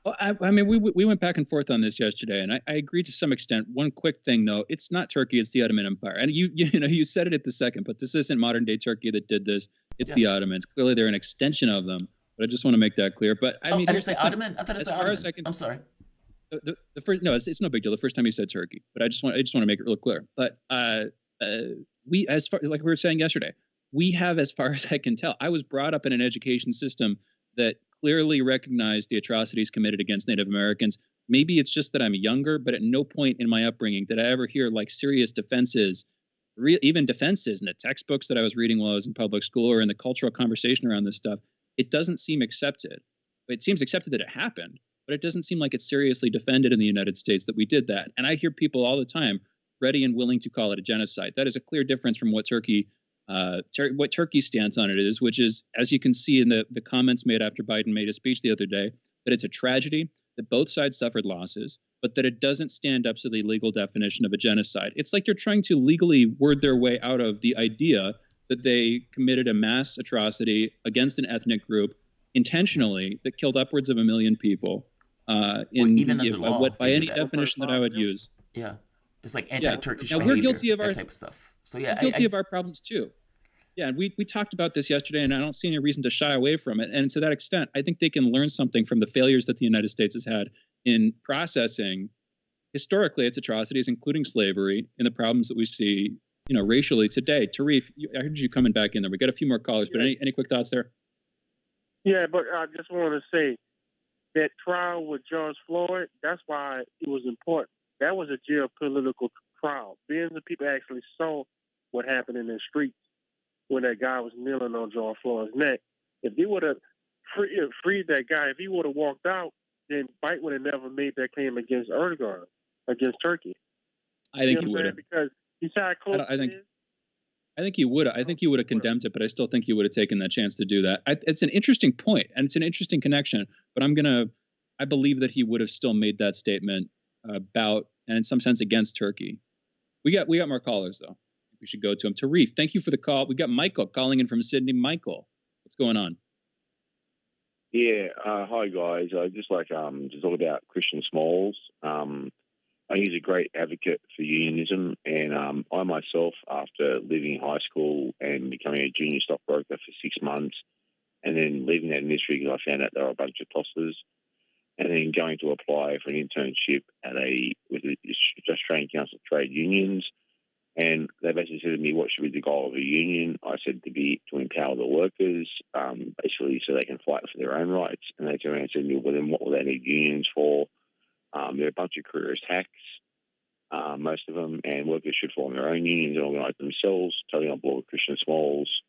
Well, I mean, we went back and forth on this yesterday, and I agree to some extent. One quick thing, though, it's not Turkey, it's the Ottoman Empire. And you said it at the second, but this isn't modern day Turkey that did this. It's the Ottomans. Clearly, they're an extension of them. But I just want to make that clear. But I mean, I didn't say Ottoman. I thought it said Ottoman. I'm sorry. The first, no, it's no big deal. The first time you said Turkey, but I just want to make it real clear. But we, as far like we were saying yesterday, we have, as far as I can tell, I was brought up in an education system that clearly recognized the atrocities committed against Native Americans. Maybe it's just that I'm younger, but at no point in my upbringing did I ever hear like serious defenses, even defenses in the textbooks that I was reading while I was in public school or in the cultural conversation around this stuff. It doesn't seem accepted. It seems accepted that it happened, but it doesn't seem like it's seriously defended in the United States that we did that. And I hear people all the time ready and willing to call it a genocide. That is a clear difference from what what Turkey's stance on it is, which is, as you can see in the comments made after Biden made a speech the other day, that it's a tragedy, that both sides suffered losses, but that it doesn't stand up to the legal definition of a genocide. It's like they're trying to legally word their way out of the idea that they committed a mass atrocity against an ethnic group intentionally that killed upwards of 1 million people. Even under law, by any definition that I would use. Yeah, it's like anti-Turkish behavior. We're guilty of that type of stuff. So yeah, we're guilty of our problems too. Yeah, and we talked about this yesterday, and I don't see any reason to shy away from it. And to that extent, I think they can learn something from the failures that the United States has had in processing historically its atrocities, including slavery, and the problems that we see, racially today. Tarif, I heard you coming back in there. We got a few more callers, but any quick thoughts there? Yeah, but I just want to say that trial with George Floyd, that's why it was important. That was a geopolitical trial. Billions of people actually saw what happened in the streets when that guy was kneeling on George Floyd's neck. If he would have freed that guy, if he would have walked out, then Biden would have never made that claim against Erdogan, against Turkey. I think he would have. Because you see how close I think he would have. I think he would have condemned it, but I still think he would have taken that chance to do that. It's an interesting point, and it's an interesting connection. But I believe that he would have still made that statement about, and in some sense, against Turkey. We got more callers though. We should go to him. Tarif, thank you for the call. We got Michael calling in from Sydney. Michael, what's going on? Yeah, hi guys. I'd just like to talk about Christian Smalls. He's a great advocate for unionism, and I myself, after leaving high school and becoming a junior stockbroker for 6 months, and then leaving that industry because I found out there were a bunch of tossers, and then going to apply for an internship with the Australian Council of Trade Unions, and they basically said to me, "What should be the goal of a union?" I said to empower the workers, basically so they can fight for their own rights. And they turned around and said to me, "Well, then what will they need unions for?" They're a bunch of careerist hacks, most of them, and workers should form their own unions and organise themselves. Totally on board with Christian Smalls.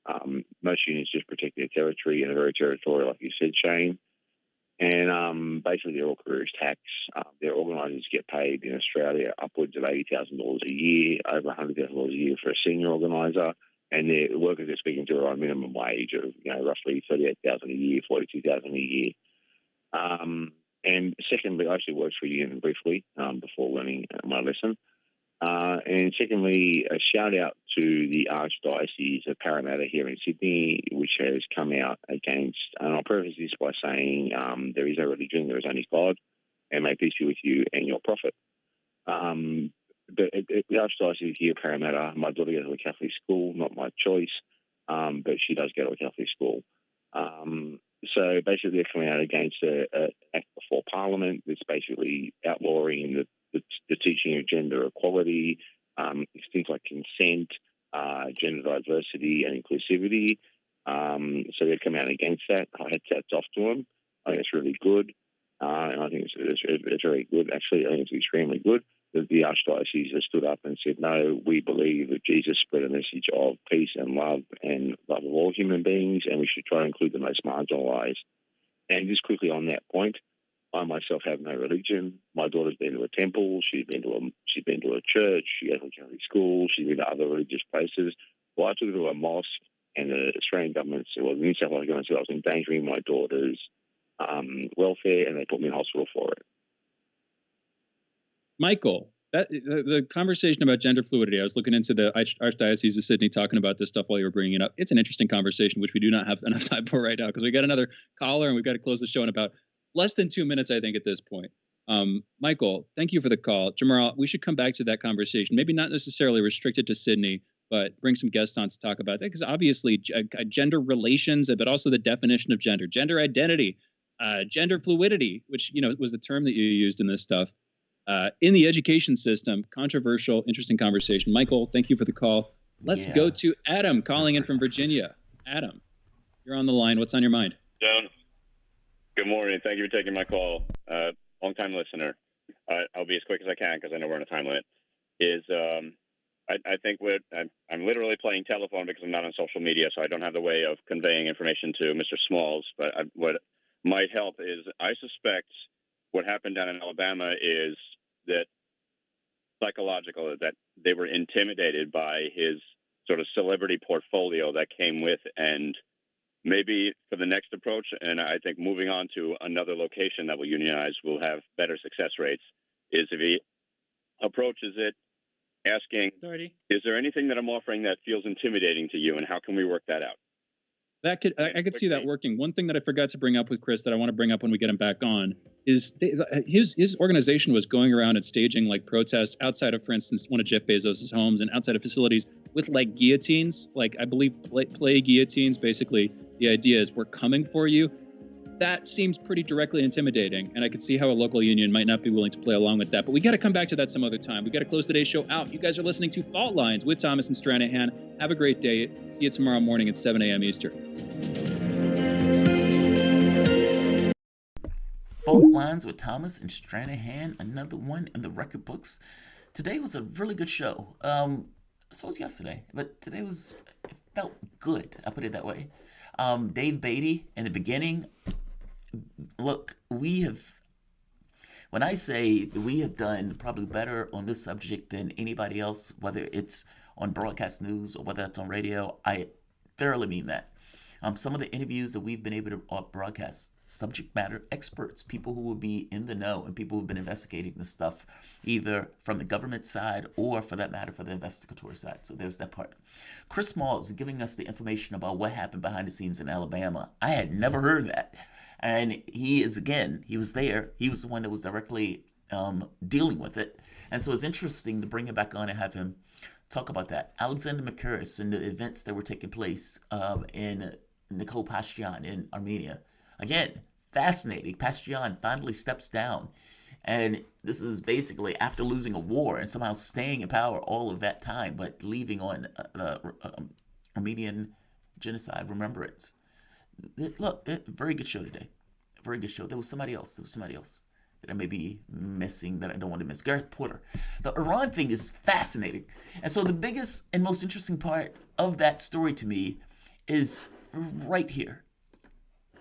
Most unions just protect their territory and are very territorial, like you said, Shane. And basically, they're all careerist hacks. Their organisers get paid in Australia upwards of $80,000 a year, over $100,000 a year for a senior organiser, and their workers are speaking to are on minimum wage of roughly $38,000 a year, $42,000 a year. And secondly, I actually worked for a union briefly before learning my lesson. And secondly, a shout out to the Archdiocese of Parramatta here in Sydney, which has come out against, and I'll preface this by saying there is no religion, there is only God, and may peace be with you and your prophet. The Archdiocese here, Parramatta, my daughter goes to a Catholic school, not my choice. but she does go to a Catholic school. So basically, they're coming out against an act before Parliament that's basically outlawing the teaching of gender equality, things like consent, gender diversity, and inclusivity. So they're coming out against that. Hats off to them. I think it's really good, and I think it's very good. Actually, I think it's extremely good that the Archdiocese has stood up and said, no, we believe that Jesus spread a message of peace and love of all human beings, and we should try to include the most marginalized. And just quickly on that point, I myself have no religion. My daughter's been to a temple. She's been to a church. She goes to a Catholic school. She's been to other religious places. Well, I took her to a mosque, and the Australian government said, well, the New South Wales government said I was endangering my daughter's welfare, and they put me in hospital for it. Michael, the conversation about gender fluidity, I was looking into the Archdiocese of Sydney talking about this stuff while you were bringing it up. It's an interesting conversation, which we do not have enough time for right now because we got another caller and we've got to close the show in about less than 2 minutes, I think, at this point. Michael, thank you for the call. Jamarl, we should come back to that conversation, maybe not necessarily restricted to Sydney, but bring some guests on to talk about that because obviously gender relations, but also the definition of gender identity, gender fluidity, which, was the term that you used in this stuff. In the education system, controversial, interesting conversation. Michael, thank you for the call. Let's go to Adam calling in from Virginia. Adam, you're on the line. What's on your mind? Joan, good morning. Thank you for taking my call. Long-time listener. I'll be as quick as I can because I know we're on a time limit. I think I'm literally playing telephone because I'm not on social media, so I don't have the way of conveying information to Mr. Smalls. But what might help is I suspect what happened down in Alabama is that psychological, that they were intimidated by his sort of celebrity portfolio that came with, and maybe for the next approach, and I think moving on to another location that will unionize will have better success rates, is if he approaches it asking, is there anything that I'm offering that feels intimidating to you, and how can we work that out? I could see that working. One thing that I forgot to bring up with Chris that I want to bring up when we get him back on is his organization was going around and staging like protests outside of, for instance, one of Jeff Bezos' homes and outside of facilities with like guillotines, like I believe play guillotines. Basically, the idea is we're coming for you. That seems pretty directly intimidating, and I could see how a local union might not be willing to play along with that. But we got to come back to that some other time. We got to close today's show out. You guys are listening to Fault Lines with Thomas and Stranahan. Have a great day. See you tomorrow morning at 7 a.m. Eastern. Fault Lines with Thomas and Stranahan, another one in the record books. Today was a really good show. So was yesterday, but today it felt good. I put it that way. Dave Beaty in the beginning. Look, when I say we have done probably better on this subject than anybody else, whether it's on broadcast news or whether it's on radio, I thoroughly mean that. Some of the interviews that we've been able to broadcast, subject matter experts, people who will be in the know and people who've been investigating this stuff, either from the government side or, for that matter, for the investigatory side. So there's that part. Chris Smalls is giving us the information about what happened behind the scenes in Alabama. I had never heard that. And he was there. He was the one that was directly dealing with it. And so it's interesting to bring him back on and have him talk about that. Alexander Makaris and the events that were taking place in Nikol Pashinyan in Armenia. Again, fascinating. Pashinyan finally steps down. And this is basically after losing a war and somehow staying in power all of that time, but leaving on Armenian genocide remembrance. Look, very good show today. Very good show. There was somebody else that I may be missing that I don't want to miss. Gareth Porter. The Iran thing is fascinating. And so the biggest and most interesting part of that story to me is right here.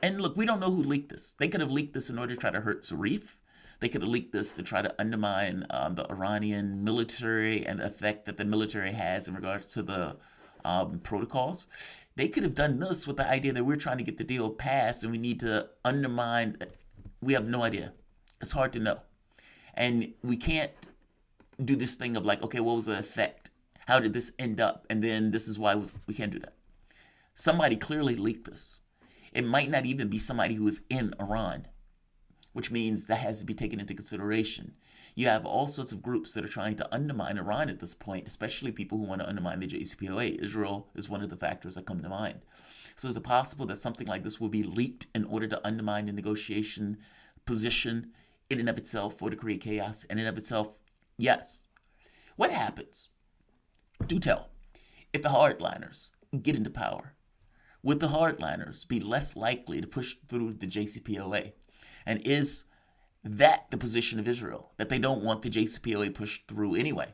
And look, we don't know who leaked this. They could have leaked this in order to try to hurt Zarif. They could have leaked this to try to undermine the Iranian military and the effect that the military has in regards to the protocols. They could have done this with the idea that we're trying to get the deal passed and we need to undermine. We have no idea. It's hard to know. And we can't do this thing of like, okay, what was the effect? How did this end up? And then this is why we can't do that. Somebody clearly leaked this. It might not even be somebody who is in Iran, which means that has to be taken into consideration. You have all sorts of groups that are trying to undermine Iran at this point, especially people who want to undermine the JCPOA. Israel is one of the factors that come to mind. So is it possible that something like this will be leaked in order to undermine the negotiation position in and of itself, or to create chaos in and of itself? Yes. What happens? Do tell. If the hardliners get into power, would the hardliners be less likely to push through the JCPOA? And is that the position of Israel, that they don't want the JCPOA pushed through anyway?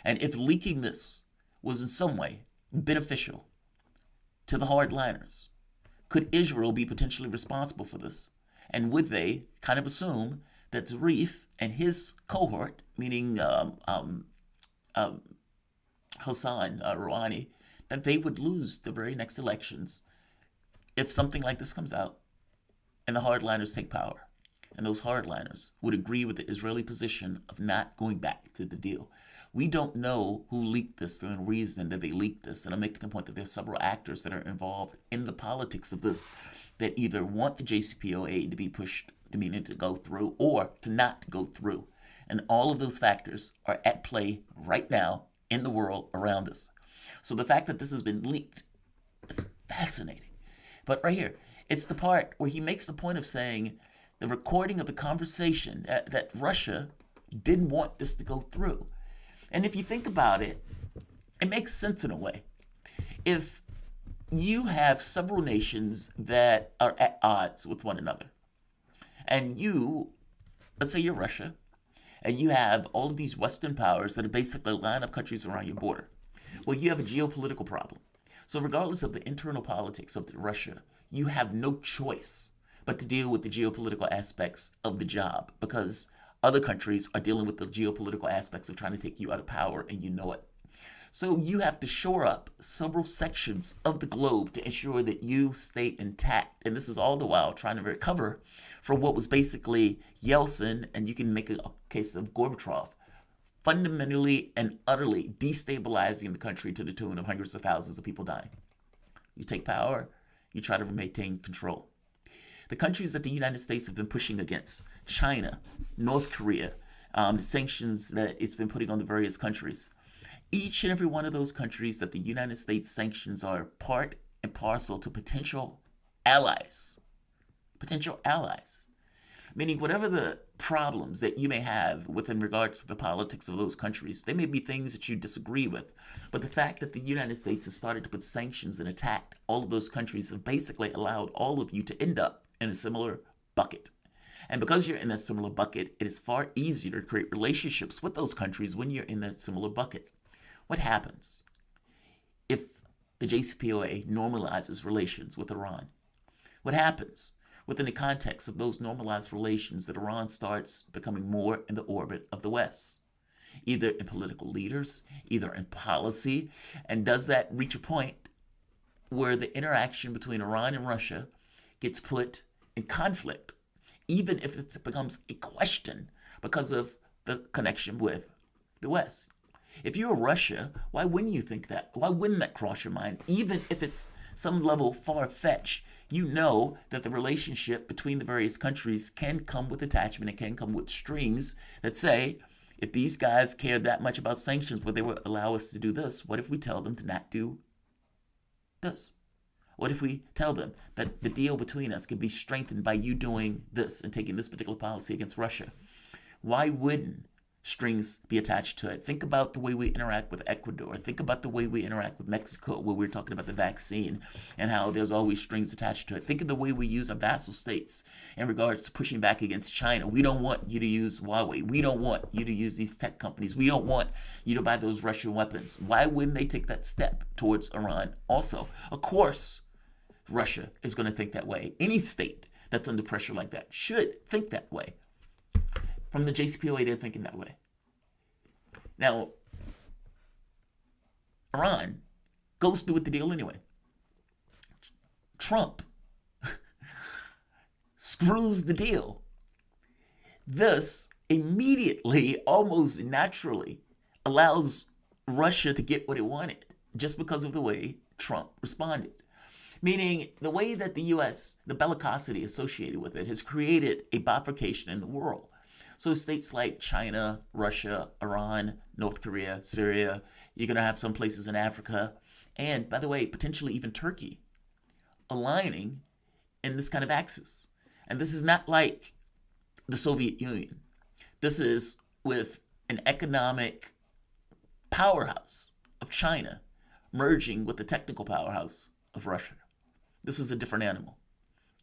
And if leaking this was in some way beneficial to the hardliners, could Israel be potentially responsible for this? And would they kind of assume that Zarif and his cohort, meaning Hassan Rouhani, that they would lose the very next elections if something like this comes out and the hardliners take power? And those hardliners would agree with the Israeli position of not going back to the deal. We don't know who leaked this and the reason that they leaked this. And I'm making the point that there's several actors that are involved in the politics of this that either want the JCPOA to be pushed, meaning to go through, or to not go through. And all of those factors are at play right now in the world around us. So the fact that this has been leaked is fascinating. But right here, it's the part where he makes the point of saying the recording of the conversation that Russia didn't want this to go through. And if you think about it, it makes sense in a way. If you have several nations that are at odds with one another, and you, let's say you're Russia, and you have all of these Western powers that are basically line up countries around your border, well, you have a geopolitical problem. So regardless of the internal politics of Russia, you have no choice but to deal with the geopolitical aspects of the job, because other countries are dealing with the geopolitical aspects of trying to take you out of power, and you know it. So you have to shore up several sections of the globe to ensure that you stay intact. And this is all the while trying to recover from what was basically Yeltsin, and you can make a case of Gorbachev, fundamentally and utterly destabilizing the country to the tune of hundreds of thousands of people dying. You take power, you try to maintain control. The countries that the United States have been pushing against, China, North Korea, the sanctions that it's been putting on the various countries, each and every one of those countries that the United States sanctions are part and parcel to potential allies. Potential allies. Meaning whatever the problems that you may have within regards to the politics of those countries, they may be things that you disagree with. But the fact that the United States has started to put sanctions and attack all of those countries have basically allowed all of you to end up in a similar bucket. And because you're in that similar bucket, it is far easier to create relationships with those countries when you're in that similar bucket. What happens if the JCPOA normalizes relations with Iran? What happens within the context of those normalized relations that Iran starts becoming more in the orbit of the West, either in political leaders, either in policy? And does that reach a point where the interaction between Iran and Russia gets put in conflict, even if it becomes a question because of the connection with the West? If you're Russia, why wouldn't you think that? Why wouldn't that cross your mind? Even if it's some level far-fetched, you know that the relationship between the various countries can come with attachment. It can come with strings that say, if these guys care that much about sanctions, would they allow us to do this? What if we tell them to not do this? What if we tell them that the deal between us can be strengthened by you doing this and taking this particular policy against Russia? Why wouldn't strings be attached to it? Think about the way we interact with Ecuador. Think about the way we interact with Mexico, where we're talking about the vaccine and how there's always strings attached to it. Think of the way we use our vassal states in regards to pushing back against China. We don't want you to use Huawei. We don't want you to use these tech companies. We don't want you to buy those Russian weapons. Why wouldn't they take that step towards Iran also? Of course, Russia is going to think that way. Any state that's under pressure like that should think that way. From the JCPOA, they're thinking that way. Now, Iran goes through with the deal anyway. Trump screws the deal. This immediately, almost naturally, allows Russia to get what it wanted just because of the way Trump responded. Meaning the way that the U.S., the bellicosity associated with it, has created a bifurcation in the world. So states like China, Russia, Iran, North Korea, Syria, you're going to have some places in Africa, and by the way, potentially even Turkey, aligning in this kind of axis. And this is not like the Soviet Union. This is with an economic powerhouse of China merging with the technical powerhouse of Russia. This is a different animal.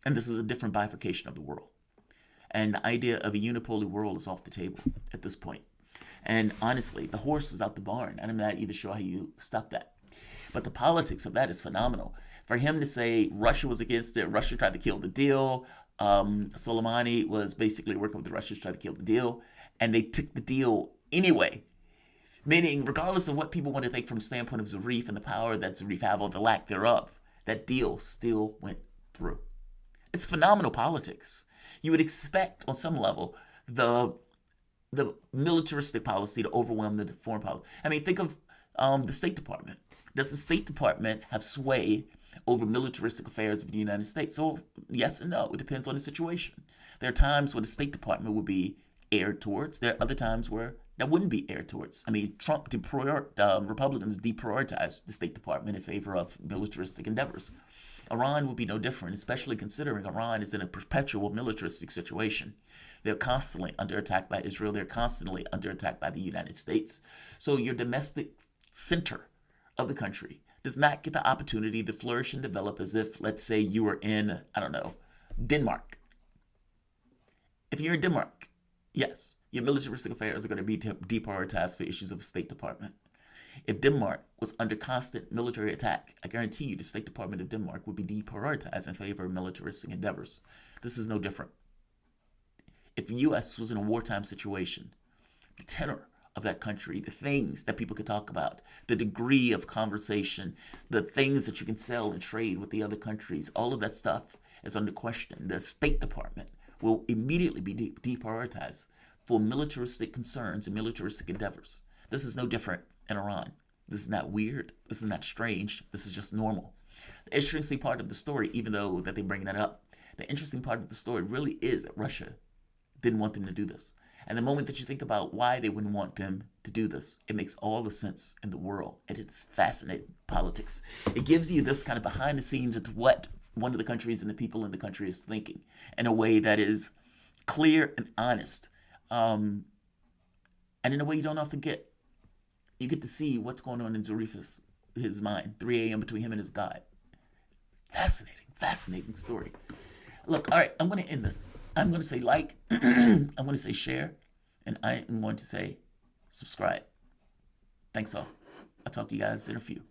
And this is a different bifurcation of the world. And the idea of a unipolar world is off the table at this point. And honestly, the horse is out the barn. And I'm not even sure how you stop that. But the politics of that is phenomenal. For him to say Russia was against it, Russia tried to kill the deal. Soleimani was basically working with the Russians, trying to kill the deal. And they took the deal anyway. Meaning, regardless of what people want to think from the standpoint of Zarif and the power that Zarif have or the lack thereof, that deal still went through. It's phenomenal politics. You would expect, on some level, the militaristic policy to overwhelm the foreign policy. I mean, think of the State Department. Does the State Department have sway over militaristic affairs of the United States? So, yes and no. It depends on the situation. There are times where the State Department would be aired towards. There are other times where that wouldn't be aired towards. I mean, Republicans deprioritized the State Department in favor of militaristic endeavors. Iran would be no different, especially considering Iran is in a perpetual militaristic situation. They're constantly under attack by Israel. They're constantly under attack by the United States. So your domestic center of the country does not get the opportunity to flourish and develop as if, let's say, you were in, I don't know, Denmark. If you're in Denmark, yes, your militaristic affairs are going to be deprioritized for issues of the State Department. If Denmark was under constant military attack, I guarantee you the State Department of Denmark would be deprioritized in favor of militaristic endeavors. This is no different. If the U.S. was in a wartime situation, the tenor of that country, the things that people could talk about, the degree of conversation, the things that you can sell and trade with the other countries, all of that stuff is under question. The State Department will immediately be deprioritized for militaristic concerns and militaristic endeavors. This is no different in Iran. This is not weird. This is not strange. This is just normal. The interesting part of the story, even though that they bring that up, the interesting part of the story really is that Russia didn't want them to do this. And the moment that you think about why they wouldn't want them to do this, it makes all the sense in the world. And it's fascinating politics. It gives you this kind of behind the scenes into what one of the countries and the people in the country is thinking in a way that is clear and honest. And in a way you don't often get. You get to see what's going on in Zarif's his mind, 3 a.m. between him and his God. Fascinating story. Look, all right, I'm going to end this. I'm going to say like, I'm going to say share, and I am going to say subscribe. Thanks all. I'll talk to you guys in a few.